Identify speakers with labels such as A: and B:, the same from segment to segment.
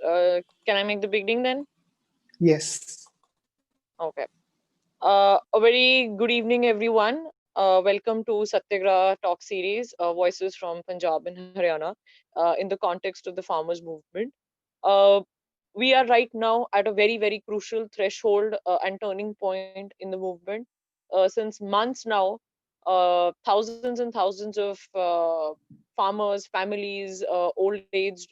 A: Can I make the beginning then?
B: Yes.
A: Okay. A very good evening, everyone. Welcome to Satyagraha Talk Series, Voices from Punjab and Haryana, in the context of the farmers' movement. Uh, we are right now at a very, very crucial threshold and turning point in the movement. Since months now, thousands and thousands of farmers, families, old aged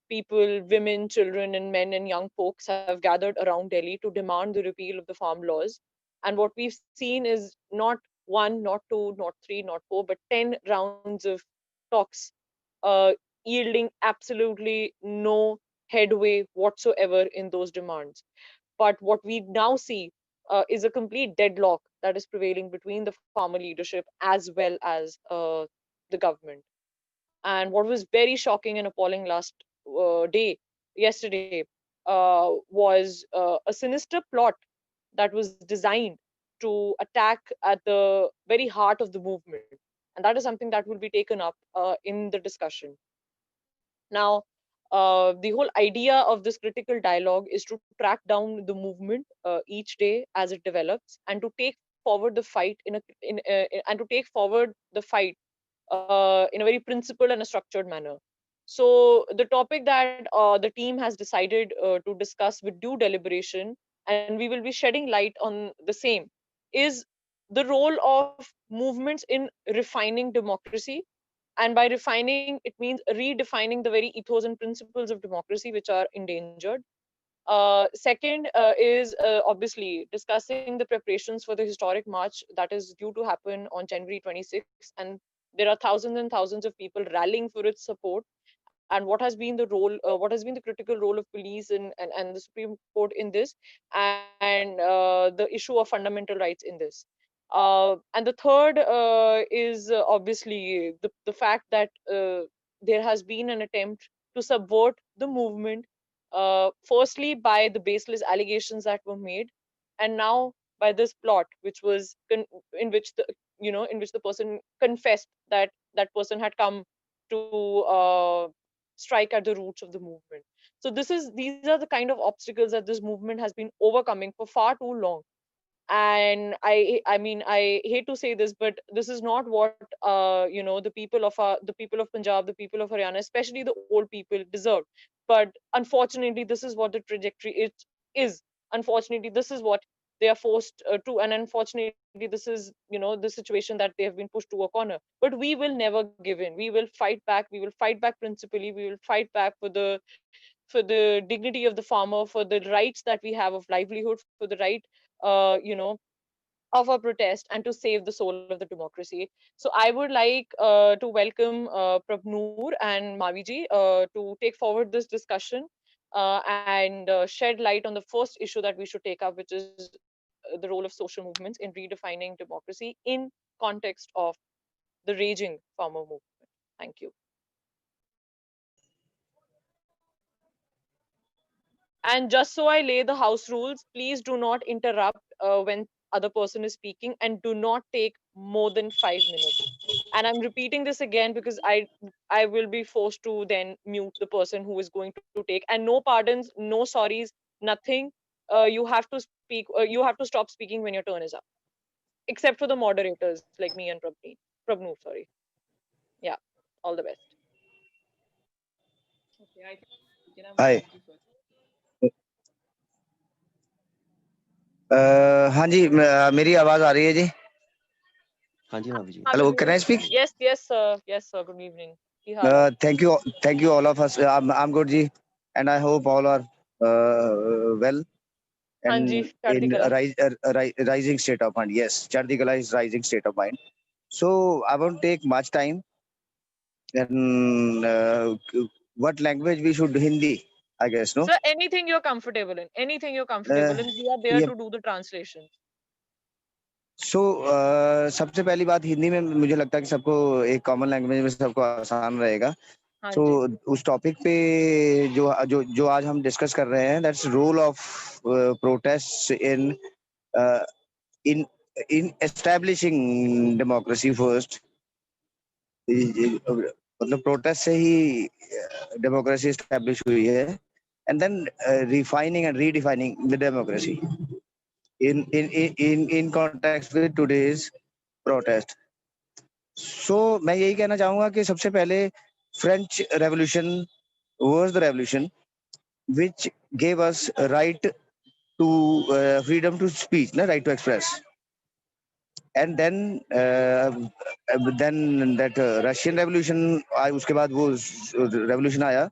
A: people, women, children, and men and young folks have gathered around Delhi to demand the repeal of the farm laws. And what we've seen is not one, not two, not three, not four, but 10 rounds of talks, uh, yielding absolutely no headway whatsoever in those demands. But what we now see is a complete deadlock that is prevailing between the farmer leadership as well as the government. And what was very shocking and appalling last yesterday, was a sinister plot that was designed to attack at the very heart of the movement. And that is something that will be taken up in the discussion. Now, the whole idea of this critical dialogue is to track down the movement each day as it develops, and to take forward the fight and to take forward the fight in a very principled and a structured manner. So, the topic that the team has decided to discuss with due deliberation, and we will be shedding light on the same, is the role of movements in refining democracy. And by refining, it means redefining the very ethos and principles of democracy which are endangered. Second is obviously discussing the preparations for the historic march that is due to happen on January 26th, and there are thousands and thousands of people rallying for its support. And what has been the role, what has been the critical role of police and the Supreme Court in this, and the issue of fundamental rights in this. And the third is obviously the fact that there has been an attempt to subvert the movement, firstly by the baseless allegations that were made, and now by this plot which was in which the in which the person confessed that that person had come to strike at the roots of the movement. So these are the kind of obstacles that this movement has been overcoming for far too long. And I mean, I hate to say this, but this is not what the people of Punjab, the people of Haryana, especially the old people, deserve. But unfortunately, this is what the trajectory is. Unfortunately, this is what they are forced to, and unfortunately, this is the situation that they have been pushed to a corner. But we will never give in. We will fight back. We will fight back principally. We will fight back for the dignity of the farmer, for the rights that we have of livelihood, for the right uh, you know of a protest, and to save the soul of the democracy. So I would like to welcome Prabnoor and Maviji to take forward this discussion and shed light on the first issue that we should take up, which is the role of social movements in redefining democracy in context of the raging farmer movement. Thank you. And just so I lay the house rules, please do not interrupt when other person is speaking, and do not take more than 5 minutes. And I'm repeating this again because I will be forced to then mute the person who is going to take. And no pardons, no sorries, nothing. You have to speak. You have to stop speaking when your turn is up, except for the moderators like me and Prabnu. Sorry. Yeah. All the best.
C: Okay, I think
D: hi
C: Maviji first.
D: हाँ जी मेरी आवाज आ रही है जी
E: हाँ जी भाभी जी
D: hello can
A: Maviji.
D: I speak
A: Yes, sir. Yes, sir. Good evening. Ki hal hai?
D: Thank you all of us I'm good जी and I hope all are well
A: Hanji,
D: and
A: chaddi
D: in
A: kala.
D: rising state of mind. Yes, Chardi Kala is rising state of mind. So I won't take much time. And what language we should Hindi? I guess no.
A: So anything you're comfortable in, anything you're
D: Uh,
A: comfortable in, we are there
D: yeah.
A: to do the translation.
D: सो सबसे पहली बात हिंदी में मुझे लगता है कि सबको एक कॉमन लैंग्वेज में सबको आसान रहेगा
A: हाँ
D: सो
A: जी.
D: उस टॉपिक पे जो जो जो आज हम डिस्कस कर रहे हैं that's role of protest in in in establishing democracy first मतलब प्रोटेस्ट से ही डेमोक्रेसी एस्टैब्लिश हुई है and then refining and redefining the democracy in context with today's protest. So मैं यही कहना चाहूंगा कि सबसे पहले French revolution was the revolution which gave us a right to freedom to speech, na, right to express. And then that Russian revolution उसके बाद वो revolution आया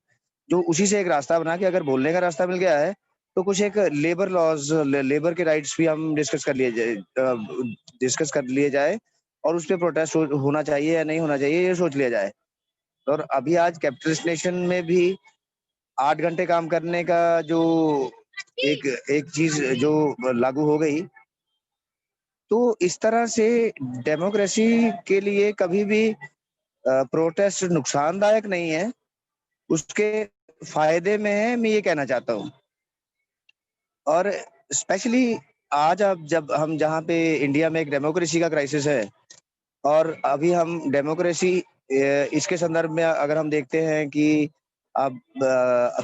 D: जो उसी से एक रास्ता बना कि अगर बोलने का रास्ता मिल गया है तो कुछ एक लेबर लॉज, लेबर के राइट्स भी हम डिस्कस कर लिए जाए और उस पर प्रोटेस्ट होना चाहिए या नहीं होना चाहिए ये सोच लिया जाए। और अभी आज कैपिटलिस्ट नेशन में भी 8 घंटे काम करने का जो एक चीज जो लागू हो गई, तो इस तरह से डेमोक्रेसी के लिए कभी भी प्रोटेस्ट नुकसानदायक नहीं है, उसके फायदे में है, मैं ये कहना चाहता हूँ। और स्पेशली आज अब जब हम जहाँ पे इंडिया में एक डेमोक्रेसी का क्राइसिस है और अभी हम डेमोक्रेसी इसके संदर्भ में अगर हम देखते हैं कि अब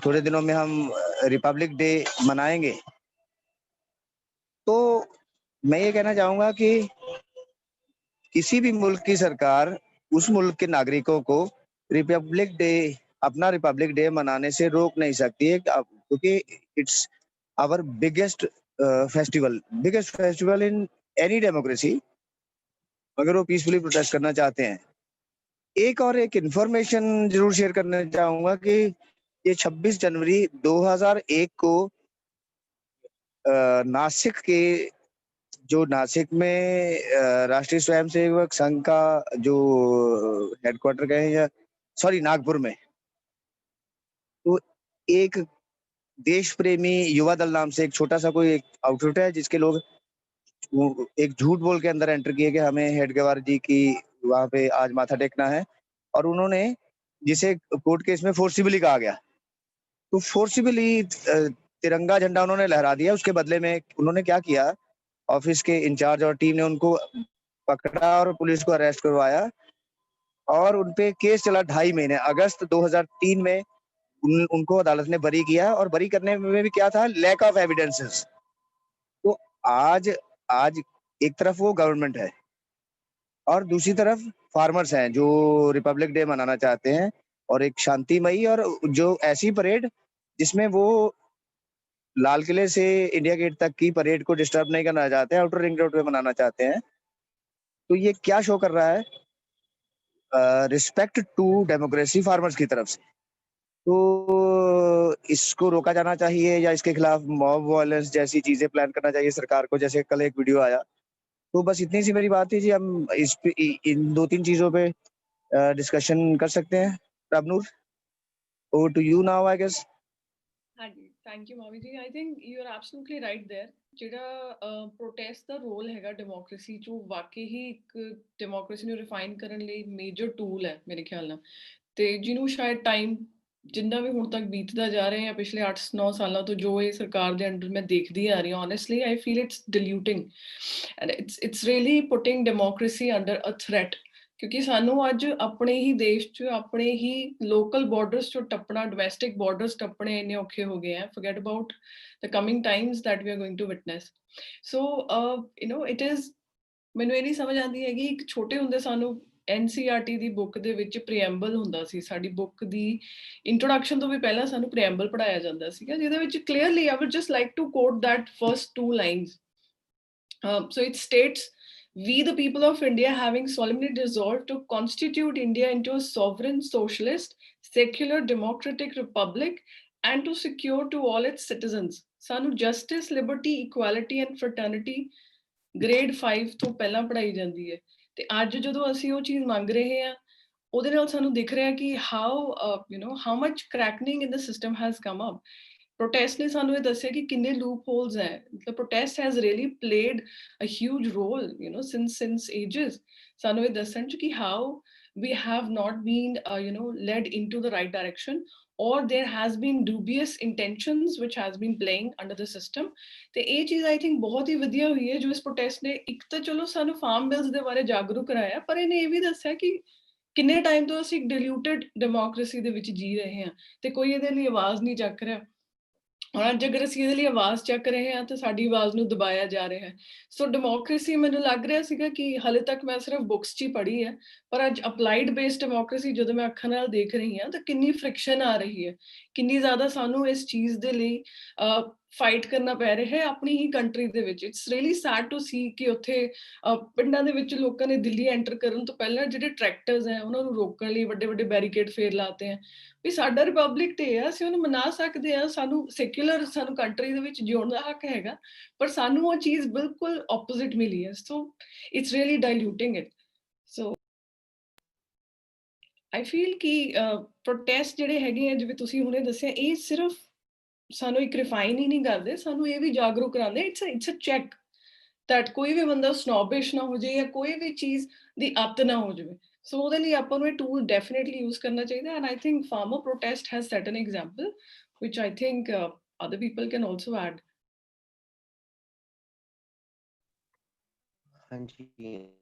D: थोड़े दिनों में हम रिपब्लिक डे मनाएंगे, तो मैं ये कहना चाहूंगा कि किसी भी मुल्क की सरकार उस मुल्क के नागरिकों को अपना रिपब्लिक डे मनाने से रोक नहीं सकती है, क्योंकि it's our biggest festival in any democracy, अगर वो पीसफुली प्रोटेस्ट करना चाहते हैं। एक इंफॉर्मेशन जरूर शेयर करना चाहूंगा कि ये 26 जनवरी 2001 को नासिक में राष्ट्रीय स्वयंसेवक संघ का जो हेडक्वार्टर गए या नागपुर में, तो एक देश प्रेमी युवा दल नाम से एक छोटा सा कोई एक आउटफिट है जिसके लोग एक झूठ बोल के अंदर एंटर किए कि हमें हेडगेवार जी की वहां पे आज माथा टेकना है, और उन्होंने जिसे कोर्ट केस में फोर्सिबली कहा गया, तो फोर्सिबली तिरंगा झंडा उन्होंने लहरा दिया। उसके बदले में उन्होंने क्या किया, ऑफिस के इंचार्ज और टीम ने उनको पकड़ा और पुलिस को अरेस्ट करवाया और उनपे केस चला 2.5 महीने। अगस्त 2003 में उनको अदालत ने बरी किया, और बरी करने में भी क्या था, लैक ऑफ एविडेंसेस। तो आज एक तरफ वो गवर्नमेंट है और दूसरी तरफ फार्मर्स हैं जो रिपब्लिक डे मनाना चाहते हैं, और एक शांतिमयी और जो ऐसी परेड जिसमें वो लाल किले से इंडिया गेट तक की परेड को डिस्टर्ब नहीं करना चाहते हैं, आउटर रिंग रोड पे मनाना चाहते हैं। तो ये क्या शो कर रहा है, रिस्पेक्ट टू डेमोक्रेसी फार्मर्स की तरफ से। तो इसको रोका जाना चाहिए या इसके खिलाफ मॉब वायलेंस जैसी चीजें प्लान करना चाहिए सरकार को, जैसे कल एक वीडियो आया। तो बस इतनी सी मेरी बात थी जी, हम इन 2-3 चीजों पे डिस्कशन कर सकते हैं। Rabnoor, over to you now I guess.
B: हाँ जी, thank you Mavi ji. I think you are absolutely right there. ਜਿਹੜਾ ਪ੍ਰੋਟੈਸਟ ਦਾ ਰੋਲ ਹੈਗਾ ਡੈਮੋਕ੍ਰੇਸੀ 'ਚ, ਵਾਕਈ ਹੀ ਇੱਕ ਡੈਮੋਕ੍ਰੇਸੀ ਨੂੰ ਰਿਫਾਈਨ ਕਰਨ ਲਈ ਮੇਜਰ ਟੂਲ ਹੈ ਮੇਰੇ ਖਿਆਲ ਨਾਲ, ਤੇ ਜਿਹਨੂੰ ਸ਼ਾਇਦ ਟਾਈਮ ਜਿੰਨਾ ਵੀ ਹੁਣ ਤੱਕ ਬੀਤਦਾ ਜਾ ਰਿਹਾ ਹੈ ਪਿਛਲੇ 8-9 ਸਾਲਾਂ ਤੋਂ, ਜੋ ਇਹ ਸਰਕਾਰ ਦੇ ਅੰਡਰ ਮੈਂ ਦੇਖਦੀ ਆ ਰਹੀ ਹਾਂ, honestly I feel it's diluting and it's really putting democracy under a threat. ਕਿਉਂਕਿ ਸਾਨੂੰ ਅੱਜ ਆਪਣੇ ਹੀ ਦੇਸ਼ 'ਚ ਆਪਣੇ ਹੀ ਲੋਕਲ ਬਾਰਡਰਸ 'ਚੋਂ ਟੱਪਣਾ, ਡੋਮੈਸਟਿਕ ਬਾਰਡਰਸ ਟੱਪਣੇ ਇੰਨੇ ਔਖੇ ਹੋ ਗਏ ਹੈ। Forget about the coming times that we are going to witness. So it is, ਮੈਨੂੰ ਇਹ ਨਹੀਂ ਸਮਝ ਆਉਂਦੀ ਹੈਗੀ, ਇੱਕ ਛੋਟੇ ਹੁੰਦੇ ਸਾਨੂੰ NCERT ਦੀ ਬੁੱਕ ਦੇ ਵਿੱਚ ਪ੍ਰੀਐਂਬਲ ਹੁੰਦਾ ਸੀ, ਸਾਡੀ ਬੁੱਕ ਦੀ ਇੰਟਰੋਡਕਸ਼ਨ ਤੋਂ ਵੀ ਪਹਿਲਾਂ ਸਾਨੂੰ ਪ੍ਰੀਐਂਬਲ ਪੜਾਇਆ ਜਾਂਦਾ ਸੀਗਾ, ਜਿਹਦੇ ਵਿੱਚ clearly I would just like to quote that first 2 lines. So it states, we the people of India having solemnly resolved to constitute India into a sovereign, socialist, secular, democratic republic and to secure to all its citizens ਸਾਨੂੰ justice, liberty, equality and fraternity grade 5 ਤੋਂ ਪਹਿਲਾਂ ਪੜਾਈ ਜਾਂਦੀ ਹੈ। ਤੇ ਅੱਜ ਜਦੋਂ ਅਸੀਂ ਉਹ ਚੀਜ਼ ਮੰਗ ਰਹੇ ਹਾਂ, ਉਹਦੇ ਨਾਲ ਸਾਨੂੰ ਦਿਖ ਰਿਹਾ ਕਿ how much cracking in the system has come up. Protest ਨੇ ਸਾਨੂੰ ਇਹ ਦੱਸਿਆ ਕਿ ਕਿੰਨੇ ਲੂਪ ਹੋਲਸ ਹੈ। ਮਤਲਬ protest has really played a huge role since ages, ਸਾਨੂੰ ਇਹ ਦੱਸਣ 'ਚ ਕਿ how we have not been led into the right direction, or there has been dubious intentions which has been playing under the system. ਤੇ ਇਹ ਚੀਜ਼ I think ਬਹੁਤ ਹੀ ਵਧੀਆ ਹੋਈ ਹੈ ਜੋ ਇਸ ਪ੍ਰੋਟੈਸਟ ਨੇ, ਇੱਕ ਤਾਂ ਚਲੋ ਸਾਨੂੰ ਫਾਰਮ ਬਿਲਸ ਦੇ ਬਾਰੇ ਜਾਗਰੂਕ ਕਰਾਇਆ, ਪਰ ਇਹਨੇ ਇਹ ਵੀ ਦੱਸਿਆ ਕਿ ਕਿੰਨੇ ਟਾਈਮ ਤੋਂ ਅਸੀਂ ਡਿਲੂਟਡ ਡੈਮੋਕ੍ਰੇਸੀ ਦੇ ਵਿੱਚ ਜੀ ਰਹੇ ਹਾਂ ਤੇ ਕੋਈ ਇਹਦੇ ਲਈ ਆਵਾਜ਼ ਨਹੀਂ ਚੱਕ ਰਿਹਾ। और ਅੱਜ ਅਗਰ ਅਸੀਂ ਇਹਦੇ ਲਈ ਆਵਾਜ਼ ਚੱਕ ਰਹੇ ਹਾਂ ਤਾਂ ਸਾਡੀ ਆਵਾਜ਼ ਨੂੰ ਦਬਾਇਆ ਜਾ ਰਿਹਾ ਹੈ। ਸੋ ਡੈਮੋਕ੍ਰੇਸੀ ਮੈਨੂੰ ਲੱਗ ਰਿਹਾ ਸੀਗਾ ਕਿ ਹਾਲੇ ਤੱਕ ਮੈਂ ਸਿਰਫ ਬੁੱਕਸ 'ਚ ਹੀ ਪੜ੍ਹੀ ਹੈ, ਪਰ ਅੱਜ ਅਪਲਾਈਡ ਬੇਸਡ ਡੈਮੋਕ੍ਰੇਸੀ ਜਦੋਂ ਮੈਂ ਅੱਖਾਂ ਨਾਲ ਦੇਖ ਰਹੀ ਹਾਂ ਤਾਂ ਕਿੰਨੀ ਫ੍ਰਿਕਸ਼ਨ ਆ ਰਹੀ ਹੈ, ਕਿੰਨੀ ਜ਼ਿਆਦਾ ਸਾਨੂੰ ਇਸ ਚੀਜ਼ ਦੇ ਲਈ ਫਾਈਟ ਕਰਨਾ ਪੈ ਰਿਹਾ ਹੈ ਆਪਣੀ ਹੀ ਕੰਟਰੀ ਦੇ ਵਿੱਚ। It's really sad to see ਕਿ ਉੱਥੇ ਪਿੰਡਾਂ ਦੇ ਵਿੱਚ ਲੋਕਾਂ ਨੇ ਦਿੱਲੀ ਐਂਟਰ ਕਰਨ ਤੋਂ ਪਹਿਲਾਂ ਜਿਹੜੇ ਟਰੈਕਟਰਸ ਹੈ ਉਹਨਾਂ ਨੂੰ ਰੋਕਣ ਲਈ ਵੱਡੇ ਵੱਡੇ ਬੈਰੀਕੇਡ ਫੇਰ ਲਾਤੇ ਹੈ। ਵੀ ਸਾਡਾ ਰਿਪਬਲਿਕ ਡੇ ਆ, ਅਸੀਂ ਉਹਨੂੰ ਮਨਾ ਸਕਦੇ ਆ, ਸਾਨੂੰ ਸੈਕੂਲਰ ਸਾਨੂੰ ਕੰਟਰੀ ਦੇ ਵਿੱਚ ਜਿਉਣ ਦਾ ਹੱਕ ਹੈਗਾ, ਪਰ ਸਾਨੂੰ ਉਹ ਚੀਜ਼ ਬਿਲਕੁਲ ਆਪੋਜ਼ਿਟ ਮਿਲੀ ਹੈ। So it's really diluting it. So I feel ਕਿ ਪ੍ਰੋਟੈਸਟ ਜਿਹੜੇ ਹੈਗੇ ਆ, ਜਿਵੇਂ ਤੁਸੀਂ ਹੁਣੇ ਦੱਸਿਆ, ਇਹ ਸਿਰਫ ਸਾਨੂੰ ਇੱਕ ਰਿਫਾਈਨ ਹੀ ਨਹੀਂ ਕਰਦੇ, ਸਾਨੂੰ ਇਹ ਵੀ ਜਾਗਰੂਕ ਕਰਾਉਂਦੇ। ਇਟਸ ਅ ਚੈੱਕ ਦੈਟ ਕੋਈ ਵੀ ਬੰਦਾ ਸਨੋਬਿਸ਼ ਨਾ ਹੋ ਜਾਏ ਜਾਂ ਕੋਈ ਵੀ ਚੀਜ਼ ਦੀ ਅੱਤ ਨਾ ਹੋ ਜਾਵੇ। ਸੋ ਉਹਦੇ ਲਈ ਆਪਾਂ ਨੂੰ ਇਹ ਟੂਲ ਡੈਫੀਨੇਟਲੀ ਯੂਜ਼ ਕਰਨਾ ਚਾਹੀਦਾ। And I think farmer protest has set N example which I think other people can also add.
E: हाँ जी,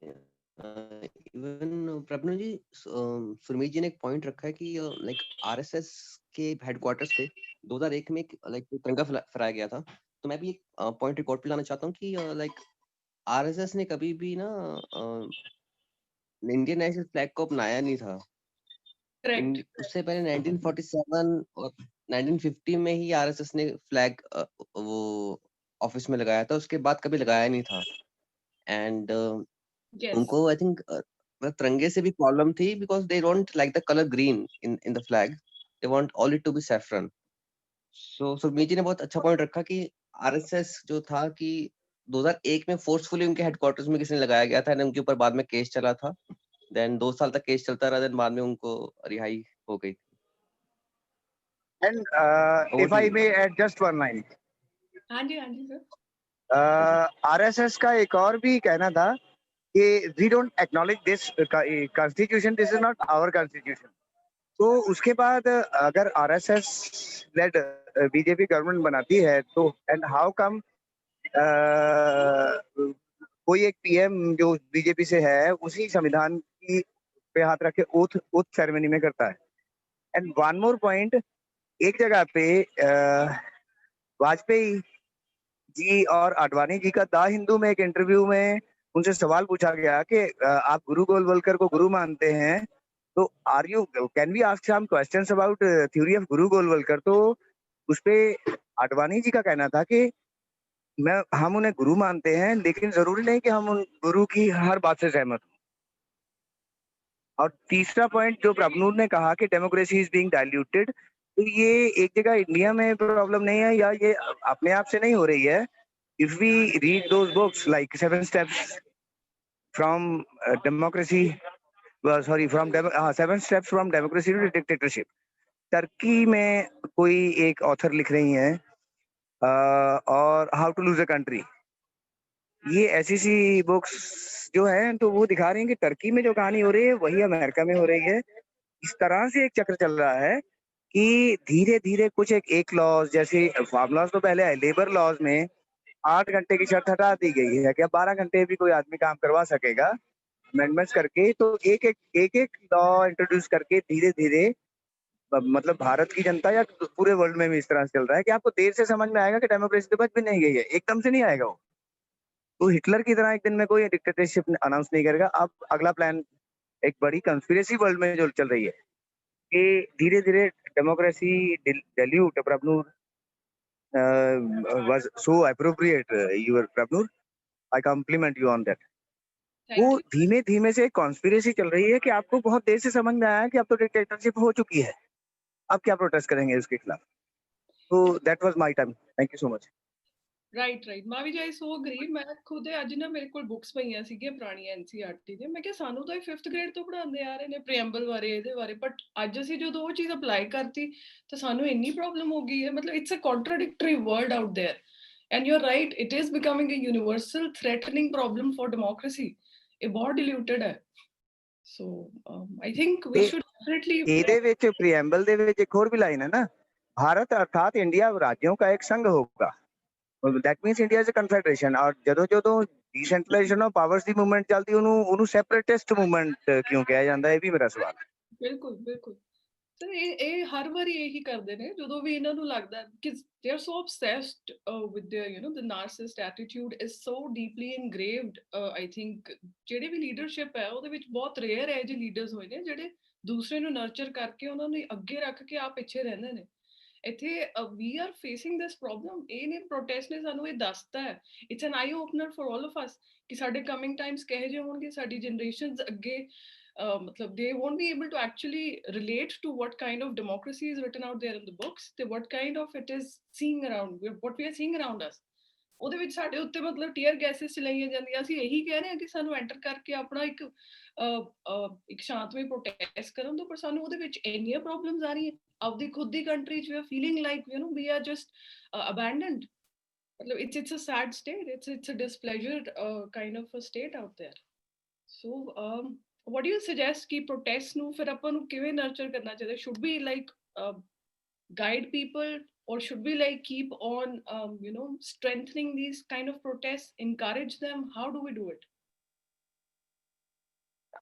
E: इवन प्रभु जी, सुरमीत जी ने एक पॉइंट रखा है कि लाइक आरएसएस के हेडक्वार्टर्स पे 2001 में लाइक तिरंगा फहराया गया था। तो मैं भी एक पॉइंट रिकॉर्ड पे लाना चाहता हूँ कि लाइक आरएसएस ने कभी भी ना इंडियन नेशनल फ्लैग को अपनाया नहीं था।
B: Correct.
E: उससे पहले 1947 और 1950 में ही आरएसएस ने फ्लैग वो ऑफिस में लगाया था, उसके बाद कभी लगाया नहीं था। And
B: Yes.
E: उनको आई थिंक तिरंगे से भी प्रॉब्लम थी because they don't like the colour green in the flag, they want all it to be saffron. So Surmeet ji ने बहुत अच्छा पॉइंट रखा कि आरएसएस जो था कि 2001 में फोर्सफुली उनके हेडक्वार्टर्स में किसी ने लगाया गया था, उनके ऊपर बाद में केस चला था। देन 2 साल तक केस चलता रहा, देन बाद में उनको रिहाई हो गई।
D: And if I may add just one line.
B: हाँ जी सर।
D: आरएसएस का एक और भी कहना था कि we don't acknowledge this constitution, this is not our constitution. तो उसके बाद अगर आरएसएस लेड बीजेपी गवर्नमेंट बनाती है तो एंड हाउ कम कोई एक पीएम जो बीजेपी से है उसी संविधान की पे हाथ रख के ओथ सेरेमनी में करता है। एंड वन मोर पॉइंट, एक जगह पे वाजपेयी जी और आडवाणी जी का द हिंदू में एक इंटरव्यू में उनसे सवाल पूछा गया कि आप गुरु गोलवलकर को गुरु मानते हैं, तो are you can we ask some questions about theory of Guru Golwalkar. तो उसपे आडवाणी जी का कहना था कि हम उन्हें गुरु मानते हैं, लेकिन जरूरी नहीं कि हम उन गुरु की हर बात से सहमत हों। और तीसरा पॉइंट जो प्रभनूर ने कहा कि डेमोक्रेसी इज बीइंग डाइल्यूटेड, तो ये एक जगह इंडिया में प्रॉब्लम नहीं है या ये अपने आप से नहीं हो रही है। If we read those books like 7 steps from democracy, sorry from 7 steps from democracy to dictatorship, Turkey में कोई एक ऑथर लिख रही हैं और how to lose a country, ये ऐसी सी बुक्स जो हैं तो वो दिखा रही हैं कि टर्की में जो कहानी हो रही है वही अमेरिका में हो रही है। इस तरह से एक चक्र चल रहा है कि धीरे धीरे कुछ एक लॉज जैसे फार्म लॉज तो पहले है, लेबर लॉज में 8 घंटे की शर्त हटा दी गई है कि अब 12 घंटे भी कोई आदमी काम करवा सकेगा अमेंडमेंट्स करके। तो एक लॉ इंट्रोड्यूस करके धीरे धीरे मतलब भारत की जनता या पूरे वर्ल्ड में भी इस तरह से चल रहा है कि आपको देर से समझ में आएगा कि डेमोक्रेसी तो बच भी नहीं गई है, एकदम से नहीं आएगा वो। तो हिटलर की तरह एक दिन में कोई डिक्टेटरशिप अनाउंस नहीं करेगा। अब अगला प्लान एक बड़ी कंस्पिरेसी वर्ल्ड में जो चल रही है कि धीरे धीरे democracy dilute, Prabnur was so appropriate, your Prabnur, I compliment you on that। वो धीमे धीमे से कॉन्स्पिरेसी चल रही है कि आपको बहुत देर से समझ में आया कि अब तो डिक्टेटरशिप हो चुकी है, अब क्या प्रोटेस्ट करेंगे उसके खिलाफ। तो that was my time, thank you so much.
B: Right Mavi ji, I so agree. ਮੈਂ ਖੁਦ ਅੱਜ ਨਾ ਮੇਰੇ ਕੋਲ ਬੁੱਕਸ ਪਈਆਂ ਸੀਗੀਆਂ ਪੁਰਾਣੀਆਂ ਐਨਸੀਈਆਰਟੀ ਦੀਆਂ, ਮੈਂ ਕਿਹਾ ਸਾਨੂੰ ਤਾਂ ਇਹ 5th ਗ੍ਰੇਡ ਤੋਂ ਪੜ੍ਹਾਉਂਦੇ ਆ ਰਹੇ ਨੇ ਪ੍ਰੀਐਮਬਲ ਬਾਰੇ, ਇਹਦੇ ਬਾਰੇ, ਬਟ ਅੱਜ ਅਸੀਂ ਜਦੋਂ ਉਹ ਚੀਜ਼ ਅਪਲਾਈ ਕਰਤੀ ਤਾਂ ਸਾਨੂੰ ਇੰਨੀ ਪ੍ਰੋਬਲਮ ਹੋ ਗਈ ਹੈ। ਮਤਲਬ it's a contradictory word out there and you are right, it is becoming a universal threatening problem for democracy. ਇਹ ਬਹੁਤ ਡਿਲੂਟਡ ਹੈ। So I think we should definitely
D: ਇਹਦੇ ਵਿੱਚ ਪ੍ਰੀਐਮਬਲ ਦੇ ਵਿੱਚ ਇੱਕ ਹੋਰ ਵੀ ਲਾਈਨ ਹੈ ਨਾ, भारत अर्थात इंडिया राज्यों का एक संघ होगा, that means India is a confederation. और ਜਦੋਂ decentralisation of powers the movement ਚੱਲਦੀ ਉਹਨੂੰ ਸੈਪਰੇਟਿਸਟ मूवमेंट ਕਿਉਂ ਕਿਹਾ ਜਾਂਦਾ, ਇਹ ਵੀ ਮੇਰਾ ਸਵਾਲ ਹੈ।
B: ਬਿਲकुल ਸਰ ਇਹ ਹਰ ਵਾਰੀ ਇਹੀ ਕਰਦੇ ਨੇ ਜਦੋਂ ਵੀ ਇਹਨਾਂ ਨੂੰ ਲੱਗਦਾ ਕਿ they are so obsessed with their the narcissist attitude is so deeply engraved. I think ਜਿਹੜੇ ਵੀ ਲੀਡਰਸ਼ਿਪ ਹੈ ਉਹਦੇ ਵਿੱਚ ਬਹੁਤ ਰੇਅਰ ਹੈ ਜਿਹੇ ਲੀਡਰਸ ਹੋਏ ਨੇ ਜਿਹੜੇ ਦੂਸਰੇ ਨੂੰ ਨਰਚਰ ਕਰਕੇ ਉਹਨਾਂ ਨੂੰ ਅੱਗੇ ਰੱਖ ਕੇ ਆਪ ਪਿੱਛੇ ਰਹਿੰਦੇ ਨੇ ਇੱਥੇ we are facing this problem ਇਹ ਨੇ ਪ੍ਰੋਟੈਸਟ ਨੇ ਸਾਨੂੰ ਇਹ ਦੱਸਤਾ ਹੈ it's an eye opener for all of us ਕਿ ਸਾਡੇ ਕਮਿੰਗ ਟਾਈਮਸ ਕਹੇ ਜਿਹੇ ਹੋਣਗੇ ਸਾਡੀ ਜਨਰੇਸ਼ਨਸ ਅੱਗੇ they won't be able to actually relate to what kind of democracy is written out there in the books what kind of it is seeing around what we are seeing around us ਉਹਦੇ ਵਿੱਚ ਸਾਡੇ ਉੱਤੇ ਮਤਲਬ tier gases ਚਲਾਈਆਂ ਜਾਂਦੀਆਂ ਅਸੀਂ ਇਹੀ ਕਹਿ ਰਹੇ ਹਾਂ ਕਿ ਸਾਨੂੰ ਐਂਟਰ ਕਰਕੇ ਆਪਣਾ ਇੱਕ ਸ਼ਾਂਤਮਈ ਪ੍ਰੋਟੈਸਟ ਕਰਨ ਤੋਂ ਪਰ ਸਾਨੂੰ ਉਹਦੇ ਵਿੱਚ ਇੰਨੀਆਂ ਪ੍ਰੋਬਲਮਸ ਆ ਰਹੀਆਂ ਆਪਦੀ ਖੁਦ ਦੀ ਕੰਟਰੀ 'ਚ we are feeling like we are just abandoned ਮਤਲਬ it's a sad state it's a displeasure kind of a state out there so what do you suggest ki protest nu fir apan nu kive nurture karna chahiye should we like guide people or should we like keep on strengthening these kind of protests encourage them how do we do it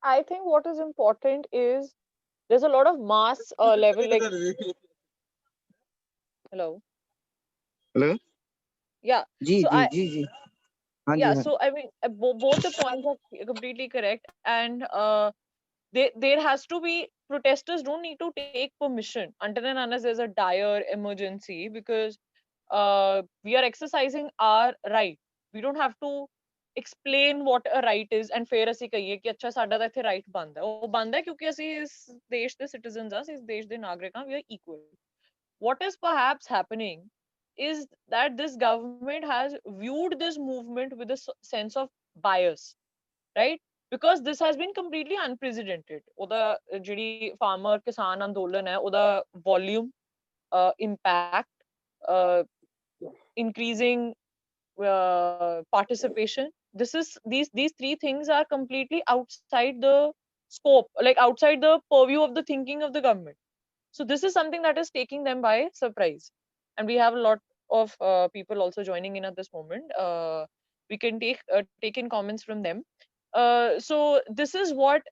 A: I think what is important is there's a lot of mass level like hello yeah
D: ji
A: so
D: जी जी जी हाँ जी
A: yeah
D: हाँ
A: so I mean both the points are completely correct and there has to be protesters don't need to take permission until and unless there's a dire emergency because we are exercising our right we don't have to explain what a right is and ਫਿਰ ਅਸੀਂ ਕਹੀਏ ਕਿ ਅੱਛਾ ਸਾਡਾ ਤਾਂ ਇੱਥੇ right ਬੰਦ ਹੈ ਉਹ ਬੰਦ ਹੈ ਕਿਉਂਕਿ ਅਸੀਂ ਇਸ ਦੇਸ਼ ਦੇ citizens ਹਾਂ ਅਸੀਂ ਇਸ ਦੇਸ਼ ਦੇ ਨਾਗਰਿਕ ਹਾਂ we are equal what is perhaps happening is that this government has viewed this movement with a sense of bias right because this has been completely unprecedented ਉਹਦਾ ਜਿਹੜੀ farmer ਕਿਸਾਨ ਅੰਦੋਲਨ ਹੈ ਉਹਦਾ volume impact increasing participation these three things are completely outside the scope like outside the purview of the thinking of the government so this is something that is taking them by surprise and we have a lot of people also joining in at this moment we can take in comments from them so this is what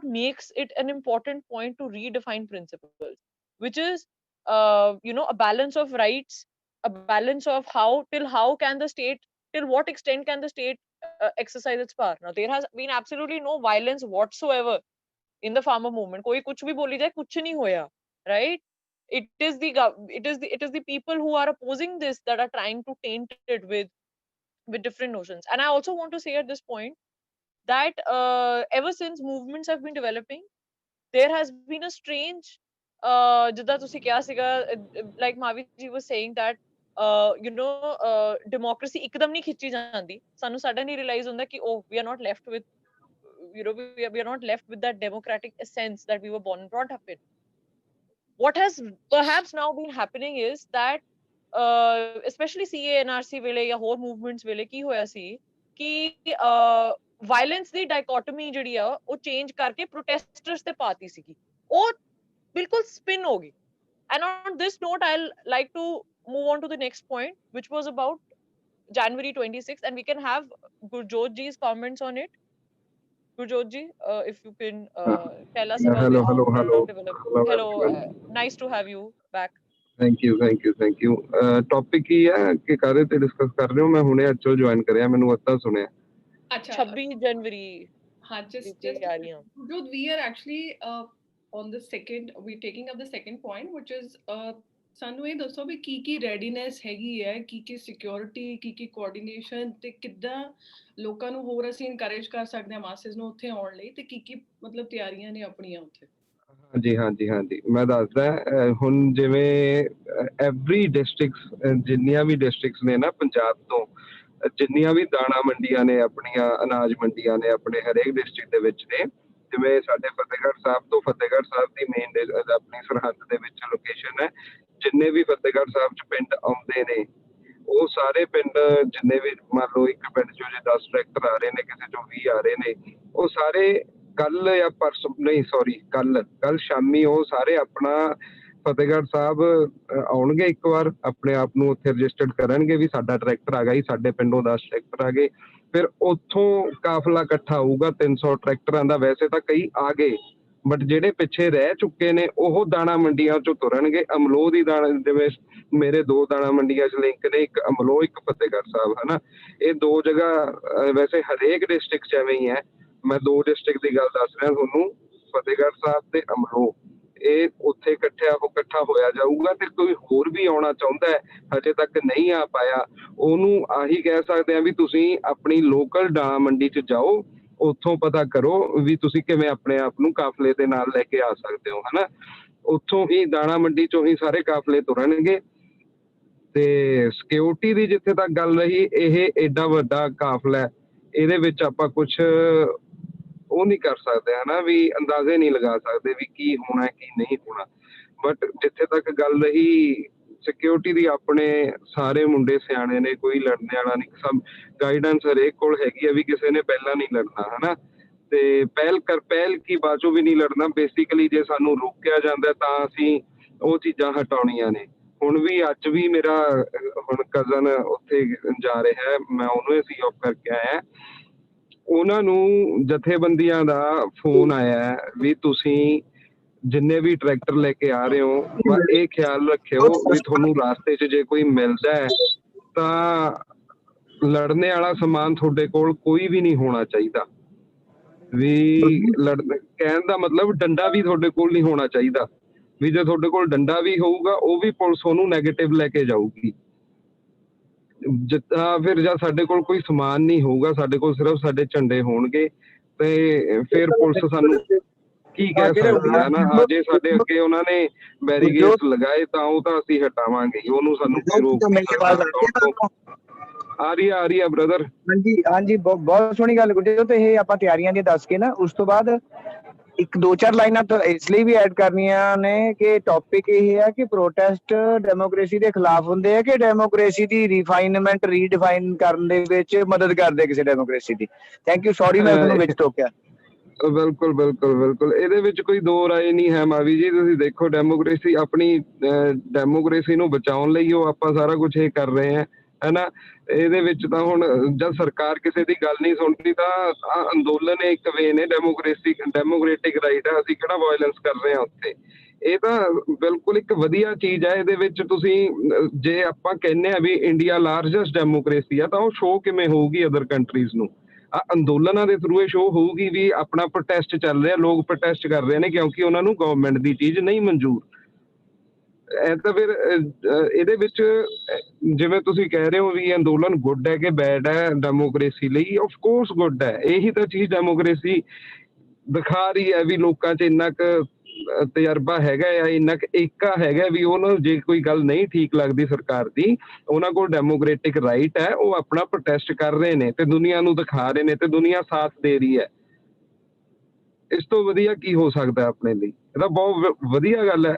A: makes it an important point to redefine principles which is a balance of rights a balance of how can the state till what extent can the state exercise its power now there has been absolutely no violence whatsoever in the farmer movement koi kuch bhi boli jaye kuch nahi hoya right it is the people who are opposing this that are trying to taint it with different notions and I also want to say at this point that ever since movements have been developing there has been a strange ਜਿੱਦਾਂ ਤੁਸੀਂ ਕਿਹਾ ਸੀਗਾ like Mavi ji was saying that democracy ਇੱਕਦਮ ਨਹੀਂ ਖਿੱਚੀ ਜਾਂਦੀ ਸਾਨੂੰ suddenly realize ਹੁੰਦਾ ਕਿ oh we are not left with we are not left with that democratic essence that we were born and brought up in what has perhaps now been happening is that especially CA NRC ਵੇਲੇ ਜਾਂ ਹੋਰ movements ਵੇਲੇ ਕੀ ਹੋਇਆ ਸੀ ਕਿ violence ਦੀ dichotomy ਜਿਹੜੀ ਆ ਉਹ change ਕਰਕੇ protesters ਤੇ ਪਾਤੀ ਸੀਗੀ ਉਹ ਬਿਲਕੁਲ spin ਹੋ ਗਈ and on this note I'll like to move on to the next point which was about January 26th and we can have Gurjot ji's comments on it Gurjot ji if you can tell us about
C: hello
A: this
C: hello hello
A: hello nice to have you back
C: thank you topic ਕੀ ਹੈ ਕਿ ਕਾਰੇ ਤੇ discuss ਕਰ ਰਹੇ ਹੋ ਮੈਂ ਹੁਣੇ actual join ਕਰਿਆ ਮੈਨੂੰ ਅੱਧਾ ਸੁਣਿਆ
B: ਅੱਛਾ
A: 26 ਜਨਵਰੀ
B: ਹਾਂ just we are actually on the second we're taking up the second point which is ਸਾਨੂੰ ਇਹ ਦੱਸੋ ਵੀ ਕੀ ਰੈਡੀਨੈਸ ਹੈਗੀ ਹੈ ਕੀ ਸਿਕਿਉਰਿਟੀ ਕੀ ਕੋਆਰਡੀਨੇਸ਼ਨ ਤੇ ਕਿੱਦਾਂ ਲੋਕਾਂ ਨੂੰ ਹੋਰ ਅਸੀਂ ਇਨਕਰੇਜ ਕਰ ਸਕਦੇ ਹਾਂ ਮਾਸਸ ਨੂੰ ਉੱਥੇ ਆਉਣ ਲਈ ਤੇ ਕੀ ਮਤਲਬ ਤਿਆਰੀਆਂ ਨੇ ਆਪਣੀਆਂ ਉੱਥੇ
C: ਹਾਂਜੀ ਮੈਂ ਦੱਸਦਾ ਹੁਣ ਜਿਵੇਂ ਐਵਰੀ ਡਿਸਟ੍ਰਿਕਟ ਜਿੰਨੀਆਂ ਵੀ ਡਿਸਟ੍ਰਿਕਟਸ ਨੇ ਨਾ ਪੰਜਾਬ ਤੋਂ ਜਿੰਨੀਆਂ ਵੀ ਦਾਣਾ ਮੰਡੀਆਂ ਨੇ ਆਪਣੀਆਂ ਅਨਾਜ ਮੰਡੀਆਂ ਨੇ ਆਪਣੇ ਹਰੇਕ ਡਿਸਟ੍ਰਿਕਟ ਦੇ ਵਿੱਚ ਨੇ ਜਿਵੇਂ ਸਾਡੇ ਫਤਿਹਗੜ੍ਹ ਸਾਹਿਬ ਦੀ ਮੇਨ ਆਪਣੀ ਸਰਹੱਦ ਦੇ ਵਿੱਚ ਲੋਕੇਸ਼ਨ ਹੈ ਜਿੰਨੇ ਵੀ ਫਤਿਹਗੜ੍ਹ ਸਾਹਿਬ ਚ ਪਿੰਡ ਆਉਂਦੇ ਨੇ ਉਹ ਸਾਰੇ ਪਿੰਡ ਜਿੰਨੇ ਵੀ ਮੰਨ ਲਓ ਇੱਕ ਪਿੰਡ ਚੋਂ ਜੇ 10 ਟਰੈਕਟਰ ਆ ਰਹੇ ਨੇ ਕਿਸੇ ਚੋਂ 20 ਆ ਰਹੇ ਨੇ ਉਹ ਸਾਰੇ ਕੱਲ ਜਾਂ ਪਰਸੋਂ ਨਹੀਂ ਸੌਰੀ ਕੱਲ ਸ਼ਾਮੀ ਉਹ ਸਾਰੇ ਆਪਣਾ ਫਤਿਹਗੜ੍ਹ ਸਾਹਿਬ ਆਉਣਗੇ ਇੱਕ ਵਾਰ ਆਪਣੇ ਆਪ ਨੂੰ ਉੱਥੇ ਰਜਿਸਟਰਡ ਕਰਨਗੇ ਵੀ ਸਾਡਾ ਟਰੈਕਟਰ ਆ ਗਿਆ ਜੀ ਸਾਡੇ ਪਿੰਡੋਂ 10 ਟਰੈਕਟਰ ਆ ਗਏ ਫਿਰ ਉੱਥੋਂ ਕਾਫਲਾ ਇਕੱਠਾ ਹੋਊਗਾ 300 ਟਰੈਕਟਰਾਂ ਦਾ ਵੈਸੇ ਤਾਂ ਕਈ ਆ ਗਏ ਬਟ ਜਿਹੜੇ ਪਿੱਛੇ ਰਹਿ ਚੁੱਕੇ ਨੇ ਉਹ ਦਾਣਾ ਮੰਡੀਆਂ ਚੋਂ ਤੁਰਨਗੇ। ਅਮਲੋਹ ਦੀ ਦਾਣਾ, ਜਿਵੇਂ ਮੇਰੇ 2 ਦਾਣਾ ਮੰਡੀਆਂ 'ਚ ਲਿੰਕ ਨੇ, ਇੱਕ ਅਮਲੋਹ ਇੱਕ ਫਤਿਹਗੜ੍ਹ ਸਾਹਿਬ, ਹਨਾ। ਇਹ 2 ਜਗ੍ਹਾ ਵੈਸੇ ਹਰੇਕ ਡਿਸਟ੍ਰਿਕਟ 'ਚ ਐਵੇਂ ਹੀ ਹੈ। ਮੈਂ 2 ਡਿਸਟ੍ਰਿਕਟ ਦੀ ਗੱਲ ਦੱਸ ਰਿਹਾ ਤੁਹਾਨੂੰ, ਫਤਿਹਗੜ੍ਹ ਸਾਹਿਬ ਤੇ ਅਮਲੋਹ। ਇਹ ਉੱਥੇ ਇਕੱਠਾ ਹੋਇਆ ਜਾਊਗਾ, ਤੇ ਕੋਈ ਹੋਰ ਵੀ ਆਉਣਾ ਚਾਹੁੰਦਾ ਹੈ ਹਜੇ ਤੱਕ ਨਹੀਂ ਆ ਪਾਇਆ, ਉਹਨੂੰ ਆਹੀ ਕਹਿ ਸਕਦੇ ਆ ਵੀ ਤੁਸੀਂ ਆਪਣੀ ਲੋਕਲ ਦਾਣਾ ਮੰਡੀ 'ਚ ਜਾਓ, ਉੱਥੋਂ ਪਤਾ ਕਰੋ ਵੀ ਤੁਸੀਂ ਕਿਵੇਂ ਆਪਣੇ ਆਪ ਨੂੰ ਕਾਫਲੇ ਦੇ ਨਾਲ ਲੈ ਕੇ ਆ ਸਕਦੇ ਹੋ, ਹਨਾ। ਉੱਥੋਂ ਹੀ ਦਾਣਾ ਮੰਡੀ ਚੋਂ ਹੀ ਸਾਰੇ ਕਾਫਲੇ ਤੁਰਨਗੇ। ਤੇ ਸਿਕਿਉਰਿਟੀ ਦੀ ਜਿੱਥੇ ਤੱਕ ਗੱਲ ਰਹੀ, ਇਹ ਏਡਾ ਵੱਡਾ ਕਾਫਲਾ ਹੈ, ਇਹਦੇ ਵਿੱਚ ਆਪਾਂ ਕੁਛ ਉਹ ਨਹੀਂ ਕਰ ਸਕਦੇ, ਹਨਾ, ਵੀ ਅੰਦਾਜ਼ੇ ਨਹੀਂ ਲਗਾ ਸਕਦੇ ਵੀ ਕੀ ਹੋਣਾ ਕੀ ਨਹੀਂ ਹੋਣਾ। ਬਟ ਜਿੱਥੇ ਤੱਕ ਗੱਲ ਰਹੀ ਸਿਕਿਉਰਿਟੀ ਦੀ, ਆਪਣੇ ਸਾਰੇ ਮੁੰਡੇ ਸਿਆਣੇ ਨੇ, ਕੋਈ ਲੜਨੇ ਵਾਲਾ ਨਹੀਂ। ਸਭ ਗਾਈਡੈਂਸ ਹਰੇਕ ਕੋਲ ਹੈਗੀ ਆ ਵੀ ਕਿਸੇ ਨੇ ਪਹਿਲਾਂ ਨਹੀਂ ਲੜਨਾ, ਹਨਾ। ਤੇ ਪਹਿਲ ਕੀ ਬਾਜੂ ਵੀ ਨਹੀਂ ਲੜਨਾ। ਬੇਸਿਕਲੀ ਜੇ ਸਾਨੂੰ ਰੋਕਿਆ ਜਾਂਦਾ ਤਾਂ ਅਸੀਂ ਉਹ ਚੀਜ਼ਾਂ ਹਟਾਉਣੀਆਂ ਨੇ। ਹੁਣ ਵੀ ਅੱਜ ਵੀ ਮੇਰਾ ਹੁਣ ਕਜ਼ਨ ਉੱਥੇ ਜਾ ਰਿਹਾ ਹੈ, ਮੈਂ ਉਹਨੂੰ ਸੀ ਆਫ ਕਰਕੇ ਆਇਆ। ਉਹਨਾਂ ਨੂੰ ਜਥੇਬੰਦੀਆਂ ਦਾ ਫੋਨ ਆਇਆ ਵੀ ਤੁਸੀਂ ਜਿੰਨੇ ਵੀ ਟਰੈਕਟਰ ਲੈ ਕੇ ਆ ਰਹੇ ਹੋ, ਇਹ ਖਿਆਲ ਰੱਖਿਓ ਵੀ ਤੁਹਾਨੂੰ ਰਾਸਤੇ 'ਚ ਜੇ ਕੋਈ ਮਿਲਦਾ ਹੈ ਤਾਂ ਲੜਨੇ ਵਾਲਾ ਸਮਾਨ ਤੁਹਾਡੇ ਕੋਲ ਕੋਈ ਵੀ ਨਹੀਂ ਹੋਣਾ ਚਾਹੀਦਾ। ਵੀ ਕਹਿਣ ਦਾ ਮਤਲਬ ਡੰਡਾ ਵੀ ਤੁਹਾਡੇ ਕੋਲ ਨਹੀਂ ਹੋਣਾ ਚਾਹੀਦਾ, ਵੀ ਜੇ ਤੁਹਾਡੇ ਕੋਲ ਡੰਡਾ ਵੀ ਹੋਊਗਾ ਉਹ ਵੀ ਪੁਲਿਸ ਉਹਨੂੰ ਨੈਗੇਟਿਵ ਲੈ ਕੇ ਜਾਊਗੀ। ਜਿੱਦਾਂ ਫਿਰ ਜਾਂ ਸਾਡੇ ਕੋਲ ਕੋਈ ਸਮਾਨ ਨਹੀਂ ਹੋਊਗਾ, ਸਾਡੇ ਕੋਲ ਸਿਰਫ ਸਾਡੇ ਝੰਡੇ ਹੋਣਗੇ, ਤੇ ਫਿਰ ਪੁਲਿਸ ਸਾਨੂੰ ਕੀ ਕਹਿ ਸਕਦੀ ਹੈ ਨਾ। ਜੇ ਸਾਡੇ ਅੱਗੇ ਉਹਨਾਂ ਨੇ ਬੈਰੀਗੇਡਸ ਲਗਾਏ ਤਾਂ ਉਹ ਤਾਂ ਅਸੀਂ ਹਟਾਵਾਂਗੇ, ਉਹਨੂੰ ਸਾਨੂੰ ਕੋਈ ਰੋਕ ਨਹੀਂ ਸਕਦਾ। ਆ ਰਹੀ ਆ ਬ੍ਰਦਰ।
D: ਹਾਂਜੀ ਬਹੁਤ ਸੋਹਣੀ ਗੱਲ ਗੁਰਜੋਤ। ਇਹ ਆਪਾਂ ਤਿਆਰੀਆਂ ਦੀ ਦੱਸ ਕੇ ਨਾ, ਉਸ ਤੋਂ ਬਾਅਦ 1-2-4 ਲਾਈਨਾਂ ਤਾਂ ਇਸ ਲਈ ਵੀ ਐਡ ਕਰਨੀਆਂ ਨੇ ਕਿ ਟੌਪਿਕ ਇਹ ਹੈ ਕਿ ਪ੍ਰੋਟੈਸਟ ਡੈਮੋਕ੍ਰੇਸੀ ਦੇ ਖਿਲਾਫ ਹੁੰਦੇ ਆ ਕਿ ਡੈਮੋਕ੍ਰੇਸੀ ਦੀ ਰੀਫਾਈਨਮੈਂਟ ਰੀਡਿਫਾਈਨ ਕਰਨ ਦੇ ਵਿੱਚ ਮਦਦ ਕਰਦੇ ਕਿਸੇ democracy the. Thank you, sorry ਮੈਂ ਤੁਹਾਨੂੰ ਵਿੱਚ ਟੋਕਿਆ।
C: ਬਿਲਕੁਲ ਇਹਦੇ ਵਿੱਚ ਕੋਈ ਦੋ ਰਾਏ ਨਹੀਂ ਹੈ ਮਾਵੀ ਜੀ। ਤੁਸੀਂ ਦੇਖੋ ਡੈਮੋਕ੍ਰੇਸੀ, ਆਪਣੀ ਡੈਮੋਕ੍ਰੇਸੀ ਨੂੰ ਬਚਾਉਣ ਲਈ ਉਹ ਆਪਾਂ ਸਾਰਾ ਕੁਝ ਇਹ ਕਰ ਰਹੇ ਹਾਂ, ਹੈਨਾ। ਇਹਦੇ ਵਿੱਚ ਤਾਂ ਹੁਣ ਜਦ ਸਰਕਾਰ ਕਿਸੇ ਦੀ ਗੱਲ ਨਹੀਂ ਸੁਣਦੀ ਤਾਂ ਅੰਦੋਲਨ ਇੱਕ ਵੇ ਨੇ ਡੈਮੋਕ੍ਰੈਟਿਕ ਰਾਈਟ ਹੈ, ਅਸੀਂ ਕਿਹੜਾ ਵਾਇਲੈਂਸ ਕਰ ਰਹੇ ਹਾਂ ਉੱਥੇ। ਇਹ ਤਾਂ ਬਿਲਕੁਲ ਇੱਕ ਵਧੀਆ ਚੀਜ਼ ਹੈ। ਇਹਦੇ ਵਿੱਚ ਤੁਸੀਂ ਜੇ ਆਪਾਂ ਕਹਿੰਦੇ ਆ ਵੀ ਇੰਡੀਆ ਲਾਰਜੈਸਟ ਡੈਮੋਕ੍ਰੇਸੀ ਆ, ਤਾਂ ਉਹ ਸ਼ੋਅ ਕਿਵੇਂ ਹੋਊਗੀ ਅਦਰ ਕੰਟਰੀਜ਼ ਨੂੰ? ਅੰਦੋਲਨਾਂ ਦੇ ਥਰੂ ਇਹ ਸ਼ੋਅ ਹੋਊਗੀ ਵੀ ਆਪਣਾ ਪ੍ਰੋਟੈਸਟ ਚੱਲ ਰਿਹਾ, ਲੋਕ ਪ੍ਰੋਟੈਸਟ ਕਰ ਰਹੇ ਨੇ ਕਿਉਂਕਿ ਉਹਨਾਂ ਨੂੰ ਗਵਰਨਮੈਂਟ ਦੀ ਚੀਜ਼ ਨਹੀਂ ਮਨਜ਼ੂਰ। ਇਹ ਤਾਂ ਫਿਰ ਇਹਦੇ ਵਿੱਚ ਜਿਵੇਂ ਤੁਸੀਂ ਕਹਿ ਰਹੇ ਹੋ ਵੀ ਅੰਦੋਲਨ ਗੁੱਡ ਹੈ ਕਿ ਬੈਡ ਹੈ ਡੈਮੋਕ੍ਰੇਸੀ ਲਈ, ਆਫ ਕੋਰਸ ਗੁੱਡ ਹੈ। ਇਹੀ ਤਾਂ ਚੀਜ਼ ਡੈਮੋਕ੍ਰੇਸੀ ਦਿਖਾ ਰਹੀ ਹੈ ਵੀ ਲੋਕਾਂ 'ਚ ਇੰਨਾ ਕੁ ਤਜਰਬਾ ਹੈਗਾ ਆ, ਇੰਨਾ ਕੁ ਏਕਾ ਹੈਗਾ ਵੀ ਉਹਨਾਂ ਨੂੰ ਜੇ ਕੋਈ ਗੱਲ ਨਹੀਂ ਠੀਕ ਲੱਗਦੀ ਸਰਕਾਰ ਦੀ, ਉਹਨਾਂ ਕੋਲ ਡੈਮੋਕ੍ਰੈਟਿਕ ਰਾਈਟ ਹੈ, ਉਹ ਆਪਣਾ ਪ੍ਰੋਟੈਸਟ ਕਰ ਰਹੇ ਨੇ ਤੇ ਦੁਨੀਆ ਨੂੰ ਦਿਖਾ ਰਹੇ ਨੇ ਤੇ ਦੁਨੀਆ ਸਾਥ ਦੇ ਰਹੀ ਹੈ। ਇਸ ਤੋਂ ਵਧੀਆ ਕੀ ਹੋ ਸਕਦਾ ਆਪਣੇ ਲਈ? ਇਹ ਤਾਂ ਬਹੁਤ ਵਧੀਆ ਗੱਲ ਹੈ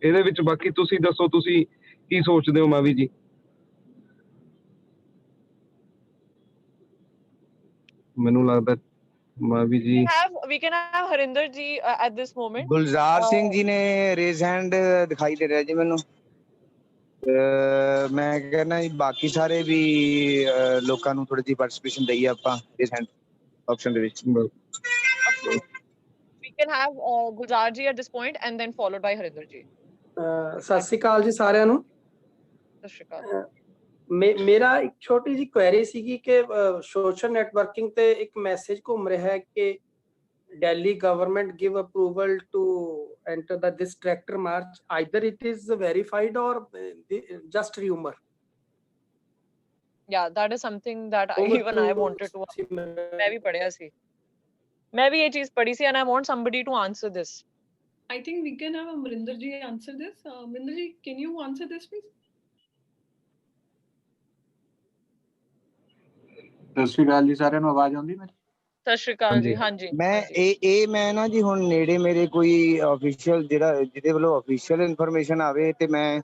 C: ਇਹਦੇ ਵਿੱਚ। ਬਾਕੀ ਤੁਸੀਂ ਦੱਸੋ, ਤੁਸੀਂ ਕੀ ਸੋਚਦੇ ਹੋ ਮਾਵੀ ਜੀ? ਮੈਨੂੰ ਲੱਗਦਾ ਮਾਵੀ ਜੀ
A: we can have Harinder ji at this moment.
D: Gulzar Singh ji ਨੇ ਰੇਜ਼ ਹੈਂਡ ਦਿਖਾਈ ਦੇ ਰਿਹਾ ਜੀ ਮੈਨੂੰ। ਮੈਂ ਕਹਿੰਦਾ ਜੀ ਬਾਕੀ ਸਾਰੇ ਵੀ ਲੋਕਾਂ ਨੂੰ ਥੋੜੀ ਜਿਹੀ ਪਾਰਟਿਸਿਪੇਸ਼ਨ ਦਈਏ ਆਪਾਂ ਰੇਜ਼ ਹੈਂਡ ਆਪਸ਼ਨ ਦੇ ਵਿੱਚ।
A: We can have Gulzar ji at this point and then followed by Harinder ji.
F: ਸਤਿ ਸ਼੍ਰੀ ਅਕਾਲ ਜੀ ਸਾਰਿਆਂ ਨੂੰ।
A: ਸਤਿ ਸ਼੍ਰੀ ਅਕਾਲ।
F: ਮੇਰਾ ਇੱਕ ਛੋਟੀ ਜਿਹੀ ਕੁਐਰੀ ਸੀਗੀ ਕਿ ਸੋਸ਼ਲ ਨੈਟਵਰਕਿੰਗ ਤੇ ਇੱਕ ਮੈਸੇਜ ਘੁੰਮ ਰਿਹਾ ਹੈ ਕਿ Delhi government give approval to enter this tractor march. Either it is verified or just rumor.
A: Yeah, that is something that even I wanted to. मैं भी पढ़ा सी, मैं भी ये चीज पढ़ी सी, and I want somebody to answer this.
B: I think we can have Amrinder ji answer this. Amrinder ji, can you answer this please?
G: ਸਤਿ ਸ਼੍ਰੀ ਅਕਾਲ ਜੀ ਸਾਰਿਆਂ ਨੂੰ, ਆਵਾਜ਼ ਆਉਂਦੀ ਮੇਰੀ?
A: ਸਤਿ ਸ਼੍ਰੀ ਅਕਾਲ ਜੀ। ਹਾਂਜੀ
D: ਮੈਂ ਨਾ ਜੀ ਹੁਣ ਨੇੜੇ ਮੇਰੇ ਕੋਈ ਆਫੀਸ਼ੀਅਲ ਜਿਹਦੇ ਵੱਲੋਂ ਆਫੀਸ਼ੀਅਲ ਇਨਫੋਰਮੇਸ਼ਨ ਆਵੇ ਤੇ ਮੈਂ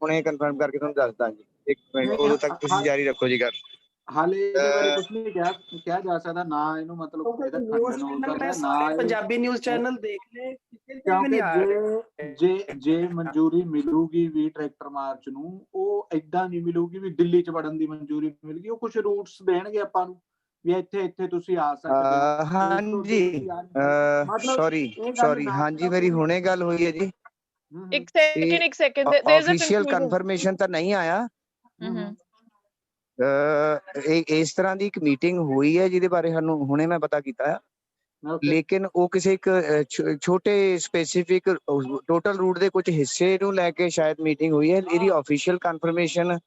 D: ਹੁਣੇ ਕਨਫਰਮ ਕਰਕੇ ਤੁਹਾਨੂੰ ਦੱਸਦਾ ਜੀ। ਇੱਕ ਮਿੰਟ, ਉਦੋਂ ਤੱਕ ਤੁਸੀਂ ਜਾਰੀ ਰੱਖੋ ਜੀ ਗੱਲ।
G: ਹਾਲੇ ਇਹਦੇ ਬਾਰੇ ਕੁਝ ਨਹੀਂ ਕਿਹਾ ਜਾ ਸਕਦਾ ਨਾ, ਇਹਨੂੰ ਮਤਲਬ ਇਹਦਾ ਖੰਡਨ ਹੋ ਸਕਦਾ ਨਾ।
F: ਪੰਜਾਬੀ ਨਿਊਜ਼ ਚੈਨਲ ਦੇਖ ਲੈ,
G: ਕਿਉਂਕਿ ਜੇ ਮਨਜ਼ੂਰੀ ਮਿਲੂਗੀ ਵੀ ਟਰੈਕਟਰ ਮਾਰਚ ਨੂੰ, ਉਹ ਏਦਾਂ ਨਹੀਂ ਮਿਲੂਗੀ ਵੀ ਦਿੱਲੀ 'ਚ ਵੜਨ ਦੀ ਮਨਜ਼ੂਰੀ ਮਿਲਗੀ। ਉਹ ਕੁਝ ਰੂਟਸ ਦੇਣਗੇ ਆਪਾਂ ਨੂੰ ਵੀ ਇੱਥੇ ਤੁਸੀਂ ਆ ਸਕਦੇ ਹੋ
D: ਹਾਂਜੀ ਸੌਰੀ ਹਾਂਜੀ ਮੇਰੀ ਹੁਣੇ ਗੱਲ ਹੋਈ ਹੈ ਜੀ
A: ਇੱਕ second there is a
D: official
A: confusion
D: confirmation ਤਾਂ ਨਹੀਂ ਆਇਆ ਇਸ ਤਰ੍ਹਾਂ ਦੀ ਇੱਕ ਮੀਟਿੰਗ ਹੋਈ ਹੈ ਜਿਹਦੇ ਬਾਰੇ ਸਾਨੂੰ ਹੁਣੇ ਮੈਂ ਪਤਾ ਕੀਤਾ ਲੇਕਿਨ ਉਹ ਕਿਸੇ ਇੱਕ ਛੋਟੇ ਸਪੈਸੀਫਿਕ ਟੋਟਲ ਰੂਟ ਦੇ ਕੁਝ ਹਿੱਸੇ ਨੂੰ ਲੈ ਕੇ ਸ਼ਾਇਦ ਮੀਟਿੰਗ ਹੋਈ ਹੈ ਇਹਦੀ ਆਫੀਸ਼ੀਅਲ ਕਨਫਰਮੇਸ਼ਨ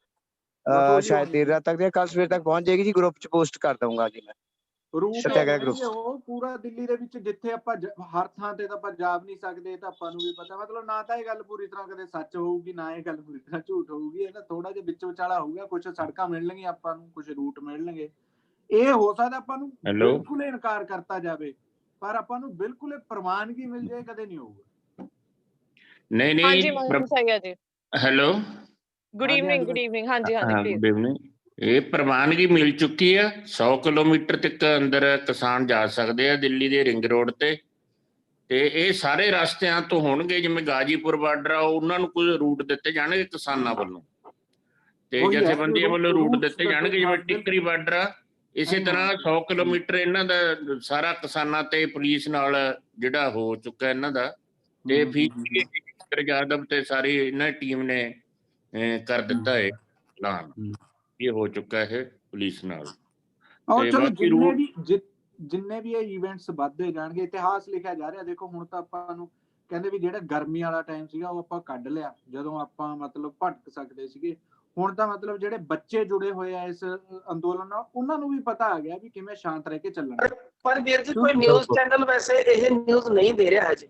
D: ਸ਼ਾਇਦ ਦੇਰ ਰਾਤ ਤੱਕ ਜਾਂ ਕੱਲ ਸਵੇਰ ਤੱਕ ਪਹੁੰਚ ਜਾਏਗੀ ਜੀ ਗਰੁੱਪ ਚ ਪੋਸਟ ਕਰ ਦਊਂਗਾ ਜੀ ਮੈਂ
G: ਰੂਟ
D: ਸੱਤਿਆਗ੍ਰਹਿ ਗਰੁੱਪ
G: ਉਹ ਪੂਰਾ ਦਿੱਲੀ ਦੇ ਵਿੱਚ ਜਿੱਥੇ ਆਪਾਂ ਹਰ ਥਾਂ ਤੇ ਤਾਂ ਆਪਾਂ ਜਾ ਨਹੀਂ ਸਕਦੇ ਤਾਂ ਆਪਾਂ ਨੂੰ ਵੀ ਪਤਾ ਮਤਲਬ ਨਾ ਤਾਂ ਇਹ ਗੱਲ ਪੂਰੀ ਤਰ੍ਹਾਂ ਕਦੇ ਸੱਚ ਹੋਊਗੀ ਨਾ ਇਹ ਗੱਲ ਪੂਰੀ ਤਰ੍ਹਾਂ ਝੂਠ ਹੋਊਗੀ ਇਹ ਤਾਂ ਥੋੜਾ ਜਿਹਾ ਵਿੱਚ ਵਿਚਾਲਾ ਹੋਊਗਾ ਕੁਝ ਸੜਕਾਂ ਮਿਲਣਗੀਆਂ ਆਪਾਂ ਨੂੰ ਕੁਝ ਰੂਟ ਮਿਲਣਗੇ ਇਹ ਹੋ ਸਕਦਾ ਆਪਾਂ ਨੂੰ ਬਿਲਕੁਲ ਇਨਕਾਰ ਕਰਤਾ ਜਾਵੇ ਪਰ ਆਪਾਂ ਨੂੰ ਬਿਲਕੁਲ ਪ੍ਰਵਾਨਗੀ ਮਿਲ ਜਾਏ ਕਦੇ ਨਹੀਂ ਹੋਊਗਾ
A: ਨਹੀਂ ਹਾਂਜੀ ਮਨ ਸਹੀ ਹੈ ਜੀ
H: ਹੈਲੋ
A: ਗੁੱਡ ਈਵਨਿੰਗ ਹਾਂਜੀ
H: ਗੁੱਡ ਈਵਨਿੰਗ ਇਹ ਪ੍ਰਵਾਨਗੀ ਮਿਲ ਚੁੱਕੀ ਆ 100 ਕਿਲੋਮੀਟਰ ਤੱਕ ਅੰਦਰ ਕਿਸਾਨ ਜਾ ਸਕਦੇ ਆ ਦਿੱਲੀ ਦੇ ਰਿੰਗ ਰੋਡ ਤੇ ਇਹ ਸਾਰੇ ਰਸਤਿਆਂ ਤੋਂ ਹੋਣਗੇ ਜਿਵੇਂ ਗਾਜੀਪੁਰ ਬਾਰਡਰ ਆ ਉਹਨਾਂ ਨੂੰ ਕੁਝ ਰੂਟ ਦਿੱਤੇ ਜਾਣਗੇ ਕਿਸਾਨਾਂ ਵੱਲੋਂ ਤੇ ਜਥੇਬੰਦੀਆਂ ਵੱਲੋਂ ਰੂਟ ਦਿੱਤੇ ਜਾਣਗੇ ਜਿਵੇਂ ਟਿੱਕਰੀ ਬਾਰਡਰ ਆ ਇਸੇ ਤਰ੍ਹਾਂ 100 ਕਿਲੋਮੀਟਰ ਇਹਨਾਂ ਦਾ ਸਾਰਾ ਕਿਸਾਨਾਂ ਤੇ ਪੁਲਿਸ ਨਾਲ ਜਿਹੜਾ ਹੋ ਚੁੱਕਾ ਇਹਨਾਂ ਦਾ ਤੇ ਫਿਰ ਯਾਦਵ ਤੇ ਸਾਰੀ ਇਹਨਾਂ ਟੀਮ ਨੇ ਕਰ ਦਿੱਤਾ ਹੈ ਐਲਾਨ ਇਹ ਹੋ ਚੁੱਕਾ ਹੈ ਪੁਲਿਸ ਨਾਲ
G: ਜਿੰਨੇ ਵੀ ਇਹ ਇਵੈਂਟਸ ਵੱਧਦੇ ਜਾਣਗੇ ਇਤਿਹਾਸ ਲਿਖਿਆ ਜਾ ਰਿਹਾ ਦੇਖੋ ਹੁਣ ਤਾਂ ਆਪਾਂ ਨੂੰ ਕਹਿੰਦੇ ਵੀ ਜਿਹੜਾ ਗਰਮੀ ਵਾਲਾ ਟਾਈਮ ਸੀਗਾ ਉਹ ਆਪਾਂ ਕੱਢ ਲਿਆ ਜਦੋਂ ਆਪਾਂ ਮਤਲਬ ਭਟਕ ਸਕਦੇ ਸੀਗੇ ਹੁਣ ਤਾਂ ਮਤਲਬ ਜਿਹੜੇ ਬੱਚੇ ਜੁੜੇ ਹੋਏ ਆ ਇਸ ਅੰਦੋਲਨ ਨਾਲ ਉਹਨਾਂ ਨੂੰ ਵੀ ਪਤਾ ਆ ਗਿਆ ਵੀ ਕਿਵੇਂ ਸ਼ਾਂਤ ਰਹਿ ਕੇ ਚੱਲਣਾ
F: ਪਰ ਵੀਰ ਜੀ ਕੋਈ ਨਿਊਜ਼ ਚੈਨਲ ਵੈਸੇ ਇਹ ਨਿਊਜ਼ ਨਹੀਂ ਦੇ ਰਿਹਾ ਹੈ ਜੀ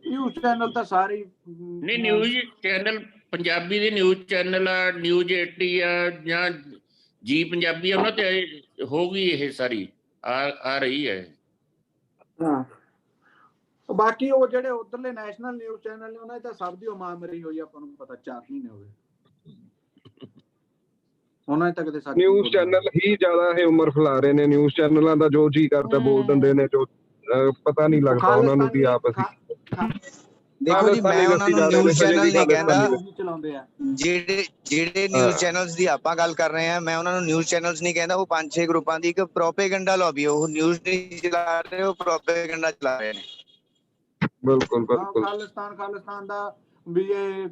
G: ਨਿਊਜ਼ ਚੈਨਲ ਤਾਂ ਸਾਰੇ
H: ਨਹੀਂ ਨਿਊਜ਼ ਚੈਨਲ ਪੰਜਾਬੀ ਦੇ ਨਿਊਜ਼ ਚੈਨਲ ਆ ਨਿਊਜ਼ 80 ਆ ਜਾਂ ਜੀ ਪੰਜਾਬੀ ਉਹਨਾਂ ਤੇ ਹੋ ਗਈ ਇਹ ਸਾਰੀ ਆ ਰਹੀ ਹੈ
G: ਹਾਂ ਬਾਕੀ ਉਹ ਜਿਹੜੇ ਉਧਰਲੇ ਨੈਸ਼ਨਲ ਨਿਊਜ਼ ਚੈਨਲ ਨੇ ਉਹਨਾਂ ਦੀ ਤਾਂ ਸਭ ਦੀ ਉਮਾਰ ਮਰੀ ਹੋਈ ਆਪਾਂ ਨੂੰ ਪਤਾ 4 ਮਹੀਨੇ ਹੋ ਗਏ ਉਹਨਾਂ ਤੱਕ ਦੇ ਸਾਡੇ
C: ਨਿਊਜ਼ ਚੈਨਲ ਹੀ ਜ਼ਿਆਦਾ ਇਹ ਉਮਰ ਫੈਲਾ ਰਹੇ ਨੇ ਨਿਊਜ਼ ਚੈਨਲਾਂ ਦਾ ਜੋ ਜੀ ਕਰਦਾ ਬੋਲ ਦਿੰਦੇ ਨੇ ਜੋ ਪਤਾ ਨਹੀਂ ਲੱਗਦਾ ਉਹਨਾਂ ਨੂੰ ਵੀ ਆਪਸ
D: ਦੇਖੋ ਜੀ ਮੈਂ ਉਹਨਾਂ ਨੂੰ ਨਿਊਜ਼ ਚੈਨਲ ਨਹੀਂ ਕਹਿੰਦਾ ਜਿਹੜੇ ਨਿਊਜ਼ ਚੈਨਲਸ ਦੀ ਆਪਾਂ ਗੱਲ ਕਰ ਰਹੇ ਹਾਂ ਮੈਂ ਉਹਨਾਂ ਨੂੰ ਨਿਊਜ਼ ਚੈਨਲਸ ਨਹੀਂ ਕਹਿੰਦਾ ਉਹ 5-6 ਗਰੁੱਪਾਂ ਦੀ ਇੱਕ ਪ੍ਰੋਪੇਗੈਂਡਾ ਲੌਬੀ ਉਹ ਨਿਊਜ਼ ਨਹੀਂ ਚਲਾ ਰਹੇ ਉਹ ਪ੍ਰੋਪੇਗੈਂਡਾ ਚਲਾ ਰਹੇ ਨੇ
C: ਬਿਲਕੁਲ
G: ਖਾਲਿਸਤਾਨ ਦਾ ਵੀ ਇਹ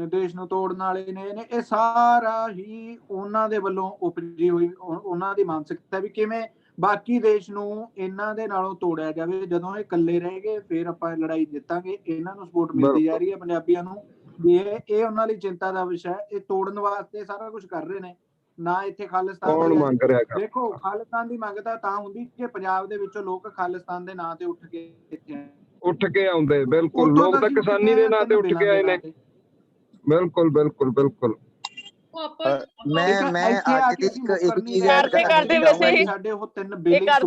G: ਦੇਸ਼ ਨੂੰ ਤੋੜਨ ਵਾਲੇ ਨੇ ਇਹ ਸਾਰਾ ਹੀ ਉਹਨਾਂ ਦੇ ਵੱਲੋਂ ਉਪਜੀ ਹੋਈ ਉਹਨਾਂ ਦੀ ਮਾਨਸਿਕਤਾ ਵੀ ਕਿਵੇਂ ਬਾਕੀ ਦੇਸ਼ ਨੂੰ ਇਹਨਾਂ ਦੇ ਨਾਲੋਂ ਤੋੜਿਆ ਜਾਵੇ ਜਦੋਂ ਇਹ ਇਕੱਲੇ ਰਹਿ ਗਏ ਫਿਰ ਆਪਾਂ ਲੜਾਈ ਜਿੱਤਾਂਗੇ ਇਹਨਾਂ ਨੂੰ ਸਪੋਰਟ ਮਿਲਦੀ ਜਾ ਰਹੀ ਹੈ ਪੰਜਾਬੀਆਂ ਨੂੰ ਵੀ ਇਹ ਉਹਨਾਂ ਲਈ ਚਿੰਤਾ ਦਾ ਵਿਸ਼ਾ ਇਹ ਤੋੜਨ ਵਾਸਤੇ ਸਾਰਾ ਕੁਝ ਕਰ ਰਹੇ ਨੇ ਨਾ ਇੱਥੇ ਖਾਲਿਸਤਾਨ
C: ਮੰਗ ਰਿਹਾ
G: ਦੇਖੋ ਖਾਲਿਸਤਾਨ ਦੀ ਮੰਗ ਤਾਂ ਹੁੰਦੀ ਕਿ ਪੰਜਾਬ ਦੇ ਵਿੱਚੋਂ ਲੋਕ ਖਾਲਿਸਤਾਨ ਦੇ ਨਾਂ ਤੇ ਉੱਠ ਕੇ
C: ਆਉਂਦੇ ਬਿਲਕੁਲ ਲੋਕ ਤਾਂ ਕਿਸਾਨੀ ਦੇ ਨਾਂ ਤੇ ਉੱਠ ਕੇ ਆਏ ਨੇ ਬਿਲਕੁਲ
D: ਮੈਂ ਅੱਜ ਦੀ ਇੱਕ ਚੀਜ਼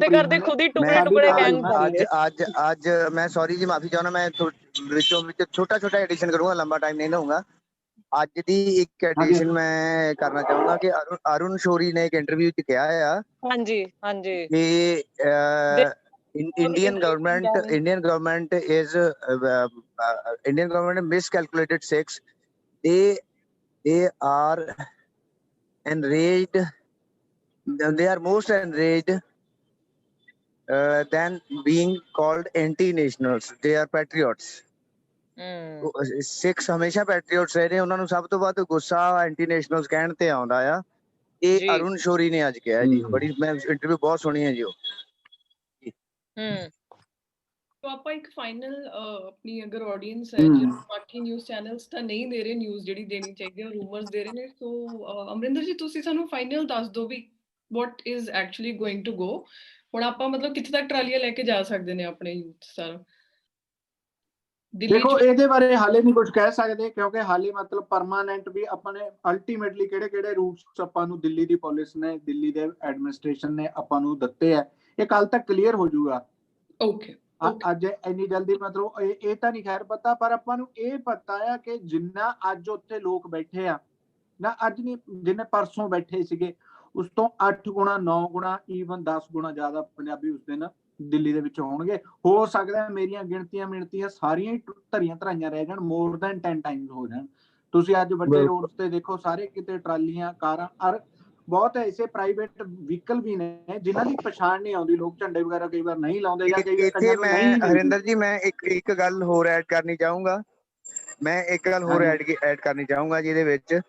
A: ਕਰਦੇ ਖੁਦ ਹੀ ਟੁਕੜੇ
D: ਅੱਜ ਮੈਂ ਸੌਰੀ ਜੀ ਮਾਫੀ ਚਾਹੁੰਦਾ ਮੈਂ ਵਿੱਚ ਛੋਟਾ ਐਡੀਸ਼ਨ ਕਰੂੰਗਾ ਲੰਬਾ ਟਾਈਮ ਨਹੀਂ ਲਊਂਗਾ ਅੱਜ ਦੀ ਇੱਕ ਐਡੀਸ਼ਨ ਮੈਂ ਕਰਨਾ ਚਾਹੂੰਗਾ ਕਿ ਅਰੁਣ ਸ਼ੌਰੀ ਨੇ ਇੱਕ ਇੰਟਰਵਿਊ 'ਚ ਕਿਹਾ ਆ
A: ਹਾਂਜੀ
D: ਕਿ Indian government miscalculated sex. They are enraged. They are most enraged than being called anti-nationals. They are patriots. Sikhs ਹਮੇਸ਼ਾ patriots ਰਹੇ ਨੇ ਉਹਨਾਂ ਨੂੰ ਸਭ ਤੋਂ ਵੱਧ ਗੁੱਸਾ anti-nationals ਕਹਿਣ ਤੇ ਆਉਂਦਾ ਆ ਇਹ ਅਰੁਣ ਸ਼ੌਰੀ ਨੇ ਅੱਜ ਕਿਹਾ ਜੀ ਬੜੀ ਮੈਂ ਇੰਟਰਵਿਊ ਬਹੁਤ ਸੁਣੀ ਹੈ ਜੀ ਉਹ
B: तो ਆਪਾਂ ਇੱਕ ਫਾਈਨਲ ਆਪਣੀ ਅਗਰ ਆਡੀਅנס ਹੈ ਜਿਹੜਾ ਬਾਕੀ ਨਿਊਜ਼ ਚੈਨਲਸ ਤਾਂ ਨਹੀਂ ਦੇ ਰਹੇ ਨਿਊਜ਼ ਜਿਹੜੀ ਦੇਣੀ ਚਾਹੀਦੀ ਹੈ ਰੂਮਰਸ ਦੇ ਰਹੇ ਨੇ ਸੋ ਅਮਰਿੰਦਰ ਜੀ ਤੁਸੀਂ ਸਾਨੂੰ ਫਾਈਨਲ ਦੱਸ ਦਿਓ ਵੀ what is actually going to go ਹੁਣ ਆਪਾਂ ਮਤਲਬ ਕਿੱਥੇ ਤੱਕ ਟਰਾਲੀਆਂ ਲੈ ਕੇ ਜਾ ਸਕਦੇ ਨੇ ਆਪਣੇ ਯੂਥ ਸਾਰਾ
G: ਦੇਖੋ ਇਹਦੇ ਬਾਰੇ ਹਾਲੇ ਨਹੀਂ ਕੁਝ ਕਹਿ ਸਕਦੇ ਕਿਉਂਕਿ ਹਾਲੇ ਮਤਲਬ ਪਰਮਾਨੈਂਟ ਵੀ ਆਪਾਂ ਨੇ ਅਲਟੀਮੇਟਲੀ ਕਿਹੜੇ ਰੂਟਸ ਆਪਾਂ ਨੂੰ ਦਿੱਲੀ ਦੀ ਪੁਲਿਸ ਨੇ ਦਿੱਲੀ ਦੇ ਐਡਮਿਨਿਸਟ੍ਰੇਸ਼ਨ ਨੇ ਆਪਾਂ ਨੂੰ ਦਿੱਤੇ ਆ ਇਹ ਕੱਲ ਤੱਕ ਕਲੀਅਰ ਹੋ ਜਾਊਗਾ
B: ਓਕੇ
G: ਅੱਜ ਇੰਨੀ ਜਲਦੀ ਮਤਲਬ ਇਹ ਤਾਂ ਨਹੀਂ ਖੈਰ ਪਤਾ ਪਰ ਆਪਾਂ ਨੂੰ ਇਹ ਪਤਾ ਆ ਕਿ ਜਿੰਨਾ ਅੱਜ ਉੱਥੇ ਲੋਕ ਬੈਠੇ ਆ ਨਾ ਅੱਜ ਨਹੀਂ ਜਿੰਨੇ ਪਰਸੋਂ ਬੈਠੇ ਸੀਗੇ ਉਸ ਤੋਂ 8 ਗੁਣਾ 9 ਗੁਣਾ ਈਵਨ 10 ਗੁਣਾ ਜ਼ਿਆਦਾ ਪੰਜਾਬੀ ਉਸ ਦਿਨ ਦਿੱਲੀ ਦੇ ਵਿੱਚ ਹੋਣਗੇ ਹੋ ਸਕਦਾ ਮੇਰੀਆਂ ਗਿਣਤੀਆਂ ਸਾਰੀਆਂ ਹੀ ਧਰੀਆਂ ਰਹਿ ਜਾਣ ਮੋਰ ਦੈਨ 10 ਟਾਈਮਸ ਹੋ ਜਾਣ ਤੁਸੀਂ ਅੱਜ ਵੱਡੇ ਰੋਡਸ ਤੇ ਦੇਖੋ ਸਾਰੇ ਕਿਤੇ ਟਰਾਲੀਆਂ ਕਾਰਾਂ ਬਹੁਤ ਐਸੇ ਪ੍ਰਾਈਵੇਟ ਵਹੀਕਲ ਵੀ ਨੇ ਜਿਨ੍ਹਾਂ ਦੀ ਪਛਾਣ ਨਹੀਂ ਆਉਂਦੀ, ਲੋਕ ਝੰਡੇ ਵਗੈਰਾ ਕਈ ਵਾਰ ਨਹੀਂ ਲਾਉਂਦੇ ਜਾਂ ਕਈ ਵਾਰ
D: ਇੱਥੇ
G: ਕਈਆਂ ਨੂੰ
D: ਮੈਂ
G: ਨਹੀਂ ਮਿਲਦੀ।
D: ਹਰਿੰਦਰ ਜੀ ਮੈਂ ਇੱਕ ਗੱਲ ਹੋਰ ਐਡ ਕਰਨੀ ਚਾਹੂੰਗਾ, ਮੈਂ ਇੱਕ ਗੱਲ ਹੋਰ
G: ਹਾਂਜੀ।
D: ਐਡ ਕਰਨੀ ਚਾਹੂੰਗਾ ਜਿਹਦੇ ਵਿੱਚ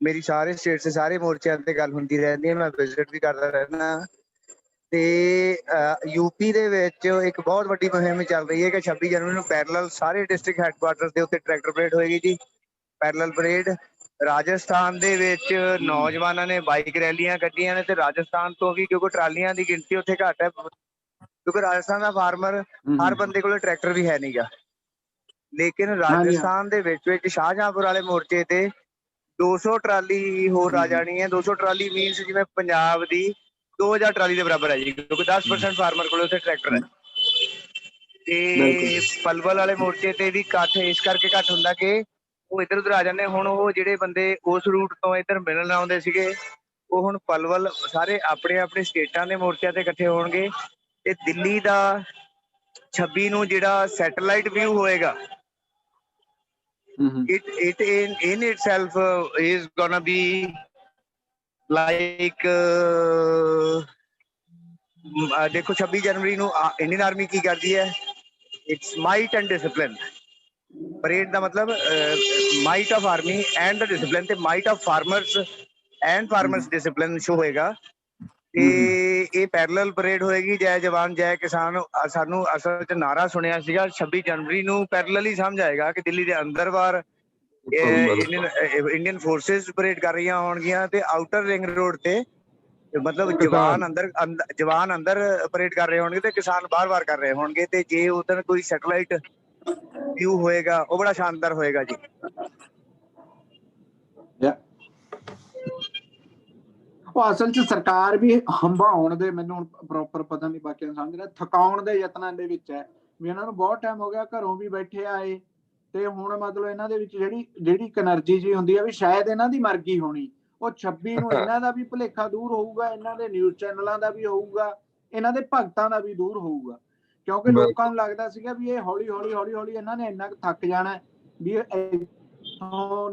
D: ਮੇਰੀ ਸਾਰੇ ਸਟੇਟ ਸੇ ਸਾਰੇ ਮੋਰਚਿਆਂ ਤੇ ਗੱਲ ਹੁੰਦੀ ਰਹਿੰਦੀ ਹੈ, ਮੈਂ ਵਿਜ਼ਿਟ ਵੀ ਕਰਦਾ ਰਹਿੰਦਾ। ਤੇ यूपी ਦੇ ਵਿੱਚ ਇੱਕ ਬਹੁਤ ਵੱਡੀ ਮੁਹਿੰਮ ਚੱਲ ਰਹੀ ਹੈ ਕਿ 26 ਜਨਵਰੀ ਨੂੰ ਪੈਰਲਲ ਸਾਰੇ ਡਿਸਟ੍ਰਿਕਟ ਹੈਡਕੁਆਟਰਸ ਦੇ ਉੱਤੇ ਟਰੈਕਟਰ ਪਰੇਡ ਹੋਏਗੀ ਜੀ, ਪੈਰਲਲ ਪਰੇਡ। ਰਾਜਸਥਾਨ ਦੇ ਵਿੱਚ ਨੌਜਵਾਨਾਂ ਨੇ ਬਾਈਕ ਰੈਲੀਆਂ ਕੱਢੀਆਂ ਨੇ, ਤੇ ਰਾਜਸਥਾਨ ਤੋਂ ਵੀ, ਕਿਉਂਕਿ ਟਰਾਲੀਆਂ ਦੀ ਗਿਣਤੀ ਉੱਥੇ ਘੱਟ ਹੈ, ਕਿਉਂਕਿ ਰਾਜਸਥਾਨ ਦਾ ਫਾਰਮਰ ਹਰ ਬੰਦੇ ਕੋਲ ਟਰੈਕਟਰ ਵੀ ਹੈ ਨਹੀਂਗਾ। ਲੇਕਿਨ ਰਾਜਸਥਾਨ ਦੇ ਵਿੱਚ ਸ਼ਾਹਜਹਾਂਪੁਰ ਵਾਲੇ ਮੋਰਚੇ ਤੇ 200 ਟਰਾਲੀ ਹੋਰ ਆ ਜਾਣੀ ਹੈ। 200 ਟਰਾਲੀ ਮੀਨਸ ਜਿਵੇਂ ਪੰਜਾਬ ਦੀ 2000 ਟਰਾਲੀ ਦੇ ਬਰਾਬਰ ਹੈ ਜੀ, ਕਿਉਂਕਿ 10% ਫਾਰਮਰ ਕੋਲ ਉੱਥੇ ਟਰੈਕਟਰ ਹੈ। ਤੇ ਪਲਵਲ ਵਾਲੇ ਮੋਰਚੇ ਤੇ ਵੀ ਇਕੱਠ ਇਸ ਕਰਕੇ ਘੱਟ ਹੁੰਦਾ ਕਿ ਉਹ ਇੱਧਰ ਉੱਧਰ ਆ ਜਾਂਦੇ। ਹੁਣ ਉਹ ਜਿਹੜੇ ਬੰਦੇ ਉਸ ਰੂਟ ਤੋਂ ਇੱਧਰ ਮਿਲਣ ਆਉਂਦੇ ਸੀਗੇ, ਉਹ ਹੁਣ ਪਲਵਲ ਸਾਰੇ ਆਪਣੇ ਆਪਣੇ ਸਟੇਟਾਂ ਦੇ ਮੋਰਚਿਆਂ ਤੇ ਇਕੱਠੇ ਹੋਣਗੇ। ਤੇ ਦਿੱਲੀ ਦਾ 26 ਨੂੰ ਜਿਹੜਾ ਸੈਟੇਲਾਈਟ ਵਿਊ ਹੋਏਗਾ, it in itself is gonna be like ਦੇਖੋ 26 ਜਨਵਰੀ ਨੂੰ ਇੰਡੀਅਨ ਆਰਮੀ ਕੀ ਕਰਦੀ ਹੈ, it's might and discipline. Parade ਦਾ ਮਤਲਬ might of army and the discipline, ਤੇ might of farmers and farmers discipline show ਹੋਏਗਾ। ਤੇ ਇਹ ਪੈਰਲਲ ਪਰੇਡ ਹੋਏਗੀ, ਜੈ ਜਵਾਨ ਜੈ ਕਿਸਾਨ। ਸਾਨੂੰ ਅਸਲ 'ਚ ਨਾਰਾ ਸੁਣਿਆ ਸੀਗਾ 26 ਜਨਵਰੀ ਨੂੰ ਪੈਰਲਲ ਹੀ ਸਮਝ ਆਏਗਾ ਕਿ ਦਿੱਲੀ ਦੇ ਅੰਦਰ ਬਾਹਰ ਇੰਡੀਅਨ ਫੋਰਸਿਸ ਪਰੇਡ ਕਰ ਰਹੀਆਂ ਹੋਣਗੀਆਂ, ਤੇ ਆਊਟਰ ਰਿੰਗ ਰੋਡ ਤੇ ਮਤਲਬ ਜਵਾਨ ਅੰਦਰ ਪਰੇਡ ਕਰ ਰਹੇ ਹੋਣਗੇ ਤੇ ਕਿਸਾਨ ਬਾਹਰ ਕਰ ਰਹੇ ਹੋਣਗੇ। ਤੇ ਜੇ ਉਧਰ ਕੋਈ ਸੈਟੇਲਾਈਟ ਵਿਊ ਹੋਏਗਾ, ਉਹ ਬੜਾ ਸ਼ਾਨਦਾਰ ਹੋਏਗਾ ਜੀ।
G: ਉਹ ਅਸਲ 'ਚ ਸਰਕਾਰ ਵੀ ਹੰਭਾਉਣ ਦੇ, ਮੈਨੂੰ ਹੁਣ ਪ੍ਰੋਪਰ ਪਤਾ ਨਹੀਂ, ਬਾਕੀਆਂ ਨੂੰ ਸਮਝ ਰਿਹਾ, ਥਕਾਉਣ ਦੇ ਯਤਨਾਂ ਦੇ ਵਿੱਚ ਹੈ ਵੀ ਇਹਨਾਂ ਨੂੰ ਬਹੁਤ ਟਾਈਮ ਹੋ ਗਿਆ, ਘਰੋਂ ਵੀ ਬੈਠੇ ਆਏ, ਤੇ ਹੁਣ ਮਤਲਬ ਇਹਨਾਂ ਦੇ ਵਿੱਚ ਜਿਹੜੀ ਇੱਕ એનર્ਜੀ ਜੀ ਹੁੰਦੀ ਹੈ ਵੀ ਸ਼ਾਇਦ ਇਹਨਾਂ ਦੀ ਮਰ ਗਈ ਹੋਣੀ, ਉਹ 26 ਨੂੰ ਇਹਨਾਂ ਦਾ ਵੀ ਭੁਲੇਖਾ ਦੂਰ ਹੋਊਗਾ, ਇਹਨਾਂ ਦੇ ਨਿਊਜ਼ ਚੈਨਲਾਂ ਦਾ ਵੀ ਹੋਊਗਾ, ਇਹਨਾਂ ਦੇ ਭਗਤਾਂ ਦਾ ਵੀ ਦੂਰ ਹੋਊਗਾ। ਕਿਉਂਕਿ ਲੋਕਾਂ ਨੂੰ ਲੱਗਦਾ ਸੀਗਾ ਵੀ ਇਹ ਹੌਲੀ ਹੌਲੀ ਇਹਨਾਂ ਨੇ ਇੰਨਾ ਕੁ ਥੱਕ ਜਾਣਾ ਵੀ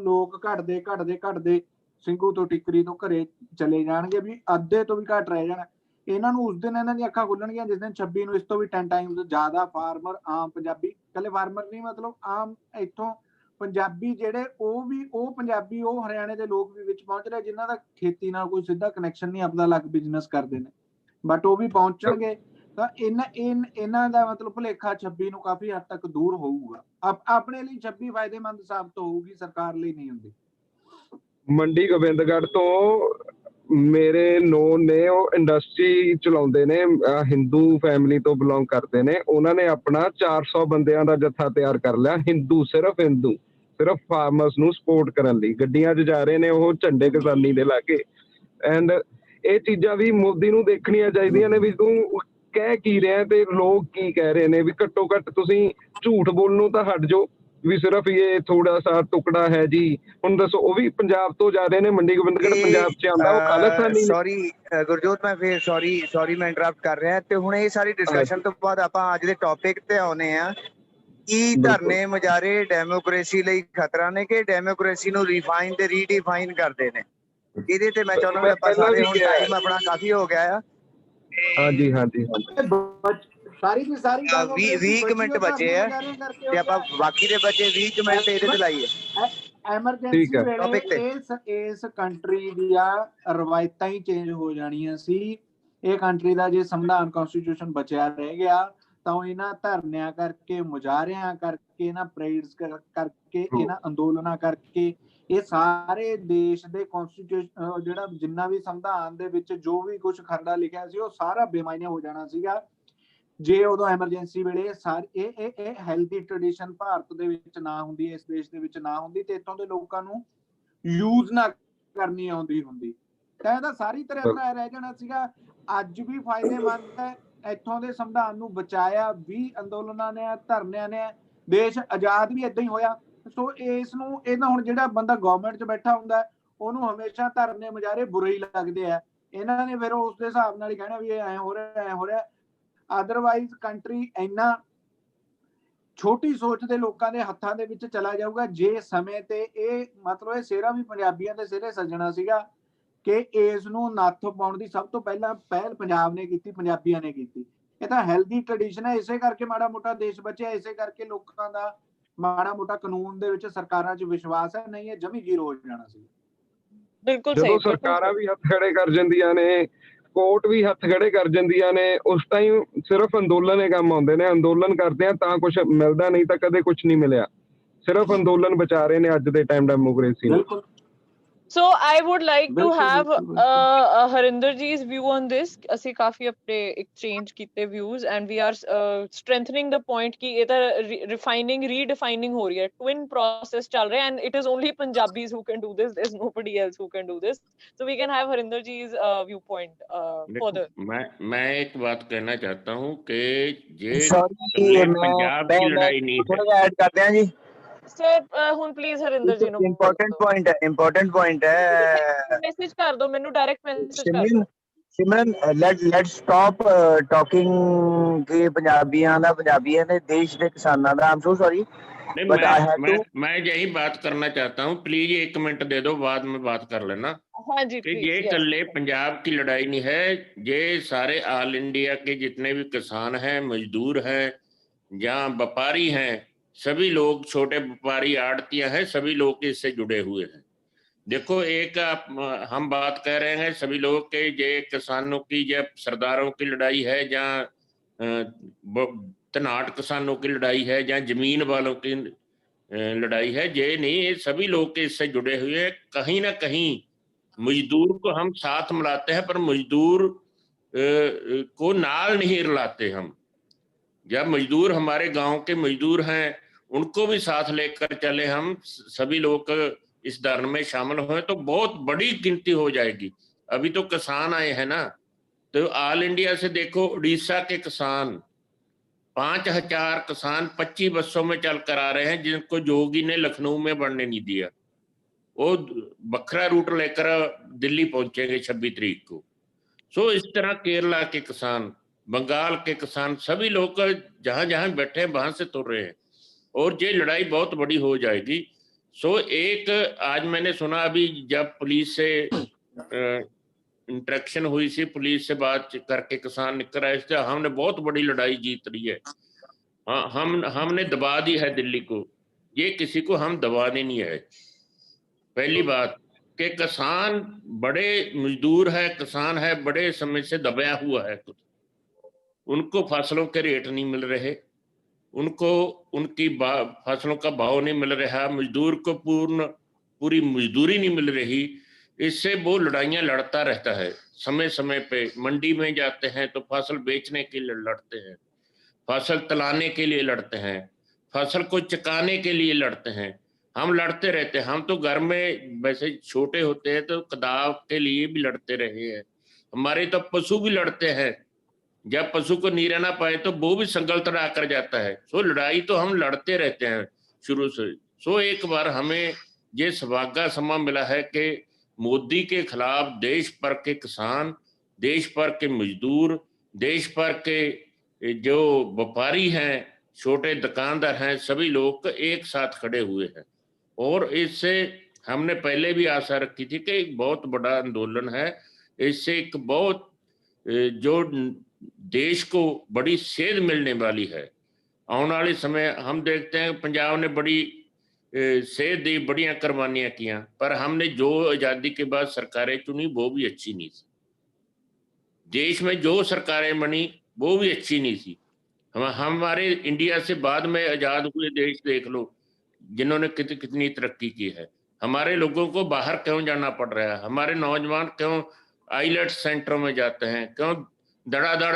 G: ਲੋਕ ਘਟਦੇ ਸਿੰਘੂ ਤੋਂ ਟਿੱਕਰੀ ਤੋਂ ਘਰੇ ਚਲੇ ਜਾਣਗੇ, ਵੀ ਅੱਧੇ ਤੋਂ ਵੀ ਘੱਟ ਰਹਿ ਜਾਣਾ। ਇਹਨਾਂ ਨੂੰ ਉਸ ਦਿਨ ਇਹਨਾਂ ਦੀਆਂ ਅੱਖਾਂ ਖੁੱਲਣਗੀਆਂ ਜਿਸ ਦਿਨ 26 ਨੂੰ ਇਸ ਤੋਂ ਵੀ 10 ਟਾਈਮਸ ਜ਼ਿਆਦਾ ਫਾਰਮਰ, ਆਮ ਪੰਜਾਬੀ, ਇਕੱਲੇ ਫਾਰਮਰ ਨਹੀਂ, ਮਤਲਬ ਆਮ ਇੱਥੋਂ ਪੰਜਾਬੀ ਜਿਹੜੇ ਉਹ ਪੰਜਾਬੀ ਉਹ ਹਰਿਆਣੇ ਦੇ ਲੋਕ ਵੀ ਵਿੱਚ ਪਹੁੰਚ ਰਹੇ ਜਿਨ੍ਹਾਂ ਦਾ ਖੇਤੀ ਨਾਲ ਕੋਈ ਸਿੱਧਾ ਕਨੈਕਸ਼ਨ ਨਹੀਂ, ਆਪਦਾ ਅਲੱਗ ਬਿਜ਼ਨਸ ਕਰਦੇ ਨੇ, ਬਟ ਉਹ ਵੀ ਪਹੁੰਚਣਗੇ। ਤਾਂ ਇਹਨਾਂ ਦਾ ਮਤਲਬ ਭੁਲੇਖਾ 26 ਨੂੰ ਕਾਫੀ ਹੱਦ ਤੱਕ ਦੂਰ ਹੋਊਗਾ। ਆਪਣੇ ਲਈ 26 ਫਾਇਦੇਮੰਦ ਸਾਬਤ ਹੋਊਗੀ, ਸਰਕਾਰ ਲਈ ਨਹੀਂ ਹੁੰਦੀ।
C: ਮੰਡੀ ਗੋਬਿੰਦਗੜ੍ਹ ਤੋਂ ਮੇਰੇ ਨੋਨ ਨੇ, ਉਹ ਇੰਡਸਟਰੀ ਚਲਾਉਂਦੇ ਨੇ, ਹਿੰਦੂ ਫੈਮਿਲੀ ਤੋਂ ਬਿਲੋਂਗ ਕਰਦੇ ਨੇ। ਉਹਨਾਂ ਨੇ ਆਪਣਾ 400 ਬੰਦਿਆਂ ਦਾ ਜੱਥਾ ਤਿਆਰ ਕਰ ਲਿਆ, ਸਿਰਫ ਫਾਰਮਰਸ ਨੂੰ ਸਪੋਰਟ ਕਰਨ ਲਈ। ਗੱਡੀਆਂ 'ਚ ਜਾ ਰਹੇ ਨੇ ਉਹ ਝੰਡੇ ਕਿਸਾਨੀ ਦੇ ਲਾ ਕੇ। ਐਂਡ ਇਹ ਚੀਜ਼ਾਂ ਵੀ ਮੋਦੀ ਨੂੰ ਦੇਖਣੀਆਂ ਚਾਹੀਦੀਆਂ ਨੇ ਵੀ ਤੂੰ ਕਹਿ ਕੀ ਰਿਹਾ ਤੇ ਲੋਕ ਕੀ ਕਹਿ ਰਹੇ ਨੇ। ਵੀ ਘੱਟੋ ਘੱਟ ਤੁਸੀਂ ਝੂਠ ਬੋਲਣੋਂ ਤਾਂ ਹਟ ਜਾਓ ਵੀ ਸਿਰਫ ਇਹ ਥੋੜਾ ਸਾ ਟੁਕੜਾ ਹੈ ਜੀ। ਹੁਣ ਦੱਸੋ, ਉਹ ਵੀ ਪੰਜਾਬ ਤੋਂ ਜਾ ਰਹੇ ਨੇ, ਮੰਡੀ ਗੋਬਿੰਦਗੜ੍ਹ ਪੰਜਾਬ 'ਚ ਆਉਂਦਾ, ਉਹ ਖਾਲਿਸਤਾਨੀ।
D: ਸੌਰੀ ਗੁਰਜੋਤ, ਮੈਂ ਫੇਰ ਸੌਰੀ ਮੈਂ ਇੰਟਰਪਟ ਕਰ ਰਿਹਾ। ਤੇ ਹੁਣ ਇਹ ਸਾਰੀ ਡਿਸਕਸ਼ਨ ਤੋਂ ਬਾਅਦ ਆਪਾਂ ਅੱਜ ਦੇ ਟੌਪਿਕ ਤੇ ਆਉਨੇ ਆ ਕਿ ਧਰਨੇ ਮੁਜ਼ਾਹਰੇ ਡੈਮੋਕ੍ਰੇਸੀ ਲਈ ਖਤਰਾ ਨੇ ਕਿ ਡੈਮੋਕ੍ਰੇਸੀ ਨੂੰ ਰਿਫਾਈਨ ਤੇ ਰੀਡਿਫਾਈਨ ਕਰਦੇ ਨੇ। ਇਹਦੇ ਤੇ ਮੈਂ ਚਾਹੁੰਦਾ ਵੀ ਆਪਾਂ ਸਾਰੇ, ਹੁਣ ਟਾਈਮ ਆਪਣਾ ਕਾਫੀ ਹੋ ਗਿਆ ਆ।
C: ਹਾਂਜੀ
G: ਸਾਰੀ ਦੀ ਸਾਰੀ
D: 20 ਮਿੰਟ ਬਚੇ ਆ ਤੇ ਆਪਾਂ ਬਾਕੀ ਦੇ ਬਚੇ 20 ਮਿੰਟ ਇਹਦੇ ਤੇ ਲਾਈਏ।
G: ਐਮਰਜੈਂਸੀ ਵੇਲੇ ਇਸ ਕੰਟਰੀ ਦੀਆਂ ਰਵਾਇਤਾਂ ਹੀ ਚੇਂਜ ਹੋ ਜਾਣੀਆਂ ਸੀ। ਇਹ ਕੰਟਰੀ ਦਾ ਜੇ ਸੰਵਿਧਾਨ ਕਨਸਟੀਟਿਊਸ਼ਨ ਬਚਿਆ ਰਹਿ ਗਿਆ ਤਾਂ ਉਹ ਇਹਨਾਂ ਧਰਨਿਆਂ ਕਰਕੇ, ਮੁਜ਼ਾਹਰਿਆਂ ਕਰਕੇ, ਇਹਨਾਂ ਪਰੇਡਸ ਕਰਕੇ, ਇਹਨਾਂ ਅੰਦੋਲਨਾਂ ਕਰਕੇ, ਇਹ ਸਾਰੇ ਦੇਸ਼ ਦੇ ਕਨਸਟੀਟਿਊਸ਼ਨ ਜਿਹੜਾ ਜਿੰਨਾ ਵੀ ਸੰਵਿਧਾਨ ਦੇ ਵਿੱਚ ਜੋ ਵੀ ਕੁਝ ਖਰੜਾ ਲਿਖਿਆ ਸੀ ਉਹ ਸਾਰਾ ਬੇਮਾਇਨੇ ਹੋ ਜਾਣਾ ਸੀਗਾ ਜੇ ਉਦੋਂ ਐਮਰਜੈਂਸੀ ਵੇਲੇ ਇਹ ਹੈਲਦੀ ਟ੍ਰੈਡੀਸ਼ਨ ਭਾਰਤ ਦੇ ਵਿੱਚ ਨਾ ਹੁੰਦੀ, ਇਸ ਦੇਸ਼ ਦੇ ਵਿੱਚ ਨਾ ਹੁੰਦੀ, ਤੇ ਇੱਥੋਂ ਦੇ ਲੋਕਾਂ ਨੂੰ ਯੂਜ਼ ਨਾ ਕਰਨੀ ਆਉਂਦੀ ਹੁੰਦੀ ਤਾਂ ਇਹਦਾ ਸਾਰੀ ਤਰ੍ਹਾਂ ਰਹਿ ਜਾਣਾ ਸੀਗਾ। ਅੱਜ ਵੀ ਫਾਇਦੇਮੰਦ ਹੈ, ਇੱਥੋਂ ਦੇ ਸੰਵਿਧਾਨ ਨੂੰ ਬਚਾਇਆ ਵੀ ਅੰਦੋਲਨਾਂ ਨੇ, ਧਰਨਿਆਂ ਨੇ, ਦੇਸ਼ ਆਜ਼ਾਦ ਵੀ ਏਦਾਂ ਹੀ ਹੋਇਆ। ਸੋ ਇਹਦਾ ਹੁਣ ਜਿਹੜਾ ਬੰਦਾ ਗਵਰਨਮੈਂਟ 'ਚ ਬੈਠਾ ਹੁੰਦਾ ਉਹਨੂੰ ਹਮੇਸ਼ਾ ਧਰਨੇ ਮੁਜ਼ਾਹਰੇ ਬੁਰੇ ਹੀ ਲੱਗਦੇ ਆ। ਇਹਨਾਂ ਨੇ ਫਿਰ ਉਸ ਦੇ ਹਿਸਾਬ ਨਾਲ ਹੀ ਕਹਿਣਾ ਵੀ ਇਹ ਐਂ ਹੋ ਰਿਹਾ। ਅਦਰਵਾਈਜ਼ ਕੰਟਰੀ ਇੰਨਾ ਛੋਟੀ ਸੋਚ ਦੇ ਲੋਕਾਂ ਦੇ ਹੱਥਾਂ ਦੇ ਵਿੱਚ ਚਲਾ ਜਾਊਗਾ ਜੇ ਸਮੇਂ ਤੇ ਇਹ ਮਤਲਬ ਇਹ ਸਿਹਰਾ ਵੀ ਪੰਜਾਬੀਆਂ ਦੇ ਸਿਹਰੇ ਸੱਜਣਾ ਸੀਗਾ ਕਿ ਇਸ ਨੂੰ ਨੱਥ ਪਾਉਣ ਦੀ ਸਭ ਤੋਂ ਪਹਿਲਾਂ ਪਹਿਲ ਪੰਜਾਬ ਨੇ ਕੀਤੀ, ਪੰਜਾਬੀਆਂ ਨੇ ਕੀਤੀ। ਇਹ ਤਾਂ ਹੈਲਦੀ ਟ੍ਰੈਡੀਸ਼ਨ ਹੈ, ਇਸੇ ਕਰਕੇ ਮਾੜਾ ਮੋਟਾ ਦੇਸ਼ ਬਚਿਆ, ਇਸੇ ਕਰਕੇ ਲੋਕਾਂ ਦਾ ਮਾੜਾ ਮੋਟਾ ਕਾਨੂੰਨ ਦੇ ਵਿੱਚ ਸਰਕਾਰਾਂ 'ਚ ਵਿਸ਼ਵਾਸ ਹੈ, ਨਹੀਂ ਇਹ ਜਮੀ ਜ਼ੀਰੋ ਹੋ ਜਾਣਾ ਸੀ।
A: ਬਿਲਕੁਲ
C: ਜਦੋਂ
A: ਸਹੀ, ਬਿਲਕੁਲ
C: ਸਰਕਾਰਾਂ
A: ਸਹੀ।
C: ਵੀ ਹੱਥ ਖੜੇ ਕਰ ਜਾਂਦੀਆਂ ਨੇ, ਕੋਰਟ ਵੀ ਹੱਥ ਖੜੇ ਕਰ ਜਾਂਦੀਆਂ ਨੇ, ਉਸ ਟਾਈਮ ਸਿਰਫ ਅੰਦੋਲਨ ਹੀ ਕੰਮ ਆਉਂਦੇ ਨੇ। ਅੰਦੋਲਨ ਕਰਦੇ ਆ ਤਾਂ ਕੁਝ ਮਿਲਦਾ, ਨਹੀਂ ਤਾਂ ਕਦੇ ਕੁਝ ਨਹੀਂ ਮਿਲਿਆ। ਸਿਰਫ ਅੰਦੋਲਨ ਬਚਾ ਰਹੇ ਨੇ ਅੱਜ ਦੇ ਟਾਈਮ ਡੈਮੋਕ੍ਰੇਸੀ ਨੂੰ।
G: ਬਿਲਕੁਲ
A: So I would like to
G: ਬਿਲਕੁਲ
A: have
G: ਬਿਲਕੁਲ ਬਿਲਕੁਲ
A: Harinder ji's view on this. ਅਸੀਂ ਕਾਫੀ ਆਪਣੇ exchange ਕੀਤੇ views and we are strengthening the point ਕਿ ਇਹ ਤਾਂ refining, redefining ਹੋ ਰਹੀ ਹੈ, twin process ਚੱਲ ਰਿਹਾ and it is only Punjabis who can do this. There's nobody else who can do this. So we can have Harinder ji's viewpoint further.
H: मैं एक बात कहना चाहता हूँ कि ये
D: सॉरी
H: इकल्ले
D: मैं
H: पंजाब की लड़ाई नहीं है।
D: थोड़ा ऐड करते हैं जी।
A: Sir, ਹੁਣ please Harinder ji ਨੂੰ
D: इंपॉर्टेंट पॉइंट है
A: ਮੈਸੇਜ ਕਰ ਦਿਓ ਮੈਨੂੰ, ਡਾਇਰੈਕਟ ਮੈਸੇਜ ਕਰ ਦਿਓ।
D: सिमरन let's stop talking कि पंजाबियां ਦਾ ਪੰਜਾਬੀਆਂ ਦੇ ਦੇਸ਼ ਦੇ ਕਿਸਾਨਾਂ ਦਾ। I'm so sorry
H: नहीं,
D: but I have to
H: मैं यही बात करना चाहता हूँ, प्लीज 1 मिनट दे दो, बाद में बात कर लेना।
A: हाँ जी
H: कि
A: please,
H: ये
A: yes.
H: इकल्ले पंजाब की लड़ाई नहीं है, ये सारे ऑल इंडिया के जितने भी किसान हैं, मजदूर हैं या व्यापारी हैं, सभी लोग, छोटे व्यापारी, आड़तियां हैं, सभी लोग इससे जुड़े हुए हैं। देखो, एक हम बात कर रहे हैं सभी लोग के ये किसानों की, जब सरदारों की लड़ाई है या तनाट किसानों की लड़ाई है या जमीन वालों की लड़ाई है, ये नहीं, ये सभी लोग के इससे जुड़े हुए हैं। कहीं ना कहीं मजदूर को हम साथ मिलाते हैं, पर मजदूर को नाल नहीं रलाते हम। जब मजदूर हमारे गांव के मजदूर हैं, उनको भी साथ लेकर चले हम, सभी लोग इस धरन में शामिल हुए, तो बहुत बड़ी गिनती हो जाएगी। अभी तो किसान आए हैं ना, तो ऑल इंडिया से देखो, उड़ीसा के किसान 5000 किसान 25 बसों में चल कर आ रहे हैं, जिनको जोगी ने लखनऊ में बढ़ने नहीं दिया। वो बखरा रूट लेकर दिल्ली पहुंचेंगे 26 तारीख को। सो इस तरह केरला के किसान, बंगाल के किसान, सभी लोग जहां जहां बैठे हैं वहां से तुर रहे हैं, और ये लड़ाई बहुत बड़ी हो जाएगी। सो एक आज मैंने सुना, अभी जब पुलिस से इंटरेक्शन हुई थी, पुलिस से बात करके किसान निकल आए थे, हमने बहुत बड़ी लड़ाई जीत रही है। हाँ, हमने दबा दी है दिल्ली को, ये किसी को हम दबाने नहीं है। पहली बात कि किसान बड़े मजदूर है, किसान है, बड़े समय से दबाया हुआ है कुछ, उनको फसलों के रेट नहीं मिल रहे, उनको उनकी फसलों का भाव नहीं मिल रहा, मजदूर को पूरी मजदूरी नहीं मिल रही। इससे वो लड़ाइयाँ लड़ता रहता है। समय समय पे मंडी में जाते हैं तो फसल बेचने के लिए लड़ते हैं, फसल तलाने के लिए लड़ते हैं, फसल को चकाने के लिए लड़ते हैं। हम लड़ते रहते हैं। हम तो घर में वैसे छोटे होते हैं तो कदाव के लिए भी लड़ते रहे हैं। हमारे तो पशु भी लड़ते हैं, जब पशु को नहीं रहना पाए तो वो भी संगल तड़ा कर जाता है। सो लड़ाई तो हम लड़ते रहते हैं शुरू से। सो एक बार हमें ये सौभाग्य समा मिला है कि मोदी के खिलाफ देश भर के किसान, देश भर के मजदूर, देश भर के जो व्यापारी हैं, छोटे दुकानदार हैं, सभी लोग एक साथ खड़े हुए हैं। और इससे हमने पहले भी आशा रखी थी कि एक बहुत बड़ा आंदोलन है, इससे एक बहुत जो देश को बड़ी सेध मिलने वाली है। आने वाले समय हम देखते हैं पंजाब ने बड़ी सेध दी, बड़ियां कुर्बानियां किया, पर हमने जो आज़ादी के बाद सरकारें चुनी वो भी अच्छी नहीं थी। देश में जो सरकारें बनी वो भी अच्छी नहीं थी। हमारे इंडिया से बाद में आज़ाद हुए देश देख लो, जिन्होंने कितनी तरक्की की है। हमारे लोगों को बाहर क्यों जाना पड़ रहा है? हमारे नौजवान क्यों आईलेट सेंटरों में जाते हैं? क्यों धड़ाधड़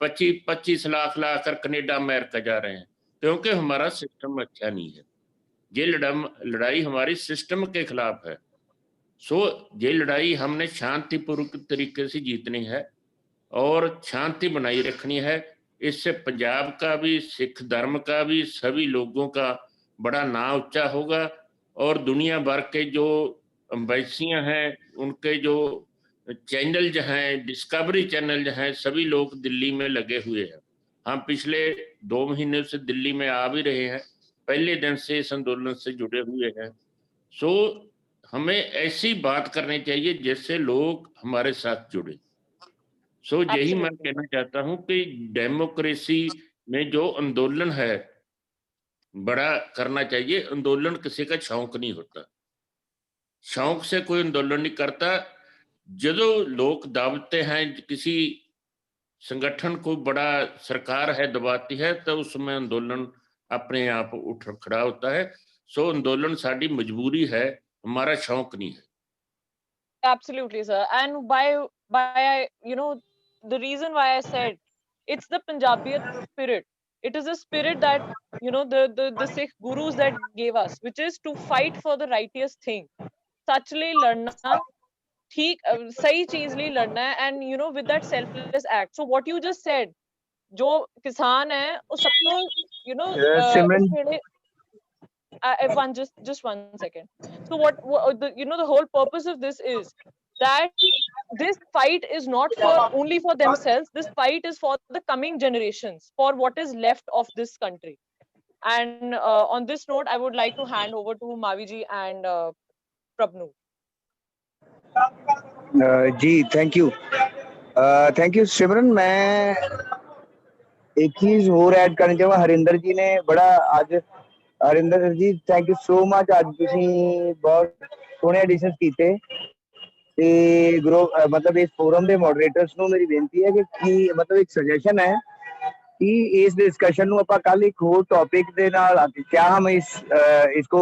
H: 25 लाख लाकर कनेडा अमेरिका जा रहे हैं? क्योंकि हमारा सिस्टम अच्छा नहीं है। ये लड़ाई हमारी सिस्टम के खिलाफ है। सो ये लड़ाई हमने शांतिपूर्वक तरीके से जीतनी है और शांति बनाई रखनी है। इससे पंजाब का भी, सिख धर्म का भी, सभी लोगों का बड़ा नाम ऊंचा होगा। और दुनिया भर के जो एम्बेसियां हैं, उनके जो चैनल हैं, डिस्कवरी चैनल हैं, सभी लोग दिल्ली में लगे हुए हैं। हम पिछले 2 महीने से दिल्ली में आ भी रहे हैं, पहले दिन से इस आंदोलन से जुड़े हुए हैं। सो हमें ऐसी बात करनी चाहिए जिससे लोग हमारे साथ जुड़े। सो यही मैं
A: Absolutely.
H: कहना चाहता हूं कि डेमोक्रेसी में जो आंदोलन है बड़ा करना चाहिए। आंदोलन किसी का शौक नहीं होता, शौक से कोई आंदोलन नहीं करता। जो लोग दबाते हैं किसी संगठन को, बड़ा सरकार है दबाती है, तो उसमें आंदोलन अपने आप उठ खड़ा होता है। सो आंदोलन साडी मजबूरी है, हमारा शौक नहीं है।
A: Absolutely, sir. And the reason why I said it's the Punjabiyat spirit. It is a spirit that the Sikh gurus that gave us, which is to fight for the righteous thing. सच ਲਈ लड़ना, ठीक सही चीज ਲਈ लड़ना है, and with that selfless act. So what you just said, जो किसान है वो सब तो
D: Simran,
A: इस ਵੇਲੇ just 1 second. So what the whole purpose of this is that this fight is not for only for themselves. This fight is for the coming generations, for what is left of this country. And on this note, I would like to hand over to Maviji and Prabnu.
D: Ji thank you Simran. मैं एक चीज और add करनी चाहूँगा। हरिंदर जी ने बड़ा आज, हरिंदर जी thank you so much. ਅੱਜ ਤੁਸੀਂ ਬਹੁਤ ਸੋਹਣੇ ਐਡੀਸ਼ਨਸ ਕੀਤੇ ਤੇ ਗਰੁੱਪ ਮਤਲਬ ਇਸ ਫੋਰਮ ਦੇ ਮੋਡਰੇਟਰਸ ਨੂੰ ਮੇਰੀ ਬੇਨਤੀ ਹੈ ਕਿ ਕੀ ਮਤਲਬ ਇੱਕ ਸੁਜੈਸ਼ਨ ਹੈ कि इस डिस्कशन ਨੂੰ ਆਪਾਂ ਕੱਲ एक और टॉपिक ਦੇ ਨਾਲ क्या हम इसको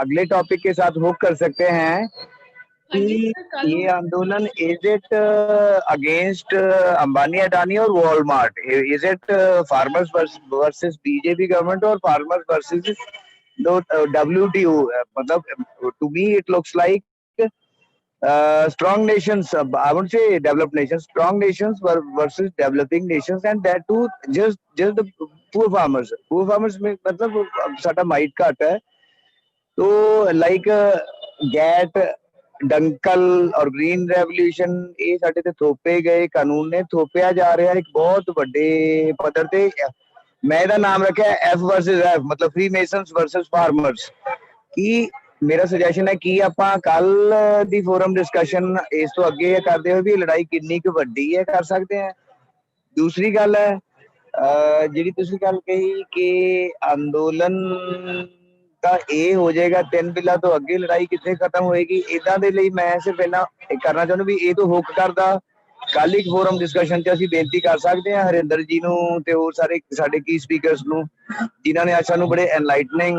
D: अगले टॉपिक के साथ होप कर सकते हैं कि ये आंदोलन is it against Ambani Adani और Walmart, is it farmers versus BJP government और फार्मर्स वर्सेस WTO? मतलब to me it looks like strong nations, I would say developed nations, strong nations versus developing nations, and that too just the poor farmers में मतलब साਡਾ might घट है तो like gate Dunkel और green revolution ये ਸਾਡੇ ਤੇ ਥੋਪੇ ਗਏ ਕਾਨੂੰਨ ਨੇ ਥੋਪਿਆ ਜਾ ਰਿਹਾ ਇੱਕ ਬਹੁਤ ਵੱਡੇ ਪੱਧਰ ਤੇ। ਮੈਂ ਇਹਦਾ ਨਾਮ ਰੱਖਿਆ F versus F, मतलब फ्री मेसन्स वर्सेस फार्मर्स। कि ਮੇਰਾ ਸੁਜੈਸ਼ਨ ਹੈ ਕਿ ਆਪਾਂ ਕੱਲ ਦੀ ਫੋਰਮ ਡਿਸਕਸ਼ਨ ਇਸ ਤੋਂ ਅੱਗੇ ਕਰਦੇ ਹੋਏ ਵੀ ਲੜਾਈ ਕਿੰਨੀ ਕੁ ਵੱਡੀ ਹੈ ਕਰ ਸਕਦੇ ਆ। ਦੂਸਰੀ ਗੱਲ ਹੈ ਜਿਹੜੀ ਤੁਸੀਂ ਗੱਲ ਕਹੀ ਕਿ ਅੰਦੋਲਨ ਤਾਂ ਇਹ ਹੋ ਜਾਏਗਾ 3 ਬਿੱਲਾਂ ਤੋਂ ਅੱਗੇ ਲੜਾਈ ਕਿੱਥੇ ਖਤਮ ਹੋਏਗੀ। ਇਦਾਂ ਦੇ ਲਈ ਮੈਂ ਸਿਰਫ ਇਹਨਾਂ ਕਰਨਾ ਚਾਹੁੰਦਾ ਵੀ ਇਹ ਤੋਂ ਹੁੱਕ ਕਰਦਾ ਕੱਲ ਇੱਕ ਫੋਰਮ ਡਿਸਕਸ਼ਨ 'ਚ ਅਸੀਂ ਬੇਨਤੀ ਕਰ ਸਕਦੇ ਹਾਂ ਹਰਿੰਦਰ ਜੀ ਨੂੰ ਤੇ ਹੋਰ ਸਾਰੇ ਸਾਡੇ ਕੀ ਸਪੀਕਰਸ ਨੂੰ ਜਿਨ੍ਹਾਂ ਨੇ ਅੱਜ ਸਾਨੂੰ ਬੜੇ ਐਨਲਾਈਟਨਿੰਗ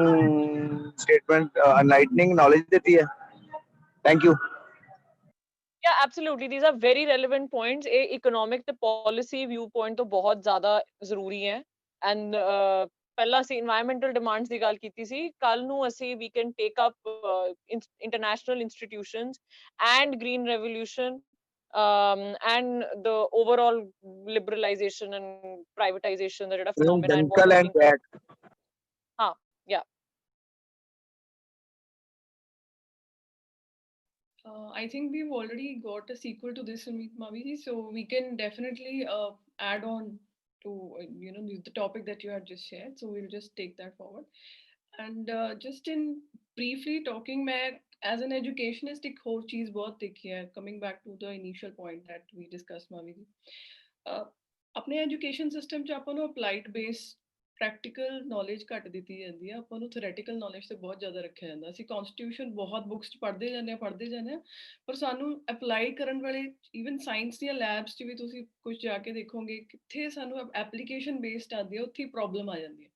D: स्टेटमेंट एनलाइटनिंग नॉलेज देती है। Thank you.
A: Yeah, absolutely. These are very relevant points. Economic ਤੇ policy viewpoint ਤੋਂ ਬਹੁਤ ਜ਼ਿਆਦਾ ਜ਼ਰੂਰੀ ਹੈ। And ਪਹਿਲਾਂ ਅਸੀਂ environmental demands ਦੀ ਗੱਲ ਕੀਤੀ ਸੀ, ਕੱਲ ਨੂੰ ਅਸੀਂ we can take up international institutions and green revolution and the overall liberalization and privatization ਦਾ ਜਿਹੜਾ phenomena involving ਹਾਂ yeah.
B: I think we've already got a sequel to this, Maviji, so we can definitely add on to the topic that you had just shared. So we'll just take that forward. And just in briefly talking, मैं as an educationist एक और चीज़ बहुत देखी है, coming back to the initial point that we discussed, Maviji. अपने education system च ਆਪਾਂ ਨੂੰ applied based ਪ੍ਰੈਕਟੀਕਲ ਨੌਲੇਜ ਘੱਟ ਦਿੱਤੀ ਜਾਂਦੀ ਹੈ, ਆਪਾਂ ਨੂੰ ਥਿਓਰੈਟੀਕਲ ਨੌਲੇਜ ਤੇ ਬਹੁਤ ਜ਼ਿਆਦਾ ਰੱਖਿਆ ਜਾਂਦਾ। ਅਸੀਂ ਕਨਸਟੀਟਿਊਸ਼ਨ ਬਹੁਤ ਬੁੱਕਸ 'ਚ ਪੜ੍ਹਦੇ ਜਾਂਦੇ ਹਾਂ ਪਰ ਸਾਨੂੰ ਅਪਲਾਈ ਕਰਨ ਵਾਲੇ ਈਵਨ ਸਾਇੰਸ ਦੀਆਂ ਲੈਬਸ 'ਚ ਵੀ ਤੁਸੀਂ ਕੁਝ ਜਾ ਕੇ ਦੇਖੋਗੇ ਕਿੱਥੇ ਸਾਨੂੰ ਐਪਲੀਕੇਸ਼ਨ ਬੇਸਡ ਆਉਂਦੀ ਹੈ, ਉੱਥੇ ਹੀ ਪ੍ਰੋਬਲਮ ਆ ਜਾਂਦੀ ਹੈ।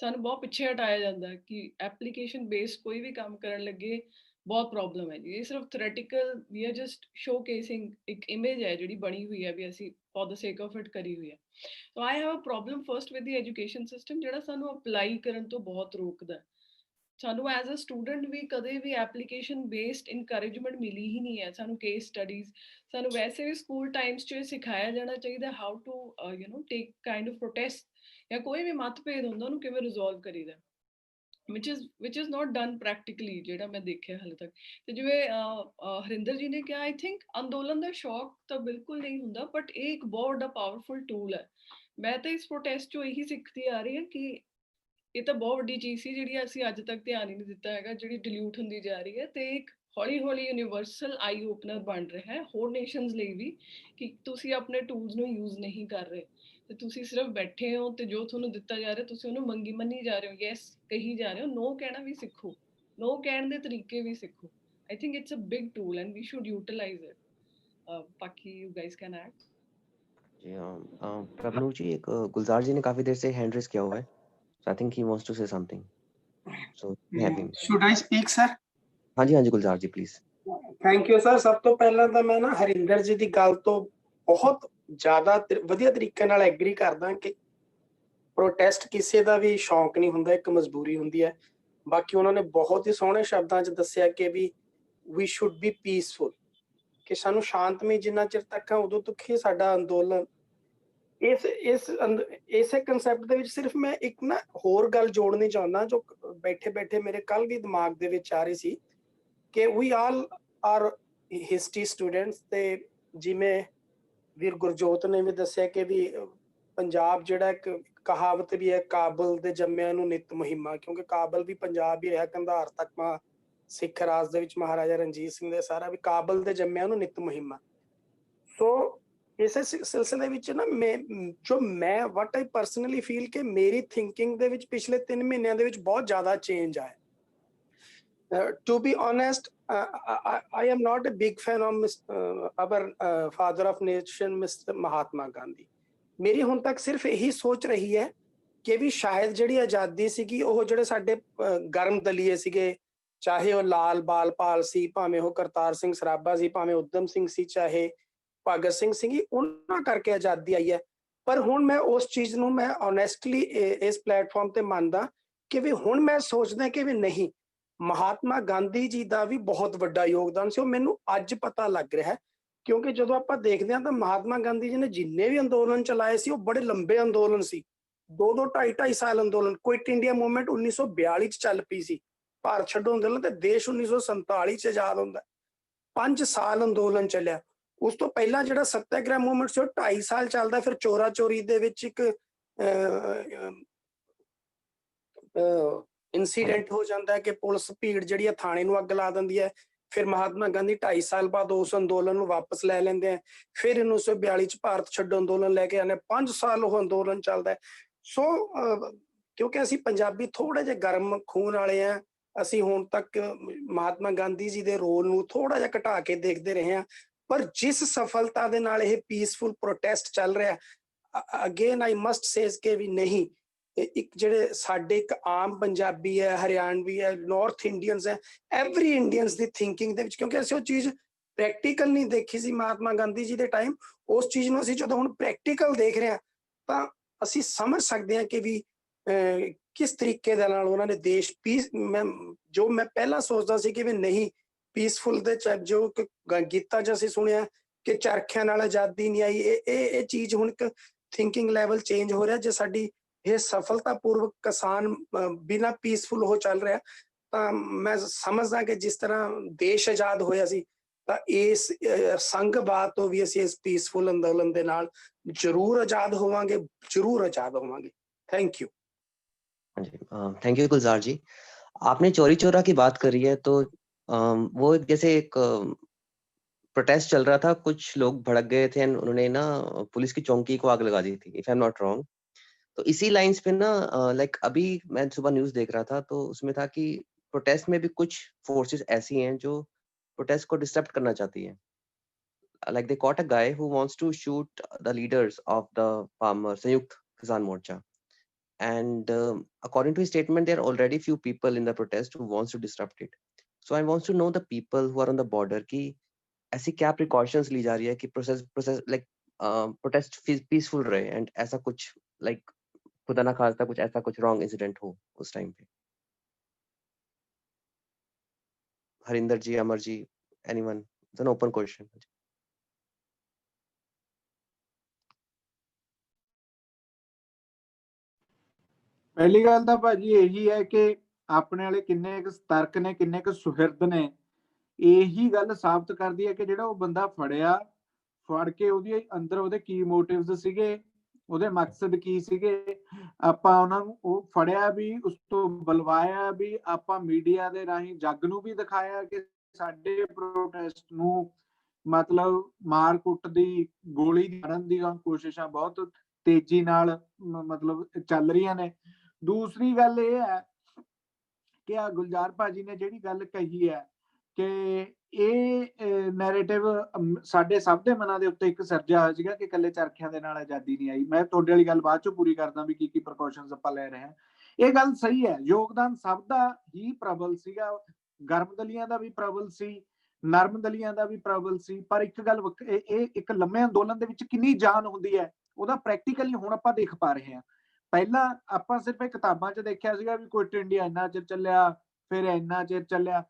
B: ਸਾਨੂੰ ਬਹੁਤ ਪਿੱਛੇ ਹਟਾਇਆ ਜਾਂਦਾ ਕਿ ਐਪਲੀਕੇਸ਼ਨ ਬੇਸਡ ਕੋਈ ਵੀ ਕੰਮ ਕਰਨ ਲੱਗੇ ਬਹੁਤ ਪ੍ਰੋਬਲਮ ਹੈ ਜੀ। ਇਹ ਸਿਰਫ theoretical we are just showcasing ਇੱਕ ਇਮੇਜ ਹੈ ਜਿਹੜੀ ਬਣੀ ਹੋਈ ਹੈ ਵੀ ਅਸੀਂ for the sake of it ਕਰੀ ਹੋਈ ਹੈ। So I have a problem first with the education system ਜਿਹੜਾ ਸਾਨੂੰ ਅਪਲਾਈ ਕਰਨ ਤੋਂ ਬਹੁਤ ਰੋਕਦਾ। ਸਾਨੂੰ ਐਜ਼ ਅ ਸਟੂਡੈਂਟ ਵੀ ਕਦੇ ਵੀ ਐਪਲੀਕੇਸ਼ਨ ਬੇਸਡ ਇਨਕਰੇਜਮੈਂਟ ਮਿਲੀ ਹੀ ਨਹੀਂ ਹੈ। ਸਾਨੂੰ ਕੇਸ ਸਟੱਡੀਜ਼, ਸਾਨੂੰ ਵੈਸੇ ਵੀ ਸਕੂਲ ਟਾਈਮਸ 'ਚ ਸਿਖਾਇਆ ਜਾਣਾ ਚਾਹੀਦਾ how to take kind of protest ਜਾਂ ਕੋਈ ਵੀ ਮਤਭੇਦ ਹੁੰਦਾ ਉਹਨੂੰ ਕਿਵੇਂ ਰਿਜ਼ੋਲਵ ਕਰੀਦਾ, which is not done practically ਜਿਹੜਾ ਮੈਂ ਦੇਖਿਆ ਹਾਲੇ ਤੱਕ। ਤੇ ਜਿਵੇਂ ਹਰਿੰਦਰ ਜੀ ਨੇ ਕਿਹਾ, ਆਈ ਥਿੰਕ ਅੰਦੋਲਨ ਦਾ ਸ਼ੌਕ ਤਾਂ ਬਿਲਕੁਲ ਨਹੀਂ ਹੁੰਦਾ, ਬਟ ਇਹ ਇੱਕ ਬਹੁਤ ਵੱਡਾ ਪਾਵਰਫੁਲ ਟੂਲ ਹੈ। ਮੈਂ ਤਾਂ ਇਸ ਪ੍ਰੋਟੈਸਟ 'ਚੋਂ ਇਹੀ ਸਿੱਖਦੀ ਆ ਰਹੀ ਹਾਂ ਕਿ ਇਹ ਤਾਂ ਬਹੁਤ ਵੱਡੀ ਚੀਜ਼ ਸੀ ਜਿਹੜੀ ਅਸੀਂ ਅੱਜ ਤੱਕ ਧਿਆਨ ਹੀ ਨਹੀਂ ਦਿੱਤਾ ਹੈਗਾ, ਜਿਹੜੀ ਡਿਲੂਟ ਹੁੰਦੀ ਜਾ ਰਹੀ ਹੈ। ਤੇ ਇੱਕ ਹੌਲੀ ਹੌਲੀ ਯੂਨੀਵਰਸਲ ਆਈ ਓਪਨਰ ਬਣ ਰਿਹਾ ਹੈ ਹੋਰ ਨੇਸ਼ਨਸ ਲਈ ਵੀ ਕਿ ਤੁਸੀਂ ਆਪਣੇ ਟੂਲਸ ਨੂੰ ਯੂਜ਼ ਨਹੀਂ ਕਰ ਰਹੇ ਤੇ ਤੁਸੀਂ ਸਿਰਫ ਬੈਠੇ ਹੋ ਤੇ ਜੋ ਤੁਹਾਨੂੰ ਦਿੱਤਾ ਜਾ ਰਿਹਾ ਤੁਸੀਂ ਉਹਨੂੰ ਮੰਗੀ ਮੰਨੀ ਜਾ ਰਹੇ ਹੋ ਯੈਸ ਕਹੀ ਜਾ ਰਹੇ ਹੋ ਨੋ ਕਹਿਣਾ ਵੀ ਸਿੱਖੋ ਨੋ ਕਹਿਣ ਦੇ ਤਰੀਕੇ ਵੀ ਸਿੱਖੋ I think it's a big tool and we should utilize it. Paki, you guys can act.
E: जी प्रभनु जी एक गुलजार जी ने काफी देर से हैंड रेस किया हुआ है so I think he wants to say something so have him
F: should I speak sir
E: हाँ जी गुलजार जी please
F: thank you sir ਸਭ ਤੋਂ ਪਹਿਲਾਂ ਤਾਂ ਮੈਂ ਨਾ ਹਰਿੰਦਰ ਜੀ ਦੀ ਗੱਲ ਤੋਂ ਬਹੁਤ ਜ਼ਿਆਦਾ ਵਧੀਆ ਤਰੀਕੇ ਨਾਲ ਐਗਰੀ ਕਰਦਾ ਕਿ ਪ੍ਰੋਟੈਸਟ ਕਿਸੇ ਦਾ ਵੀ ਸ਼ੌਂਕ ਨਹੀਂ ਹੁੰਦਾ ਇੱਕ ਮਜਬੂਰੀ ਹੁੰਦੀ ਹੈ ਬਾਕੀ ਉਹਨਾਂ ਨੇ ਬਹੁਤ ਹੀ ਸੋਹਣੇ ਸ਼ਬਦਾਂ 'ਚ ਦੱਸਿਆ ਕਿ ਵੀ ਵੀ ਸ਼ੁੱਡ ਬੀ ਪੀਸਫੁਲ ਕਿ ਸਾਨੂੰ ਸ਼ਾਂਤਮਈ ਜਿੰਨਾ ਚਿਰ ਤੱਕ ਹੈ ਉਦੋਂ ਤੱਕ ਹੀ ਸਾਡਾ ਅੰਦੋਲਨ ਇਸੇ ਕਨਸੈਪਟ ਦੇ ਵਿੱਚ ਸਿਰਫ ਮੈਂ ਇੱਕ ਨਾ ਹੋਰ ਗੱਲ ਜੋੜਨੀ ਚਾਹੁੰਦਾ ਜੋ ਬੈਠੇ ਮੇਰੇ ਕੱਲ ਵੀ ਦਿਮਾਗ ਦੇ ਵਿੱਚ ਆ ਰਹੀ ਸੀ ਕਿ ਵੀ ਆਲ ਆਰ ਹਿਸਟਰੀ ਸਟੂਡੈਂਟਸ ਤੇ ਜਿਵੇਂ ਵੀਰ ਗੁਰਜੋਤ ਨੇ ਵੀ ਦੱਸਿਆ ਕਿ ਵੀ ਪੰਜਾਬ ਜਿਹੜਾ ਇੱਕ ਕਹਾਵਤ ਵੀ ਹੈ ਕਾਬਲ ਦੇ ਜੰਮਿਆਂ ਨੂੰ ਨਿਤ ਮੁਹਿੰਮਾਂ ਕਿਉਂਕਿ ਕਾਬਲ ਵੀ ਪੰਜਾਬ ਹੀ ਰਿਹਾ ਕੰਧਾਰ ਤੱਕ ਸਿੱਖ ਰਾਜ ਦੇ ਵਿੱਚ ਮਹਾਰਾਜਾ ਰਣਜੀਤ ਸਿੰਘ ਦੇ ਸਾਰਾ ਵੀ ਕਾਬਲ ਦੇ ਜੰਮਿਆਂ ਨੂੰ ਨਿਤ ਮੁਹਿੰਮਾਂ ਸੋ ਇਸੇ ਸਿਲਸਿਲੇ ਵਿੱਚ ਨਾ ਮੈਂ ਵਾਟ ਆਈ ਪਰਸਨਲੀ ਫੀਲ ਕਿ ਮੇਰੀ ਥਿੰਕਿੰਗ ਦੇ ਵਿੱਚ ਪਿਛਲੇ 3 ਮਹੀਨਿਆਂ ਦੇ ਵਿੱਚ ਬਹੁਤ ਜ਼ਿਆਦਾ ਚੇਂਜ ਆਇਆ to be honest, I am not a big fan of our father of nation, Mr. Mahatma Gandhi. ਮੇਰੀ ਹੁਣ ਤੱਕ ਸਿਰਫ ਇਹੀ ਸੋਚ ਰਹੀ ਹੈ ਕਿ ਵੀ ਸ਼ਾਇਦ ਜਿਹੜੀ ਆਜ਼ਾਦੀ ਸੀਗੀ ਉਹ ਜਿਹੜੇ ਸਾਡੇ ਗਰਮ ਦਲੀਏ ਸੀਗੇ ਚਾਹੇ ਉਹ ਲਾਲ ਬਾਲਪਾਲ ਸੀ ਭਾਵੇਂ ਉਹ ਕਰਤਾਰ ਸਿੰਘ ਸਰਾਭਾ ਸੀ ਭਾਵੇਂ ਉਦਮ ਸਿੰਘ ਸੀ ਚਾਹੇ ਭਗਤ ਸਿੰਘ ਸੀਗੀ ਉਹਨਾਂ ਕਰਕੇ ਆਜ਼ਾਦੀ ਆਈ ਹੈ ਪਰ ਹੁਣ ਮੈਂ ਉਸ ਚੀਜ਼ ਨੂੰ ਮੈਂ ਓਨੈਸਟਲੀ ਇਸ ਪਲੇਟਫਾਰਮ ਤੇ ਮੰਨਦਾ ਕਿ ਵੀ ਹੁਣ ਮੈਂ ਸੋਚਦਾ ਕਿ ਵੀ ਨਹੀਂ ਮਹਾਤਮਾ ਗਾਂਧੀ ਜੀ ਦਾ ਵੀ ਬਹੁਤ ਵੱਡਾ ਯੋਗਦਾਨ ਸੀ ਉਹ ਮੈਨੂੰ ਅੱਜ ਪਤਾ ਲੱਗ ਰਿਹਾ ਹੈ ਕਿਉਂਕਿ ਜਦੋਂ ਆਪਾਂ ਦੇਖਦੇ ਹਾਂ ਤਾਂ ਮਹਾਤਮਾ ਗਾਂਧੀ ਜੀ ਨੇ ਜਿੰਨੇ ਵੀ ਅੰਦੋਲਨ ਚਲਾਏ ਸੀ ਉਹ ਬੜੇ ਲੰਬੇ ਅੰਦੋਲਨ ਸੀ 2-2 ਸਾਲ ਅੰਦੋਲਨ ਕੁਇਟ ਇੰਡੀਆ ਮੂਵਮੈਂਟ 1942 ਚ ਚੱਲ ਪਈ ਸੀ ਭਾਰਤ ਛੱਡੋ ਅੰਦੋਲਨ ਤੇ ਦੇਸ਼ 1947 ਚ ਆਜ਼ਾਦ ਹੁੰਦਾ 5 ਸਾਲ ਅੰਦੋਲਨ ਚੱਲਿਆ ਉਸ ਤੋਂ ਪਹਿਲਾਂ ਜਿਹੜਾ ਸੱਤਿਆਗ੍ਰਹਿ ਮੂਵਮੈਂਟ ਸੀ ਉਹ 2.5 ਸਾਲ ਚੱਲਦਾ ਫਿਰ ਚੋਰਾ ਚੋਰੀ ਦੇ ਵਿੱਚ ਇੱਕ ਇੰਸੀਡੈਂਟ ਹੋ ਜਾਂਦਾ ਹੈ ਕਿ ਪੁਲਿਸ ਭੀੜ ਜਿਹੜੀ ਹੈ ਥਾਣੇ ਨੂੰ ਅੱਗ ਲਾ ਦਿੰਦੀ ਹੈ ਫਿਰ ਮਹਾਤਮਾ ਗਾਂਧੀ 2.5 ਸਾਲ ਬਾਅਦ ਉਸ ਅੰਦੋਲਨ ਨੂੰ ਵਾਪਸ ਲੈ ਲੈਂਦੇ ਆ ਫਿਰ 1942 ਚ ਭਾਰਤ ਛੱਡੋ ਅੰਦੋਲਨ ਲੈ ਕੇ ਆਨੇ 5 ਸਾਲ ਉਹ ਅੰਦੋਲਨ ਚੱਲਦਾ ਸੋ ਕਿਉਂਕਿ ਅਸੀਂ ਪੰਜਾਬੀ ਥੋੜੇ ਜਿਹੇ ਗਰਮ ਖੂਨ ਵਾਲੇ ਆ ਅਸੀਂ ਹੁਣ ਤੱਕ ਮਹਾਤਮਾ ਗਾਂਧੀ ਜੀ ਦੇ ਰੋਲ ਨੂੰ ਥੋੜਾ ਜਿਹਾ ਘਟਾ ਕੇ ਦੇਖਦੇ ਰਹੇ ਹਾਂ ਪਰ ਜਿਸ ਸਫਲਤਾ ਦੇ ਨਾਲ ਇਹ ਪੀਸਫੁਲ ਪ੍ਰੋਟੈਸਟ ਚੱਲ ਰਿਹਾ ਅਗੇਨ ਆਈ ਮਸਟ ਸੇਜ਼ ਕਿ ਵੀ ਨਹੀਂ ਇੱਕ ਜਿਹੜੇ ਸਾਡੇ ਇੱਕ ਆਮ ਪੰਜਾਬੀ ਹੈ ਹਰਿਆਣਵੀ ਹੈ ਨਾਰਥ ਇੰਡੀਅਨਸ ਹੈ ਐਵਰੀ ਇੰਡੀਅਨਸ ਦੀ ਥਿੰਕਿੰਗ ਦੇ ਵਿੱਚ ਕਿਉਂਕਿ ਅਸੀਂ ਉਹ ਚੀਜ਼ ਪ੍ਰੈਕਟੀਕਲ ਨਹੀਂ ਦੇਖੀ ਸੀ ਮਹਾਤਮਾ ਗਾਂਧੀ ਜੀ ਦੇ ਟਾਈਮ ਉਸ ਚੀਜ਼ ਨੂੰ ਅਸੀਂ ਜਦੋਂ ਹੁਣ ਪ੍ਰੈਕਟੀਕਲ ਦੇਖ ਰਹੇ ਹਾਂ ਤਾਂ ਅਸੀਂ ਸਮਝ ਸਕਦੇ ਹਾਂ ਕਿ ਵੀ ਕਿਸ ਤਰੀਕੇ ਦੇ ਨਾਲ ਉਹਨਾਂ ਨੇ ਦੇਸ਼ ਜੋ ਮੈਂ ਪਹਿਲਾਂ ਸੋਚਦਾ ਸੀ ਕਿ ਵੀ ਨਹੀਂ ਪੀਸਫੁਲ ਦੇ ਜੋ ਗੀਤਾ 'ਚ ਅਸੀਂ ਸੁਣਿਆ ਕਿ ਚਰਖਿਆਂ ਨਾਲ ਆਜ਼ਾਦੀ ਨਹੀਂ ਆਈ ਇਹ ਚੀਜ਼ ਹੁਣ ਇੱਕ ਥਿੰਕਿੰਗ ਲੈਵਲ ਚੇਂਜ ਹੋ ਰਿਹਾ ਜੇ ਸਾਡੀ ਇਹ ਸਫਲਤਾਪੂਰਵਕ ਕਿਸਾਨ ਬਿਨਾਂ ਪੀਸਫੁਲ ਹੋ ਚੱਲ ਰਿਹਾ ਤਾਂ ਮੈਂ ਸਮਝਦਾ ਕਿ ਜਿਸ ਤਰ੍ਹਾਂ ਦੇਸ਼ ਆਜ਼ਾਦ ਹੋਇਆ ਸੀ ਤਾਂ ਇਸ ਸੰਘਵਾਦ ਤੋਂ ਵੀ ਅਸੀਂ ਇਸ ਪੀਸਫੁਲ ਅੰਦੋਲਨ ਦੇ ਨਾਲ ਜ਼ਰੂਰ ਆਜ਼ਾਦ ਹੋਵਾਂਗੇ थैंक यू
E: थैंक यू गुलजार जी आपने चोरी चोरा की बात करी है तो वो जैसे एक प्रोटेस्ट चल रहा था कुछ लोग भड़क गए थे उन्होंने ना पुलिस की चौकी को आग लगा दी थी if I am not wrong तो इसी लाइंस पे ना लाइक अभी मैं सुबह न्यूज़ देख रहा था तो उसमें था कि प्रोटेस्ट में भी कुछ फोर्सेस ऐसी हैं जो प्रोटेस्ट को डिस्टर्ब करना चाहती हैं like they caught a guy who wants to shoot the leaders of the farmer Sanyukt Kisan Morcha and according to his statement there are already few people in the protest who wants to disrupt it so I want to know the people who are on the border ki ऐसी क्या precautions ली जा रही है कि process like protest peaceful रहे and ऐसा कुछ like खुदा ना खास्ता कुछ ऐसा कुछ wrong incident हो उस टाइम पे हरिंदर जी Amar ji anyone it's an open question
G: ਪਹਿਲੀ ਗੱਲ ਤਾਂ ਭਾਜੀ ਇਹੀ ਹੈ ਕਿ ਆਪਣੇ ਵਾਲੇ ਕਿੰਨੇ ਕੁ ਸਤਰਕ ਨੇ ਕਿੰਨੇ ਕੁ ਸੁਹਿਰਦ ਨੇ ਇਹੀ ਗੱਲ ਸਾਬਤ ਕਰਦੀ ਹੈ ਕਿ ਜਿਹੜਾ ਉਹ ਬੰਦਾ ਫੜ ਕੇ ਉਹਦੇ ਅੰਦਰ ਉਹਦੇ ਕੀ ਮੋਟਿਵਸ ਸੀਗੇ ਉਹਦੇ ਮਕਸਦ ਕੀ ਸੀਗੇ ਆਪਾਂ ਉਹਨਾਂ ਨੂੰ ਉਹ ਫੜਿਆ ਵੀ ਉਸ ਤੋਂ ਬੁਲਵਾਇਆ ਵੀ ਆਪਾਂ ਮੀਡੀਆ ਦੇ ਰਾਹੀਂ ਜੱਗ ਨੂੰ ਵੀ ਦਿਖਾਇਆ ਕਿ ਸਾਡੇ ਪ੍ਰੋਟੈਸਟ ਨੂੰ ਮਤਲਬ ਮਾਰ ਕੁੱਟ ਦੀ ਗੋਲੀ ਮਾਰਨ ਦੀ ਕੋਸ਼ਿਸ਼ਾਂ ਬਹੁਤ ਤੇਜ਼ੀ ਨਾਲ ਮਤਲਬ ਚੱਲ ਰਹੀਆਂ ਨੇ। ਦੂਸਰੀ ਗੱਲ ਇਹ ਹੈ ਕਿ ਆ ਗੁਲਜ਼ਾਰ ਭਾਜੀ ਨੇ ਜਿਹੜੀ ਗੱਲ ਕਹੀ ਹੈ ਕਿ ਇਹ ਨੈਰੇਟਿਵ ਸਾਡੇ ਸਭ ਦੇ ਮਨਾਂ ਦੇ ਉੱਤੇ ਇੱਕ ਸਿਰਜਿਆ ਹੋਇਆ ਸੀਗਾ ਕਿ ਇਕੱਲੇ ਚਰਖਿਆਂ ਦੇ ਨਾਲ ਆਜ਼ਾਦੀ ਨਹੀਂ ਆਈ। ਮੈਂ ਤੁਹਾਡੇ ਵਾਲੀ ਗੱਲ ਬਾਅਦ ਚੋਂ ਪੂਰੀ ਕਰਦਾ ਵੀ ਕੀ ਪ੍ਰੀਕਾਸ਼ਨਸ ਆਪਾਂ ਲੈ ਰਹੇ ਹਾਂ। ਇਹ ਗੱਲ ਸਹੀ ਹੈ, ਯੋਗਦਾਨ ਸਭ ਦਾ ਹੀ ਪ੍ਰਬਲ ਸੀਗਾ, ਗਰਮ ਦਲੀਆਂ ਦਾ ਵੀ ਪ੍ਰਬਲ ਸੀ, ਨਰਮ ਦਲੀਆਂ ਦਾ ਵੀ ਪ੍ਰਬਲ ਸੀ। ਪਰ ਇੱਕ ਗੱਲ ਇਹ ਇੱਕ ਲੰਮੇ ਅੰਦੋਲਨ ਦੇ ਵਿੱਚ ਕਿੰਨੀ ਜਾਨ ਹੁੰਦੀ ਹੈ ਉਹਦਾ ਪ੍ਰੈਕਟੀਕਲੀ ਹੁਣ ਆਪਾਂ ਦੇਖ ਪਾ ਰਹੇ ਹਾਂ। ਪਹਿਲਾਂ ਆਪਾਂ ਸਿਰਫ ਇਹ ਕਿਤਾਬਾਂ 'ਚ ਦੇਖਿਆ ਸੀਗਾ ਵੀ ਕੁਇਟ ਇੰਡੀਆ ਇੰਨਾ ਚਿਰ ਚੱਲਿਆ, ਫਿਰ ਇੰਨਾ ਚਿਰ ਚੱਲਿਆ।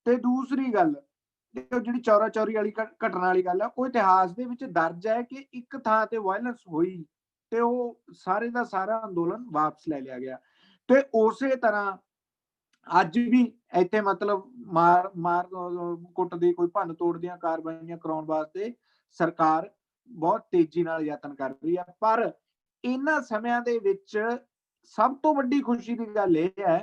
G: ਤੇ ਦੂਸਰੀ ਗੱਲ ਜਿਹੜੀ ਚੌਰਾ ਚੌਰੀ ਵਾਲੀ ਘਟਨਾ ਵਾਲੀ ਗੱਲ ਹੈ, ਉਹ ਇਤਿਹਾਸ ਦੇ ਵਿੱਚ ਦਰਜ ਹੈ ਕਿ ਇੱਕ ਥਾਂ ਤੇ ਵਾਇਲੈਂਸ ਹੋਈ ਤੇ ਉਹ ਸਾਰੇ ਦਾ ਸਾਰਾ ਅੰਦੋਲਨ ਵਾਪਸ ਲੈ ਲਿਆ ਗਿਆ। ਤੇ ਉਸੇ ਤਰ੍ਹਾਂ ਅੱਜ ਵੀ ਇੱਥੇ ਮਤਲਬ ਮਾਰ ਕੁੱਟ ਦੀ ਕੋਈ ਭੰਨ ਤੋੜ ਦੀਆਂ ਕਾਰਵਾਈਆਂ ਕਰਾਉਣ ਵਾਸਤੇ ਸਰਕਾਰ ਬਹੁਤ ਤੇਜ਼ੀ ਨਾਲ ਯਤਨ ਕਰ ਰਹੀ ਹੈ। ਪਰ ਇਹਨਾਂ ਸਮਿਆਂ ਦੇ ਵਿੱਚ ਸਭ ਤੋਂ ਵੱਡੀ ਖੁਸ਼ੀ ਦੀ ਗੱਲ ਇਹ ਹੈ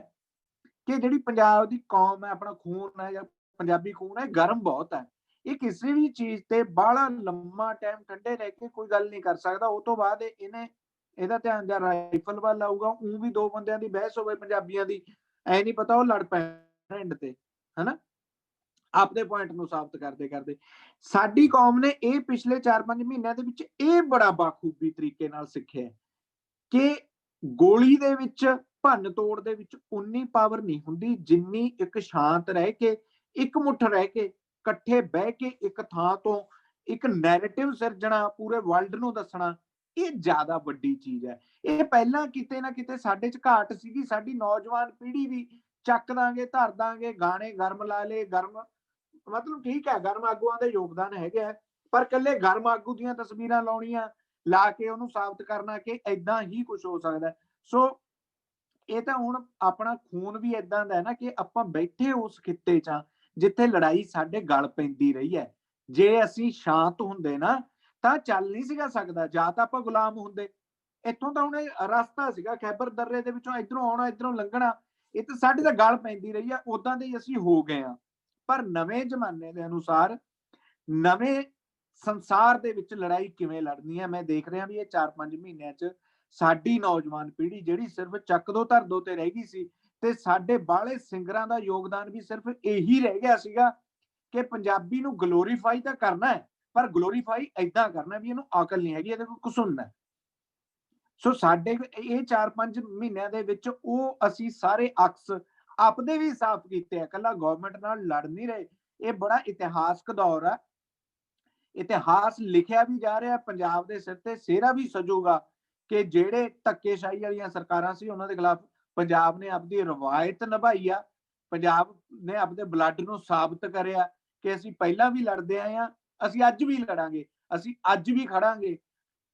G: ਕਿ ਜਿਹੜੀ ਪੰਜਾਬ ਦੀ ਕੌਮ ਹੈ, ਆਪਣਾ ਖੂਨ ਹੈ ਜਾਂ ਪੰਜਾਬੀ ਖੂਨ ਹੈ, ਗਰਮ ਬਹੁਤ ਹੈ। ਇਹ ਕਿਸੇ ਵੀ ਚੀਜ਼ ਤੇ ਬਾਹਲਾ ਲੰਮਾ ਟਾਈਮ ਠੰਡੇ ਰਹਿ ਕੇ ਕੋਈ ਗੱਲ ਨਹੀਂ ਕਰ ਸਕਦਾ। ਉਹ ਤੋਂ ਬਾਅਦ ਇਹਦਾ ਧਿਆਨ ਜਾਂ ਰਾਈਫਲ ਵੱਲ ਆਊਗਾ। ਉਹ ਵੀ ਦੋ ਬੰਦਿਆਂ ਦੀ ਬਹਿਸ ਹੋਵੇ ਪੰਜਾਬੀਆਂ ਦੀ, ਐ ਨਹੀਂ ਪਤਾ ਉਹ ਲੜ ਪੈਣ ਐਂਡ ਤੇ, ਹਨਾ, ਆਪਦੇ ਪੁਆਇੰਟ ਨੂੰ ਸਾਬਤ ਕਰਦੇ ਕਰਦੇ। ਸਾਡੀ ਕੌਮ ਨੇ ਇਹ ਪਿਛਲੇ 4-5 ਮਹੀਨਿਆਂ ਦੇ ਵਿੱਚ ਇਹ ਬੜਾ ਬਾਖੂਬੀ ਤਰੀਕੇ ਨਾਲ ਸਿੱਖਿਆ ਕਿ ਗੋਲੀ ਦੇ ਵਿੱਚ, ਭੰਨ ਤੋੜ ਦੇ ਵਿੱਚ ਉਨੀ ਪਾਵਰ ਨਹੀਂ ਹੁੰਦੀ ਜਿੰਨੀ ਇੱਕ ਸ਼ਾਂਤ ਰਹਿ ਕੇ, ਇੱਕ ਮੁੱਠ ਰਹਿ ਕੇ, ਇਕੱਠੇ ਬਹਿ ਕੇ ਇੱਕ ਥਾਂ ਤੋਂ ਇੱਕ ਨੈਰੇਟਿਵ ਸਿਰਜਣਾ, ਪੂਰੇ ਵਰਲਡ ਨੂੰ ਦੱਸਣਾ, ਇਹ ਜ਼ਿਆਦਾ ਵੱਡੀ ਚੀਜ਼ ਹੈ। ਇਹ ਪਹਿਲਾਂ ਕਿਤੇ ਨਾ ਕਿਤੇ ਸਾਡੇ 'ਚ ਘਾਟ ਸੀਗੀ। ਸਾਡੀ ਨੌਜਵਾਨ ਪੀੜ੍ਹੀ ਵੀ ਚੱਕ ਦਾਂਗੇ, ਧਰ ਦਾਂਗੇ, ਗਾਣੇ ਗਰਮ ਲਾ ਲਏ, ਗਰਮ ਮਤਲਬ ਠੀਕ ਹੈ, ਗਰਮ ਆਗੂਆਂ ਦੇ ਯੋਗਦਾਨ ਹੈਗੇ ਆ, ਪਰ ਇਕੱਲੇ ਗਰਮ ਆਗੂ ਦੀਆਂ ਤਸਵੀਰਾਂ ਲਾਉਣੀਆਂ, ਲਾ ਕੇ ਉਹਨੂੰ ਸਾਬਤ ਕਰਨਾ ਕਿ ਏਦਾਂ ਹੀ ਕੁਝ ਹੋ ਸਕਦਾ। ਸੋ ਇਹ ਤਾਂ ਹੁਣ ਆਪਣਾ ਖੂਨ ਵੀ ਏਦਾਂ ਦਾ ਹੈ ਨਾ ਕਿ ਆਪਾਂ ਬੈਠੇ ਉਸ ਖਿੱਤੇ 'ਚ ਜਿੱਥੇ ਲੜਾਈ ਸਾਡੇ ਗਲ ਪੈਂਦੀ ਰਹੀ ਹੈ। ਜੇ ਅਸੀਂ ਸ਼ਾਂਤ ਹੁੰਦੇ ਨਾ ਤਾਂ ਚੱਲ ਨਹੀਂ ਸੀਗਾ ਸਕਦਾ, ਜਾਂ ਤਾਂ ਆਪਾਂ ਗੁਲਾਮ ਹੁੰਦੇ। ਇੱਥੋਂ ਤਾਂ ਹੁਣ ਰਸਤਾ ਸੀਗਾ ਖੈਬਰ ਦਰੇ ਦੇ ਵਿੱਚੋਂ, ਇੱਧਰੋਂ ਆਉਣਾ, ਇੱਧਰੋਂ ਲੰਘਣਾ, ਇਹ ਤਾਂ ਸਾਡੀ ਤਾਂ ਗਲ ਪੈਂਦੀ ਰਹੀ ਆ, ਉਦਾਂ ਦੇ ਅਸੀਂ ਹੋ ਗਏ ਆ। ਪਰ ਨਵੇਂ ਜ਼ਮਾਨੇ ਦੇ ਅਨੁਸਾਰ, ਨਵੇਂ ਸੰਸਾਰ ਦੇ ਵਿੱਚ ਲੜਾਈ ਕਿਵੇਂ ਲੜਨੀ ਹੈ, ਮੈਂ ਦੇਖ ਰਿਹਾ ਵੀ ਇਹ 4-5 ਮਹੀਨਿਆਂ 'ਚ ਸਾਡੀ ਨੌਜਵਾਨ ਪੀੜ੍ਹੀ ਜਿਹੜੀ ਸਿਰਫ ਚੱਕ ਦੋ ਧਰ ਦੋ ਤੇ ਰਹਿ ਗਈ ਸੀ, ਤੇ ਸਾਡੇ ਬਾਹਲੇ ਸਿੰਗਰਾਂ ਦਾ ਯੋਗਦਾਨ ਵੀ ਸਿਰਫ ਇਹੀ ਰਹਿ ਗਿਆ ਸੀਗਾ ਕਿ ਪੰਜਾਬੀ ਨੂੰ ਗਲੋਰੀਫਾਈ ਤਾਂ ਕਰਨਾ ਹੈ, ਪਰ ਗਲੋਰੀਫਾਈ ਏਦਾਂ ਕਰਨਾ ਵੀ ਇਹਨੂੰ ਅਕਲ ਨਹੀਂ ਹੈਗੀ, ਇਹਦੇ ਕੋਲ ਕੁਛ ਹੁੰਦਾ। ਸੋ ਸਾਡੇ ਇਹ 4-5 ਮਹੀਨਿਆਂ ਦੇ ਵਿੱਚ ਉਹ ਅਸੀਂ ਸਾਰੇ ਅਕਸ ਆਪਦੇ ਵੀ ਸਾਫ਼ ਕੀਤੇ ਆ, ਇਕੱਲਾ ਗਵਰਨਮੈਂਟ ਨਾਲ ਲੜ ਨਹੀਂ ਰਹੇ। ਇਹ ਬੜਾ ਇਤਿਹਾਸਕ ਦੌਰ ਹੈ, ਇਤਿਹਾਸ ਲਿਖਿਆ ਵੀ ਜਾ ਰਿਹਾ, ਪੰਜਾਬ ਦੇ ਸਿਰ ਤੇ ਸਿਹਰਾ ਵੀ ਸਜੂਗਾ ਕਿ ਜਿਹੜੇ ਧੱਕੇਸ਼ਾਹੀ ਵਾਲੀਆਂ ਸਰਕਾਰਾਂ ਸੀ ਉਹਨਾਂ ਦੇ ਖਿਲਾਫ ਪੰਜਾਬ ਨੇ ਆਪਦੀ ਰਵਾਇਤ ਨਿਭਾਈ ਆ, ਪੰਜਾਬ ਨੇ ਆਪਦੇ ਬਲੱਡ ਨੂੰ ਸਾਬਤ ਕਰਿਆ ਕਿ ਅਸੀਂ ਪਹਿਲਾਂ ਵੀ ਲੜਦੇ ਆਏ ਆ, ਅਸੀਂ ਅੱਜ ਵੀ ਲੜਾਂਗੇ, ਅਸੀਂ ਅੱਜ ਵੀ ਖੜਾਂਗੇ।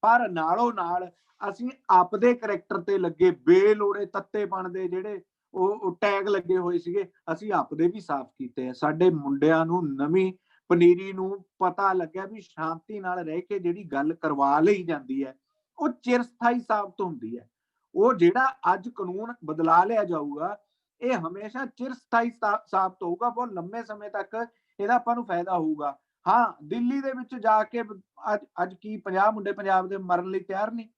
G: ਪਰ ਨਾਲੋਂ ਨਾਲ ਅਸੀਂ ਆਪਦੇ ਕਰੈਕਟਰ ਤੇ ਲੱਗੇ ਬੇਲੋੜੇ ਤੱਤੇਪਣ ਦੇ ਜਿਹੜੇ ਉਹ ਟੈਗ ਲੱਗੇ ਹੋਏ ਸੀਗੇ, ਅਸੀਂ ਆਪਦੇ ਵੀ ਸਾਫ਼ ਕੀਤੇ ਆ। ਸਾਡੇ ਮੁੰਡਿਆਂ ਨੂੰ ਨਵੀਂ ਪਨੀਰੀ ਨੂੰ ਪਤਾ ਲੱਗਿਆ ਵੀ ਸ਼ਾਂਤੀ ਨਾਲ ਰਹਿ ਕੇ ਜਿਹੜੀ ਗੱਲ ਕਰਵਾ ਲਈ ਜਾਂਦੀ ਹੈ ਉਹ ਚਿਰਸਥਾਈ ਸਾਬਤ ਹੁੰਦੀ ਹੈ। ਉਹ ਜਿਹੜਾ ਅੱਜ ਕਾਨੂੰਨ ਬਦਲਾ ਲਿਆ ਜਾਊਗਾ ਇਹ ਹਮੇਸ਼ਾ ਚਿਰਸਥਾਈ ਸਾਬਤ ਹੋਊਗਾ, ਬਹੁਤ ਲੰਮੇ ਸਮੇਂ ਤੱਕ ਇਹਦਾ ਆਪਾਂ ਨੂੰ ਫਾਇਦਾ ਹੋਊਗਾ। ਹਾਂ, ਦਿੱਲੀ ਦੇ ਵਿੱਚ ਜਾ ਕੇ ਅੱਜ ਕੀ 50 ਮੁੰਡੇ ਪੰਜਾਬ ਦੇ ਮਰਨ ਲਈ ਤਿਆਰ ਨਹੀਂ,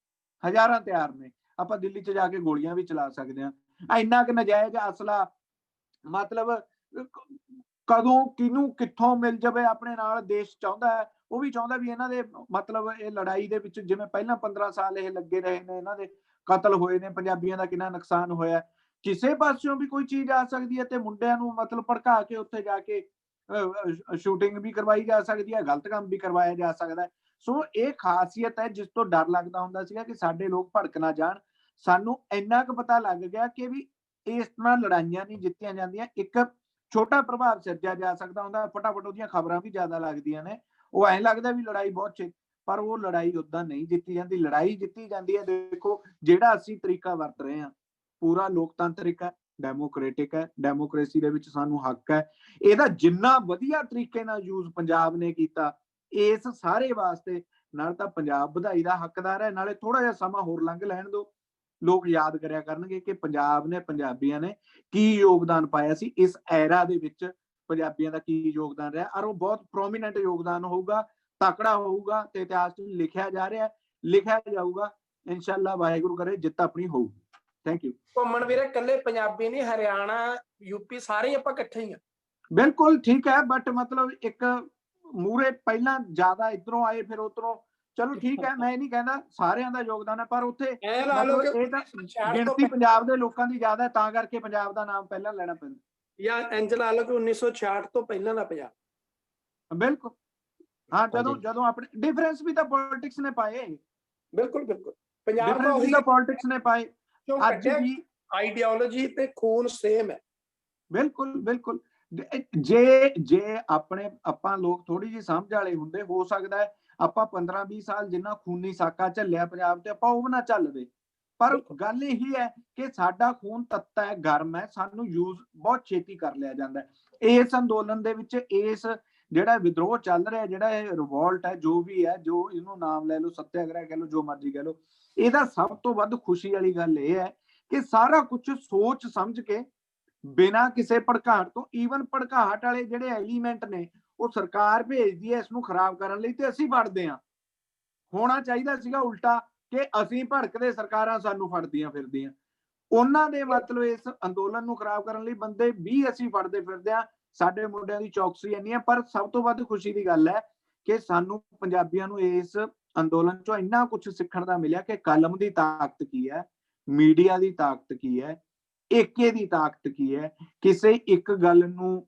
G: ਹਜ਼ਾਰਾਂ ਤਿਆਰ ਨੇ। ਆਪਾਂ ਦਿੱਲੀ 'ਚ ਜਾ ਕੇ ਗੋਲੀਆਂ ਵੀ ਚਲਾ ਸਕਦੇ ਹਾਂ। ਇੰਨਾ ਕਿ ਨਜਾਇਜ਼ ਅਸਲਾ ਮਤਲਬ ਕਦੋਂ ਕਿਹਨੂੰ ਕਿੱਥੋਂ ਮਿਲ ਜਾਵੇ ਆਪਣੇ ਨਾਲ ਦੇਸ਼ ਚਾਹੁੰਦਾ ਹੈ, ਉਹ ਵੀ ਚਾਹੁੰਦਾ ਵੀ ਇਹਨਾਂ ਦੇ ਮਤਲਬ ਇਹ ਲੜਾਈ ਦੇ ਵਿੱਚ ਜਿਵੇਂ ਪਹਿਲਾਂ 15 ਸਾਲ ਇਹ ਲੱਗੇ ਰਹੇ ਨੇ, ਇਹਨਾਂ ਦੇ ਕਤਲ ਹੋਏ ਨੇ, ਪੰਜਾਬੀਆਂ ਦਾ ਕਿੰਨਾ ਨੁਕਸਾਨ ਹੋਇਆ, ਕਿਸੇ ਪਾਸਿਓਂ ਵੀ ਕੋਈ ਚੀਜ਼ ਆ ਸਕਦੀ ਹੈ ਤੇ ਮੁੰਡਿਆਂ ਨੂੰ ਮਤਲਬ ਭੜਕਾ ਕੇ ਉੱਥੇ ਜਾ ਕੇ ਸ਼ੂਟਿੰਗ ਵੀ ਕਰਵਾਈ ਜਾ ਸਕਦੀ ਹੈ, ਗਲਤ ਕੰਮ ਵੀ ਕਰਵਾਇਆ ਜਾ ਸਕਦਾ ਹੈ। ਸੋ ਇਹ ਖਾਸੀਅਤ ਹੈ ਜਿਸ ਤੋਂ ਡਰ ਲੱਗਦਾ ਹੁੰਦਾ ਸੀਗਾ ਕਿ ਸਾਡੇ ਲੋਕ ਭੜਕ ਨਾ ਜਾਣ। ਸਾਨੂੰ ਇੰਨਾ ਕੁ ਪਤਾ ਲੱਗ ਗਿਆ ਕਿ ਵੀ ਇਸ ਤਰ੍ਹਾਂ ਲੜਾਈਆਂ ਨਹੀਂ ਜਿੱਤੀਆਂ ਜਾਂਦੀਆਂ, ਇੱਕ ਛੋਟਾ ਪ੍ਰਭਾਵ ਸਿਰਜਿਆ ਜਾ ਸਕਦਾ ਹੁੰਦਾ। ਫਟਾਫਟ ਉਹਦੀਆਂ ਖਬਰਾਂ ਵੀ ਜ਼ਿਆਦਾ ਲੱਗਦੀਆਂ ਨੇ, ਉਹ ਐਂ ਲੱਗਦਾ ਵੀ ਲੜਾਈ ਬਹੁਤ ਛੇ, ਪਰ ਉਹ ਲੜਾਈ ਉਦਾਂ ਨਹੀਂ ਜਿੱਤੀ ਜਾਂਦੀ। ਲੜਾਈ ਜਿੱਤੀ ਜਾਂਦੀ ਹੈ, ਦੇਖੋ ਜਿਹੜਾ ਅਸੀਂ ਤਰੀਕਾ ਵਰਤ ਰਹੇ ਹਾਂ ਪੂਰਾ ਲੋਕਤੰਤਰਿਕ ਹੈ, ਡੈਮੋਕ੍ਰੇਟਿਕ ਹੈ, ਡੈਮੋਕ੍ਰੇਸੀ ਦੇ ਵਿੱਚ ਸਾਨੂੰ ਹੱਕ ਹੈ। ਇਹਦਾ ਜਿੰਨਾ ਵਧੀਆ ਤਰੀਕੇ ਨਾਲ ਯੂਜ਼ ਪੰਜਾਬ ਨੇ ਕੀਤਾ ਇਸ ਸਾਰੇ ਵਾਸਤੇ, ਨਾਲ ਤਾਂ ਪੰਜਾਬ ਵਧਾਈ ਦਾ ਹੱਕਦਾਰ ਹੈ, ਨਾਲੇ ਥੋੜਾ ਜਿਹਾ ਸਮਾਂ ਹੋਰ ਲੰਘ ਲੈਣ ਦਿਓ, ਲੋਕ ਯਾਦ ਕਰਿਆ ਕਰਨਗੇ ਕਿ ਪੰਜਾਬ ਨੇ, ਪੰਜਾਬੀਆਂ ਨੇ ਕੀ ਯੋਗਦਾਨ ਪਾਇਆ ਸੀ ਇਸ ਐਰਾ ਦੇ ਵਿੱਚ ਪੰਜਾਬੀਆਂ ਦਾ ਕੀ ਯੋਗਦਾਨ ਰਿਹਾ, ਔਰ ਉਹ ਬਹੁਤ ਪ੍ਰੋਮੀਨੈਂਟ ਯੋਗਦਾਨ ਹੋਊਗਾ, ਤਕੜਾ ਹੋਊਗਾ ਤੇ ਇਤਿਹਾਸ ਚ ਲਿਖਿਆ ਜਾ ਰਿਹਾ, ਲਿਖਿਆ ਜਾਊਗਾ। ਇਨਸ਼ਾਅੱਲਾ ਵਾਹਿਗੁਰੂ ਕਰੇ ਜਿੱਤ ਆਪਣੀ ਹੋਊਗੀ। Thank you.
F: ਘੁੰਮਣ ਵੀਰੇ ਇਕੱਲੇ ਪੰਜਾਬੀ ਨਹੀਂ, ਹਰਿਆਣਾ ਯੂਪੀ ਸਾਰੇ ਆਪਾਂ ਇਕੱਠੇ ਹੀ ਆ।
G: ਬਿਲਕੁਲ ਠੀਕ ਹੈ, ਬਟ ਮਤਲਬ ਇੱਕ ਮੂਰੇ ਪਹਿਲਾਂ ਜ਼ਿਆਦਾ ਇਧਰੋਂ ਆਏ ਫਿਰ ਉਧਰੋਂ, ਚਲੋ ਠੀਕ ਹੈ, ਮੈਂ ਇਹ ਨਹੀਂ ਕਹਿੰਦਾ ਸਾਰਿਆਂ ਦਾ ਯੋਗਦਾਨ ਹੈ, ਪਰ ਉੱਥੇ ਮਤਲਬ ਇਹ ਤਾਂ ਗਿਣਤੀ ਪੰਜਾਬ ਦੇ ਲੋਕਾਂ ਦੀ ਜ਼ਿਆਦਾ ਹੈ, ਤਾਂ ਕਰਕੇ ਪੰਜਾਬ ਦਾ ਨਾਮ ਪਹਿਲਾਂ ਲੈਣਾ ਪੈਂਦਾ।
F: ਜਾਂ ਇੰਜ ਲਾ ਲਓ ਕਿ 1966 ਤੋਂ ਪਹਿਲਾਂ ਦਾ ਪੰਜਾਬ।
G: ਬਿਲਕੁਲ ਹਾਂ, ਜਦੋਂ ਆਪਣੇ ਡਿਫਰੈਂਸ ਵੀ ਤਾਂ ਪੋਲਿਟਿਕਸ ਨੇ ਪਾਏ।
F: ਬਿਲਕੁਲ ਬਿਲकुल ਪੰਜਾਬ
G: ਦਾ ਉਹੀ ਪੋਲਿਟਿਕਸ ਨੇ ਪਾਏ।
F: ਅੱਜ ਵੀ ਆਈਡੀਓਲੋਜੀ ਤੇ ਖੂਨ ਸੇਮ ਹੈ।
G: ਬਿਲਕੁਲ ਬਿਲकुल। ਜੇ ਆਪਾਂ ਲੋਕ ਥੋੜੀ ਜਿਹੀ ਸਮਝ ਵਾਲੇ ਹੁੰਦੇ, ਹੋ ਸਕਦਾ ਹੈ ਆਪਾਂ 15-20 ਸਾਲ ਜਿੰਨਾ ਖੂਨੀ ਸਾਕਾ ਝੱਲਿਆ ਪੰਜਾਬ ਤੇ ਆਪਾਂ ਉਹ ਨਾ ਝੱਲਦੇ। ਪਰ ਗੱਲ ਇਹੀ ਹੈ ਕਿ ਸਾਡਾ ਖੂਨ ਤੱਤਾ ਹੈ, ਗਰਮ ਹੈ, ਸਾਨੂੰ ਯੂਜ਼ ਬਹੁਤ ਛੇਤੀ ਕਰ ਲਿਆ ਜਾਂਦਾ ਹੈ। ਇਸ ਅੰਦੋਲਨ ਦੇ ਵਿੱਚ ਇਸ ਜਿਹੜਾ ਵਿਦਰੋਹ ਚੱਲ ਰਿਹਾ, ਜਿਹੜਾ ਇਹ ਰਿਵੋਲਟ ਹੈ, ਜੋ ਵੀ ਹੈ, ਜੋ ਇਹਨੂੰ ਨਾਮ ਲੈ ਲਓ, ਸੱਤਿਆਗ੍ਰਹਿ ਕਹਿ ਲਓ, ਜੋ ਮਰਜ਼ੀ ਕਹਿ ਲਓ, ਇਹਦਾ ਸਭ ਤੋਂ ਵੱਧ ਖੁਸ਼ੀ ਵਾਲੀ ਗੱਲ ਇਹ ਹੈ ਕਿ ਸਾਰਾ ਕੁਝ ਸੋਚ ਸਮਝ ਕੇ, ਬਿਨਾਂ ਕਿਸੇ ਭੜਕਾਹਟ ਤੋਂ, ਈਵਨ ਭੜਕਾਹਟ ਵਾਲੇ ਜਿਹੜੇ ਐਲੀਮੈਂਟ ਨੇ ਉਹ ਸਰਕਾਰ ਭੇਜਦੀ ਹੈ ਇਸ ਨੂੰ ਖਰਾਬ ਕਰਨ ਲਈ ਤੇ ਅਸੀਂ ਫੜਦੇ ਹਾਂ। ਹੋਣਾ ਚਾਹੀਦਾ ਸੀਗਾ ਉਲਟਾ ਕਿ ਅਸੀਂ ਭੜਕਦੇ, ਸਰਕਾਰਾਂ ਸਾਨੂੰ ਫੜਦੀਆਂ ਫਿਰਦੀਆਂ। ਉਹਨਾਂ ਦੇ ਮਤਲਬ ਇਸ ਅੰਦੋਲਨ ਨੂੰ ਖਰਾਬ ਕਰਨ ਲਈ ਬੰਦੇ ਵੀ ਅਸੀਂ ਫੜਦੇ ਫਿਰਦੇ ਹਾਂ। ਸਾਡੇ ਮੁੰਡਿਆਂ ਦੀ ਚੌਕਸੀ ਇੰਨੀ ਹੈ। ਪਰ ਸਭ ਤੋਂ ਵੱਧ ਖੁਸ਼ੀ ਦੀ ਗੱਲ ਹੈ ਕਿ ਸਾਨੂੰ ਪੰਜਾਬੀਆਂ ਨੂੰ ਇਸ ਅੰਦੋਲਨ ਚੋਂ ਇੰਨਾ ਕੁਝ ਸਿੱਖਣ ਦਾ ਮਿਲਿਆ ਕਿ ਕਲਮ ਦੀ ਤਾਕਤ ਕੀ ਹੈ, ਮੀਡੀਆ ਦੀ ਤਾਕਤ ਕੀ ਹੈ, ਏਕੇ ਦੀ ਤਾਕਤ ਕੀ ਹੈ। ਕਿਸੇ ਇੱਕ ਗੱਲ ਨੂੰ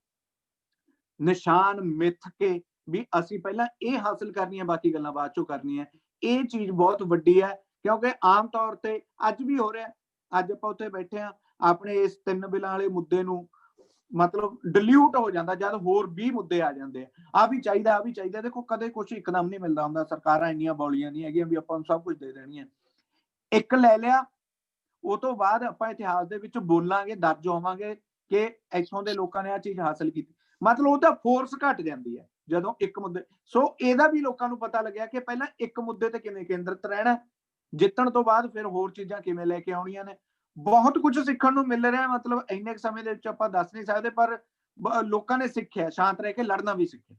G: ਨਿਸ਼ਾਨ ਮਿੱਥ ਕੇ ਵੀ ਅਸੀਂ ਪਹਿਲਾਂ ਇਹ ਹਾਸਲ ਕਰਨੀ ਹੈ, ਬਾਕੀ ਗੱਲਾਂ ਬਾਅਦ ਚੋਂ ਕਰਨੀਆਂ, ਇਹ ਚੀਜ਼ ਬਹੁਤ ਵੱਡੀ ਹੈ। ਕਿਉਂਕਿ ਆਮ ਤੌਰ ਤੇ ਅੱਜ ਵੀ ਹੋ ਰਿਹਾ, ਅੱਜ ਆਪਾਂ ਉੱਥੇ ਬੈਠੇ ਹਾਂ, ਆਪਣੇ ਇਸ 3 ਬਿੱਲਾਂ ਵਾਲੇ ਮੁੱਦੇ ਨੂੰ ਮਤਲਬ ਡਿਲਿਊਟ ਹੋ ਜਾਂਦਾ ਜਦ ਹੋਰ 20 ਮੁੱਦੇ ਆ ਜਾਂਦੇ ਆ ਵੀ ਚਾਹੀਦਾ, ਆ ਵੀ ਚਾਹੀਦਾ। ਦੇਖੋ ਕਦੇ ਕੁਝ ਇੱਕਦਮ ਨਹੀਂ ਮਿਲਦਾ ਹੁੰਦਾ, ਸਰਕਾਰਾਂ ਇੰਨੀਆਂ ਬੌਲੀਆਂ ਨਹੀਂ ਹੈਗੀਆਂ ਵੀ ਆਪਾਂ ਨੂੰ ਸਭ ਕੁਝ ਦੇ ਦੇਣੀਆਂ। ਇੱਕ ਲੈ ਲਿਆ, ਉਹ ਤੋਂ ਬਾਅਦ ਆਪਾਂ ਇਤਿਹਾਸ ਦੇ ਵਿੱਚ ਬੋਲਾਂਗੇ, ਦਰਜ ਹੋਵਾਂਗੇ ਕਿ ਇੱਥੋਂ ਦੇ ਲੋਕਾਂ ਨੇ ਆ ਚੀਜ਼ ਹਾਸਲ ਕੀਤੀ। ਮਤਲਬ ਉਹਦਾ ਫੋਰਸ ਘਟ ਜਾਂਦੀ ਹੈ ਜਦੋਂ ਇੱਕ ਮੁੱਦੇ। ਸੋ ਇਹਦਾ ਵੀ ਲੋਕਾਂ ਨੂੰ ਪਤਾ ਲੱਗਿਆ ਕਿ ਪਹਿਲਾਂ ਇੱਕ ਮੁੱਦੇ ਤੇ ਕਿਵੇਂ ਕੇਂਦਰਿਤ ਰਹਿਣਾ, ਜਿੱਤਣ ਤੋਂ ਬਾਅਦ ਫਿਰ ਹੋਰ ਚੀਜ਼ਾਂ ਕਿਵੇਂ ਲੈ ਕੇ ਆਉਣੀਆਂ ਨੇ। ਬਹੁਤ ਕੁਝ ਸਿੱਖਣ ਨੂੰ ਮਿਲ ਰਿਹਾ। ਮਤਲਬ ਇੰਨੇ ਸਮੇਂ ਦੇ ਵਿੱਚ ਆਪਾਂ ਦੱਸ ਨਹੀਂ ਸਕਦੇ, ਪਰ ਲੋਕਾਂ ਨੇ ਸਿੱਖਿਆ, ਸ਼ਾਂਤ ਰਹਿ ਕੇ ਲੜਨਾ ਵੀ ਸਿੱਖਿਆ।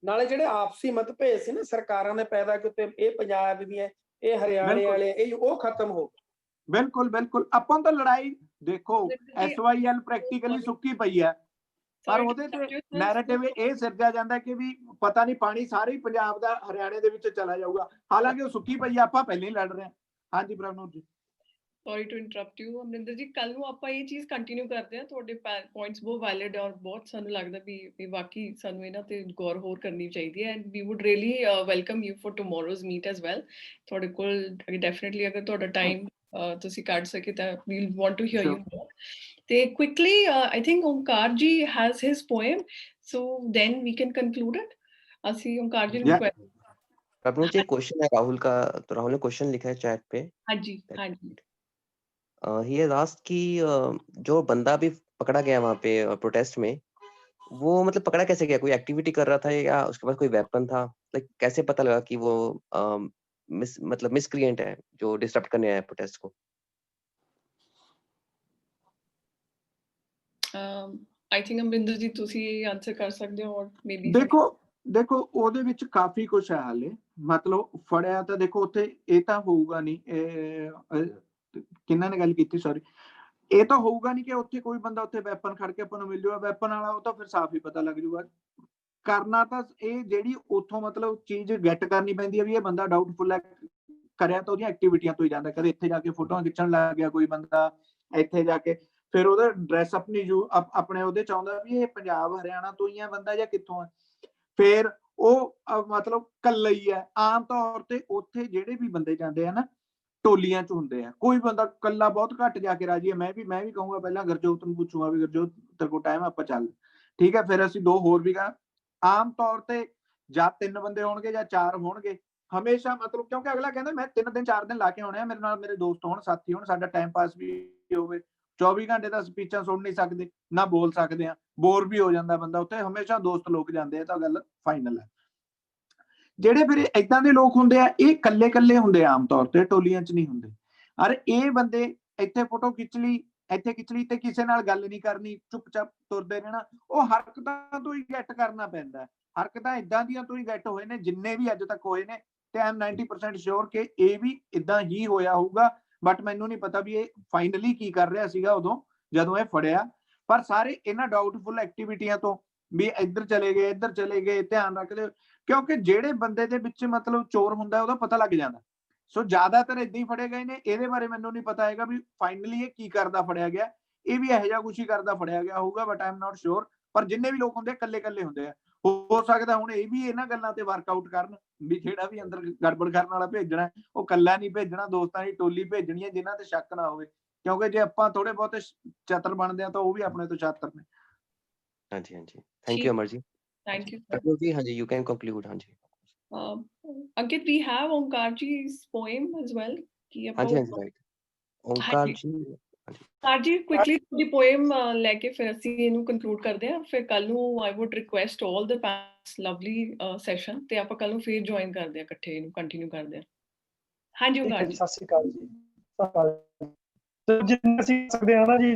F: ਨਾਲੇ ਜਿਹੜੇ ਆਪਸੀ ਮਤਭੇਦ ਸੀ ਨਾ ਸਰਕਾਰਾਂ ਨੇ ਪੈਦਾ ਕੀਤੇ, ਇਹ ਪੰਜਾਬ ਦੀਆਂ, ਇਹ ਹਰਿਆਣੇ ਵਾਲੇ, ਇਹ ਉਹ ਖਤਮ ਹੋ ਗਏ।
G: ਬਿਲਕੁਲ ਬਿਲकुल। ਆਪਾਂ ਤਾਂ ਲੜਾਈ ਦੇਖੋ SYL ਪ੍ਰੈਕਟੀਕਲੀ ਸੁੱਕੀ ਪਈ ਹੈ, ਪਰ ਉਹਦੇ ਤੇ ਨੈਰੇਟਿਵ ਇਹ ਸਿਰਜਿਆ ਜਾਂਦਾ ਕਿ ਵੀ ਪਤਾ ਨਹੀਂ ਪਾਣੀ ਸਾਰੇ ਹੀ ਪੰਜਾਬ ਦਾ ਹਰਿਆਣੇ ਦੇ ਵਿੱਚ ਚਲਾ ਜਾਊਗਾ, ਹਾਲਾਂਕਿ ਉਹ ਸੁੱਕੀ ਪਈ ਹੈ, ਆਪਾਂ ਪਹਿਲਾਂ ਹੀ ਲੜ ਰਹੇ ਹਾਂ। ਹਾਂਜੀ Prabhnod ji.
B: Sorry to interrupt you Amarinder ji, ਕੱਲ ਨੂੰ ਆਪਾਂ ਇਹ ਚੀਜ਼ ਕੰਟੀਨਿਊ ਕਰਦੇ ਹਾਂ। ਤੁਹਾਡੇ ਪੁਆਇੰਟਸ ਬਹੁਤ ਵੈਲਿਡ ਔਰ ਬਹੁਤ ਸਾਨੂੰ ਲੱਗਦਾ ਵੀ ਵਾਕਈ ਸਾਨੂੰ ਇਹਨਾਂ ਤੇ ਗੌਰ ਹੋਰ ਕਰਨੀ ਚਾਹੀਦੀ ਹੈ। And we would really welcome you for tomorrow's meet as well. ਤੁਹਾਡੇ ਕੋਲ ਡੈਫੀਨਿਟਲੀ ਅਗਰ ਤੁਹਾਡਾ ਟਾਈਮ ਤੁਸੀਂ ਕੱਢ ਸਕੇ ਤਾਂ we want to hear you more. ਤੇ quickly I think Omkar ji has his poem, so then we can conclude it. ਅਸੀਂ ਓਮਕਾਰ ਜੀ ਨੂੰ
E: अपने एक क्वेश्चन है राहुल का, तो राहुल ने क्वेश्चन लिखा है चैट पे।
B: हाँ जी हाँ जी।
E: ही हैज आस्क्ड कि जो बंदा भी पकड़ा गया वहाँ पे प्रोटेस्ट में, वो मतलब पकड़ा कैसे गया? कोई एक्टिविटी कर रहा था या उसके पास कोई वेपन था? लाइक कैसे पता लगा कि वो मतलब मिसक्रिएंट है जो डिस्टर्ब करने आया प्रोटेस्ट को?
B: आई थिंक अमरिंदर जी ਤੁਸੀਂ ਆਨਸਰ ਕਰ ਸਕਦੇ ਹੋ, ਔਰ ਮੇਬੀ
G: ਦੇਖੋ ਉਹਦੇ ਵਿੱਚ ਕਾਫੀ ਕੁਝ ਹੈ ਹਾਲੇ। ਮਤਲਬ ਫੜਿਆ ਤਾਂ ਦੇਖੋ ਉੱਥੇ ਇਹ ਤਾਂ ਹੋਊਗਾ ਨਹੀਂ, ਕਿੰਨਾ ਨੇ ਗੱਲ ਕੀਤੀ, ਸੌਰੀ, ਇਹ ਤਾਂ ਹੋਊਗਾ ਨਹੀਂ ਕਿ ਉੱਥੇ ਕੋਈ ਬੰਦਾ ਉੱਥੇ ਵੈਪਨ ਖੜ ਕੇ ਆਪਾਂ ਨੂੰ ਮਿਲ ਜਾਊਗਾ ਵੈਪਨ ਵਾਲਾ, ਉਹ ਤਾਂ ਫਿਰ ਸਾਫ਼ ਹੀ ਪਤਾ ਲੱਗ ਜਾਊਗਾ। ਕਰਨਾ ਤਾਂ ਇਹ ਜਿਹੜੀ ਉੱਥੋਂ ਮਤਲਬ ਚੀਜ਼ ਗੈਟ ਕਰਨੀ ਪੈਂਦੀ ਹੈ ਵੀ ਇਹ ਬੰਦਾ ਡਾਊਟਫੁਲ ਹੈ, ਕਰਿਆ ਤਾਂ ਉਹਦੀਆਂ ਐਕਟੀਵਿਟੀਆਂ ਤੋਂ ਹੀ ਜਾਂਦਾ। ਕਦੇ ਇੱਥੇ ਜਾ ਕੇ ਫੋਟੋਆਂ ਖਿੱਚਣ ਲੱਗ ਗਿਆ ਕੋਈ ਬੰਦਾ, ਇੱਥੇ ਜਾ ਕੇ ਫਿਰ ਉਹਦਾ ਡਰੈਸ ਆਪਣੀ ਆਪਣੇ ਉਹਦੇ ਚ ਆਉਂਦਾ ਵੀ ਇਹ ਪੰਜਾਬ ਹਰਿਆਣਾ ਤੋਂ ਹੀ ਹੈ ਬੰਦਾ ਜਾਂ ਕਿੱਥੋਂ ਹੈ। ਫਿਰ ਉਹ ਮਤਲਬ ਕੱਲਾ ਹੀ ਹੈ। ਆਮ ਤੌਰ ਤੇ ਉੱਥੇ ਜਿਹੜੇ ਵੀ ਬੰਦੇ ਜਾਂਦੇ ਆ ਨਾ ਟੋਲੀਆਂ ਚ ਹੁੰਦੇ ਆ, ਕੋਈ ਬੰਦਾ ਕੱਲਾ ਬਹੁਤ ਘੱਟ ਜਾ ਕੇ ਰਾਜੀ ਹੈ। ਮੈਂ ਵੀ ਕਹੂੰਗਾ ਪਹਿਲਾਂ ਗੁਰਜੋਤ ਨੂੰ ਪੁੱਛੂਗਾ ਵੀ ਗੁਰਜੋਤ ਤੇਰੇ ਕੋਲ ਟਾਈਮ ਆਪਾਂ ਚੱਲ, ਠੀਕ ਹੈ, ਫਿਰ ਅਸੀਂ 2 ਹੋਰ ਵੀ ਗਾ। ਆਮ ਤੌਰ ਤੇ ਜਾਂ 3 ਬੰਦੇ ਹੋਣਗੇ ਜਾਂ 4 ਹੋਣਗੇ ਹਮੇਸ਼ਾ, ਮਤਲਬ ਕਿਉਂਕਿ ਅਗਲਾ ਕਹਿੰਦਾ ਮੈਂ 3 ਦਿਨ 4 ਦਿਨ ਲਾ ਕੇ ਆਉਣੇ ਆ, ਮੇਰੇ ਨਾਲ ਮੇਰੇ ਦੋਸਤ ਹੋਣ, ਸਾਥੀ ਹੋਣ, ਸਾਡਾ ਟਾਈਮ ਪਾਸ ਵੀ ਹੋਵੇ। 24 ਘੰਟੇ ਤਾਂ ਸਪੀਚਾਂ ਸੁਣ ਨਹੀਂ ਸਕਦੇ, ਨਾ ਬੋਲ ਸਕਦੇ ਆ, ਬੋਰ ਵੀ ਹੋ ਜਾਂਦਾ ਬੰਦਾ। ਉੱਥੇ ਹਮੇਸ਼ਾ ਦੋਸਤ ਲੋਕ ਜਾਂਦੇ ਆ, ਤਾਂ ਗੱਲ ਫਾਈਨਲ ਹੈ। ਜਿਹੜੇ ਫਿਰ ਏਦਾਂ ਦੇ ਲੋਕ ਹੁੰਦੇ ਆ ਇਹ ਕੱਲੇ ਹੁੰਦੇ ਆ, ਆਮ ਤੌਰ ਤੇ ਟੋਲੀਆਂ ਚ ਨਹੀਂ ਹੁੰਦੇ। ਅਰੇ ਇਹ ਬੰਦੇ ਇੱਥੇ ਫੋਟੋ ਖਿੱਚ ਲਈ, ਇੱਥੇ ਖਿਚੜੀ ਤੇ ਕਿਸੇ ਨਾਲ ਗੱਲ ਨਹੀਂ ਕਰਨੀ, ਚੁੱਪਚਾਪ ਤੁਰਦੇ ਰਹਿਣਾ, ਉਹ ਹਰਕਤਾਂ ਤੋਂ ਹੀ ਗੈਟ ਕਰਨਾ ਪੈਂਦਾ। ਹਰਕਤਾਂ ਇਦਾਂ ਦੀਆਂ ਤੋਂ ਹੀ ਗੈਟ ਹੋਏ ਨੇ ਜਿੰਨੇ ਵੀ ਅੱਜ ਤੱਕ ਹੋਏ ਨੇ, ਤੇ ਆਈ ਐਮ 90% ਸ਼ੋਰ ਕਿ ਇਹ ਵੀ ਇਦਾਂ ਹੀ ਹੋਇਆ ਹੋਊਗਾ। ਬਟ ਮੈਨੂੰ ਨਹੀਂ ਪਤਾ ਵੀ ਇਹ ਫਾਈਨਲੀ ਕੀ ਕਰ ਰਿਹਾ ਸੀਗਾ ਉਦੋਂ ਜਦੋਂ ਇਹ ਫੜਿਆ, ਪਰ ਸਾਰੇ ਇਹਨਾਂ ਡਾਊਟਫੁਲ ਐਕਟੀਵਿਟੀਆਂ ਤੋਂ ਵੀ ਇੱਧਰ ਚਲੇ ਗਏ ਧਿਆਨ ਰੱਖਦੇ, ਕਿਉਂਕਿ ਜਿਹੜੇ ਬੰਦੇ ਦੇ ਵਿੱਚ ਮਤਲਬ ਚੋਰ ਹੁੰਦਾ ਉਹਦਾ ਪਤਾ ਲੱਗ ਜਾਂਦਾ। ਸੋ ਜ਼ਿਆਦਾਤਰ ਏਦਾਂ ਹੀ ਫੜੇ ਗਏ ਨੇ। ਇਹਦੇ ਬਾਰੇ ਮੈਨੂੰ ਨਹੀਂ ਪਤਾ ਹੈਗਾ ਵੀ ਫਾਈਨਲੀ ਇਹ ਕੀ ਕਰਦਾ ਫੜਿਆ ਗਿਆ, ਇਹ ਵੀ ਇਹੋ ਜਿਹਾ ਕੁਛ ਹੀ ਕਰਦਾ ਫੜਿਆ ਗਿਆ ਹੋਊਗਾ, ਬਟ ਆਈ ਐਮ ਨਾਟ ਸ਼ੋਰ। ਪਰ ਜਿੰਨੇ ਵੀ ਲੋਕ ਹੁੰਦੇ ਇਕੱਲੇ ਇਕੱਲੇ ਹੁੰਦੇ ਆ, ਹੋ ਸਕਦਾ ਹੁਣ ਇਹ ਵੀ ਇਹਨਾਂ ਗੱਲਾਂ ਤੇ ਵਰਕਆਊਟ ਕਰਨ ਵੀ ਜਿਹੜਾ ਵੀ ਅੰਦਰ ਗੜਬੜ ਕਰਨ ਵਾਲਾ ਭੇਜਣਾ ਉਹ ਕੱਲਾ ਨਹੀਂ ਭੇਜਣਾ, ਦੋਸਤਾਂ ਦੀ ਟੋਲੀ ਭੇਜਣੀ ਹੈ ਜਿਨ੍ਹਾਂ ਤੇ ਸ਼ੱਕ ਨਾ ਹੋਵੇ, ਕਿਉਂਕਿ ਜੇ ਆਪਾਂ ਥੋੜੇ ਬਹੁਤੇ ਚਤਰ ਬਣਦੇ ਆ ਤਾਂ ਉਹ ਵੀ ਆਪਣੇ ਤੋਂ ਚਤਰ ਨੇ।
E: ਹਾਂਜੀ ਹਾਂਜੀ, ਥੈਂਕ ਯੂ ਅਮਰ ਜੀ।
B: Thank you.
E: Pratham ji, ਹਾਂਜੀ, you can conclude, ਹਾਂਜੀ।
B: Ankit, we have Omkar ji's poem as well.
E: ਹਾਂਜੀ ਹਾਂਜੀ, ਰਾਈਟ, ਓਮਕਾਰ ਜੀ।
B: Omkar ji, quickly the poem ਲੈ ਕੇ ਫਿਰ ਅਸੀਂ ਇਹਨੂੰ conclude ਕਰਦੇ ਹਾਂ। ਫਿਰ ਕੱਲ ਨੂੰ I would request all the panelists, lovely session, ਤੇ ਆਪਾਂ ਕੱਲ ਨੂੰ ਫਿਰ join ਕਰਦੇ ਹਾਂ, ਇਕੱਠੇ ਇਹਨੂੰ continue ਕਰਦੇ ਹਾਂ। ਹਾਂਜੀ ਓਮਕਾਰ ਜੀ।
I: ਸਤਿ ਸ਼੍ਰੀ ਅਕਾਲ ਜੀ। ਤੇ ਜਿੰਨਾ ਅਸੀਂ ਸਕਦੇ ਹਾਂ ਨਾ ਜੀ,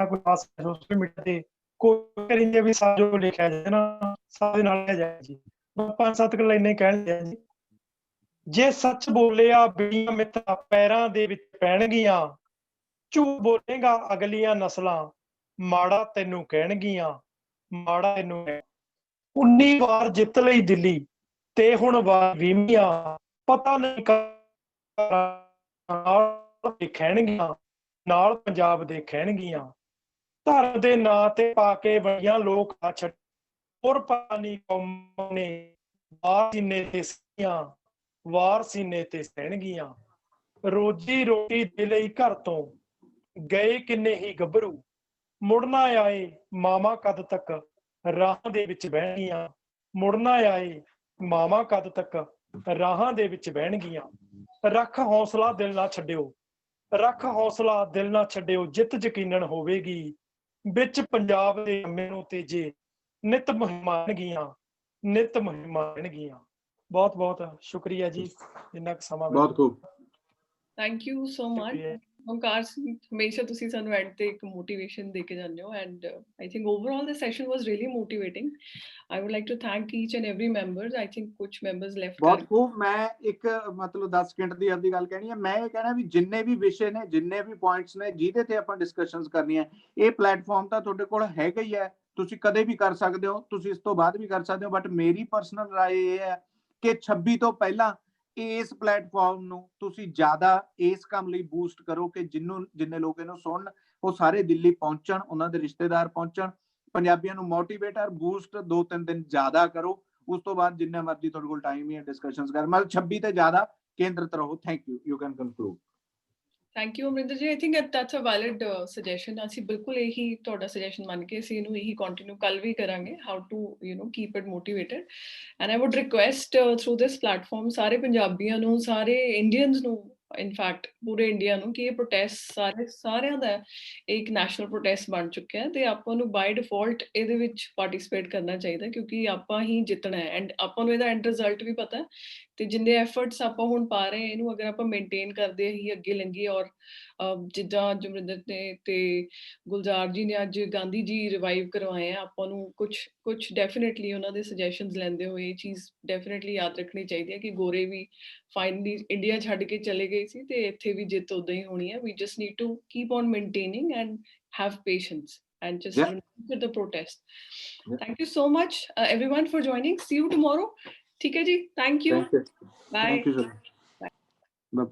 I: ਕੋਈ ਖਾਸ ਸੋਸ਼ਲ ਮੀਡੀਆ ਤੇ ਕੋਈ ਕਰੀਏ ਵੀ ਜੋ ਲਿਖਿਆ ਜਾਏ ਨਾ ਸਾਡੇ ਨਾਲ ਲਿਆ ਜਾਏ ਜੀ। 5-7 ਗੱਲਾਂ ਇੰਨੇ ਕਹਿਣਗੇ ਜੀ। ਜੇ ਸੱਚ ਬੋਲਿਆ ਬੀੜੀਆਂ ਮਿੱਤਰਾਂ ਪੈਰਾਂ ਦੇ ਵਿੱਚ ਪੈਣਗੀਆਂ, ਝੂਠ ਬੋਲੇਗਾ ਅਗਲੀਆਂ ਨਸਲਾਂ ਮਾੜਾ ਤੈਨੂੰ ਕਹਿਣਗੀਆਂ, ਮਾੜਾ ਤੈਨੂੰ 19 ਵਾਰ ਜਿੱਤ ਲਈ ਦਿੱਲੀ ਤੇ ਹੁਣ ਵਾਰ 20ਵੀਂ, ਪਤਾ ਨਹੀਂ ਖਹਿਣਗੀਆਂ ਨਾਲ ਪੰਜਾਬ ਦੇ ਖਹਿਣਗੀਆਂ, ਧਰਮ ਦੇ ਨਾਂ ਤੇ ਪਾ ਕੇ ਬੜੀਆਂ ਲੋਕ ਆ ਛੱਡ, ਹੋਰ ਪਾਣੀ ਕੌਮਾਂ ਨੇ ਵਾਰ ਸੀਨੇ ਤੇ ਸੀਆਂ, ਵਾਰ ਸੀਨੇ ਤੇ ਸਹਿਣਗੀਆਂ, ਰੋਜੀ ਰੋਟੀ ਦੇ ਲਈ ਘਰ ਤੋਂ ਗਏ ਕਿੰਨੇ ਹੀ ਗੱਭਰੂ, ਮੁੜਨਾ ਆਏ ਮਾਵਾਂ ਕਦ ਤੱਕ ਰਾਹਾਂ ਦੇ ਵਿੱਚ ਬਹਿਣਗੀਆਂ, ਮੁੜਨਾ ਆਏ ਮਾਵਾਂ ਕਦ ਤੱਕ ਰਾਹਾਂ ਦੇ ਵਿੱਚ ਬਹਿਣਗੀਆਂ। ਰੱਖ ਹੌਸਲਾ ਦਿਲ ਨਾ ਛੱਡਿਓ, ਰੱਖ ਹੌਸਲਾ ਦਿਲ ਨਾ ਛੱਡਿਓ, ਜਿੱਤ ਯਕੀਨਨ ਹੋਵੇਗੀ, ਵਿੱਚ ਪੰਜਾਬ ਦੇ ਮੈਨੂੰ ਤੇਜੇ ਨਿਤ ਮੁਹਿੰਮਾਂ, ਨਿਤ ਮੁਹਿੰਮਾਂ। ਬਹੁਤ ਬਹੁਤ ਸ਼ੁਕਰੀਆ ਜੀ, ਇੰਨਾ ਕੁ ਸਮਾਂ।
G: ਬਹੁਤ ਖੂਬ,
B: ਥੈਂਕ ਯੂ ਸੋ ਮਚ ਓਮਕਾਰ। ਹਮੇਸ਼ਾ ਤੁਸੀਂ ਸਾਨੂੰ ਐਂਡ ਤੇ ਇੱਕ ਮੋਟੀਵੇਸ਼ਨ ਦੇ ਕੇ ਜਾਂਦੇ ਹੋ, and I think overall the session was really motivating. I would like to thank each and every members. I think ਕੁਝ ਮੈਂਬਰਸ ਲੈਫਟ।
G: ਬਹੁਤ ਖੂਬ। ਮੈਂ ਇੱਕ ਮਤਲਬ 10 ਸਕਿੰਟ ਦੀ ਅੱਧੀ ਗੱਲ ਕਹਿਣੀ ਹੈ। ਮੈਂ ਇਹ ਕਹਿਣਾ ਵੀ ਜਿੰਨੇ ਵੀ ਵਿਸ਼ੇ ਨੇ, ਜਿੰਨੇ ਵੀ ਪੁਆਇੰਟਸ ਨੇ ਜਿਹਦੇ ਤੇ ਆਪਾਂ ਡਿਸਕਸ਼ਨਸ ਕਰਨੀਆਂ, ਇਹ ਪਲੇਟਫਾਰਮ ਤਾਂ ਤੁਹਾਡੇ ਕੋਲ ਹੈਗਾ ਹੀ ਹੈ, ਤੁਸੀਂ ਕਦੇ ਵੀ ਕਰ ਸਕਦੇ ਹੋ, ਤੁਸੀਂ ਇਸ ਤੋਂ ਬਾਅਦ ਵੀ ਕਰ ਸਕਦੇ ਹੋ। ਬਟ ਮੇਰੀ ਪਰਸਨਲ ਰਾਏ ਇਹ ਹੈ ਕਿ 26 ਤੋਂ ਪਹਿਲਾਂ ਇਸ ਪਲੇਟਫਾਰਮ ਨੂੰ ਤੁਸੀਂ ਜ਼ਿਆਦਾ ਇਸ ਕੰਮ ਲਈ ਬੂਸਟ ਕਰੋ ਕਿ ਜਿੰਨੇ ਲੋਕ ਇਹਨੂੰ ਸੁਣਨ ਉਹ ਸਾਰੇ ਦਿੱਲੀ ਪਹੁੰਚਣ, ਉਹਨਾਂ ਦੇ ਰਿਸ਼ਤੇਦਾਰ ਪਹੁੰਚਣ, ਪੰਜਾਬੀਆਂ ਨੂੰ ਮੋਟੀਵੇਟ ਔਰ ਬੂਸਟ 2-3 ਦਿਨ ਜ਼ਿਆਦਾ ਕਰੋ। ਉਸ ਤੋਂ ਬਾਅਦ ਜਿੰਨਾ ਮਰਜ਼ੀ ਤੁਹਾਡੇ ਕੋਲ ਟਾਈਮ ਹੀ ਹੈ ਡਿਸਕਸ਼ਨਸ ਕਰ, ਮਤਲਬ 26 ਤੇ ਜ਼ਿਆਦਾ ਕੇਂਦਰਿਤ ਰਹੋ। Thank you, you can conclude.
B: Thank you Amarinder ji. I think that's a valid suggestion. ਅਸੀਂ ਬਿਲਕੁਲ ਇਹੀ ਤੁਹਾਡਾ ਸੁਜੈਸ਼ਨ ਮੰਨ ਕੇ ਅਸੀਂ ਇਹਨੂੰ ਇਹੀ ਕੰਟੀਨਿਊ ਕੱਲ ਵੀ ਕਰਾਂਗੇ, how to keep it motivated. And I would request through this platform ਸਾਰੇ ਪੰਜਾਬੀਆਂ ਨੂੰ, ਸਾਰੇ ਇੰਡੀਅਨਸ ਨੂੰ, ਇਨਫੈਕਟ ਪੂਰੇ ਇੰਡੀਆ ਨੂੰ, ਕਿ ਇਹ ਪ੍ਰੋਟੈਸਟ ਸਾਰਿਆਂ ਦਾ ਇੱਕ ਨੈਸ਼ਨਲ ਪ੍ਰੋਟੈਸਟ ਬਣ ਚੁੱਕਿਆ ਤੇ ਆਪਾਂ ਨੂੰ ਬਾਈ ਡਿਫਾਲਟ ਇਹਦੇ ਵਿੱਚ ਪਾਰਟਿਸਿਪੇਟ ਕਰਨਾ ਚਾਹੀਦਾ, ਕਿਉਂਕਿ ਆਪਾਂ ਹੀ ਜਿੱਤਣਾ ਹੈ ਐਂਡ ਆਪਾਂ ਨੂੰ ਇਹਦਾ ਐਂਡ ਰਿਜ਼ਲਟ ਵੀ ਪਤਾ। ਤੇ ਜਿੰਨੇ ਐਫਰਟਸ ਆਪਾਂ ਹੁਣ ਪਾ ਰਹੇ ਹਾਂ ਇਹਨੂੰ ਅਗਰ ਆਪਾਂ ਮੇਨਟੇਨ ਕਰਦੇ ਹੀ ਅੱਗੇ ਲੰਘੀਏ, ਔਰ ਜਿੱਦਾਂ ਜਮਰਿੰਦਰ ਨੇ ਤੇ ਗੁਲਜ਼ਾਰ ਜੀ ਨੇ ਅੱਜ ਗਾਂਧੀ ਜੀ ਰਿਵਾਈਵ ਕਰਵਾਏ ਆ, ਆਪਾਂ ਨੂੰ ਕੁਝ ਡੈਫੀਨੇਟਲੀ ਉਹਨਾਂ ਦੇ ਸੁਜੈਸ਼ਨਸ ਲੈਂਦੇ ਹੋਏ ਇਹ ਚੀਜ਼ ਡੈਫੀਨੇਟਲੀ ਯਾਦ ਰੱਖਣੀ ਚਾਹੀਦੀ ਹੈ ਕਿ ਗੋਰੇ ਵੀ ਫਾਈਨਲੀ ਇੰਡੀਆ ਛੱਡ ਕੇ ਚਲੇ ਗਏ ਸੀ ਤੇ ਇੱਥੇ ਵੀ ਜਿੱਤ ਉਦਾਂ ਹੀ ਹੋਣੀ ਹੈ। We just need to keep on maintaining and have patience and just remember the protest. Thank you so much everyone for joining. See you tomorrow. ठीक है जी, thank you.
G: Thank you.
B: Bye.
G: Thank you, sir. Bye bye.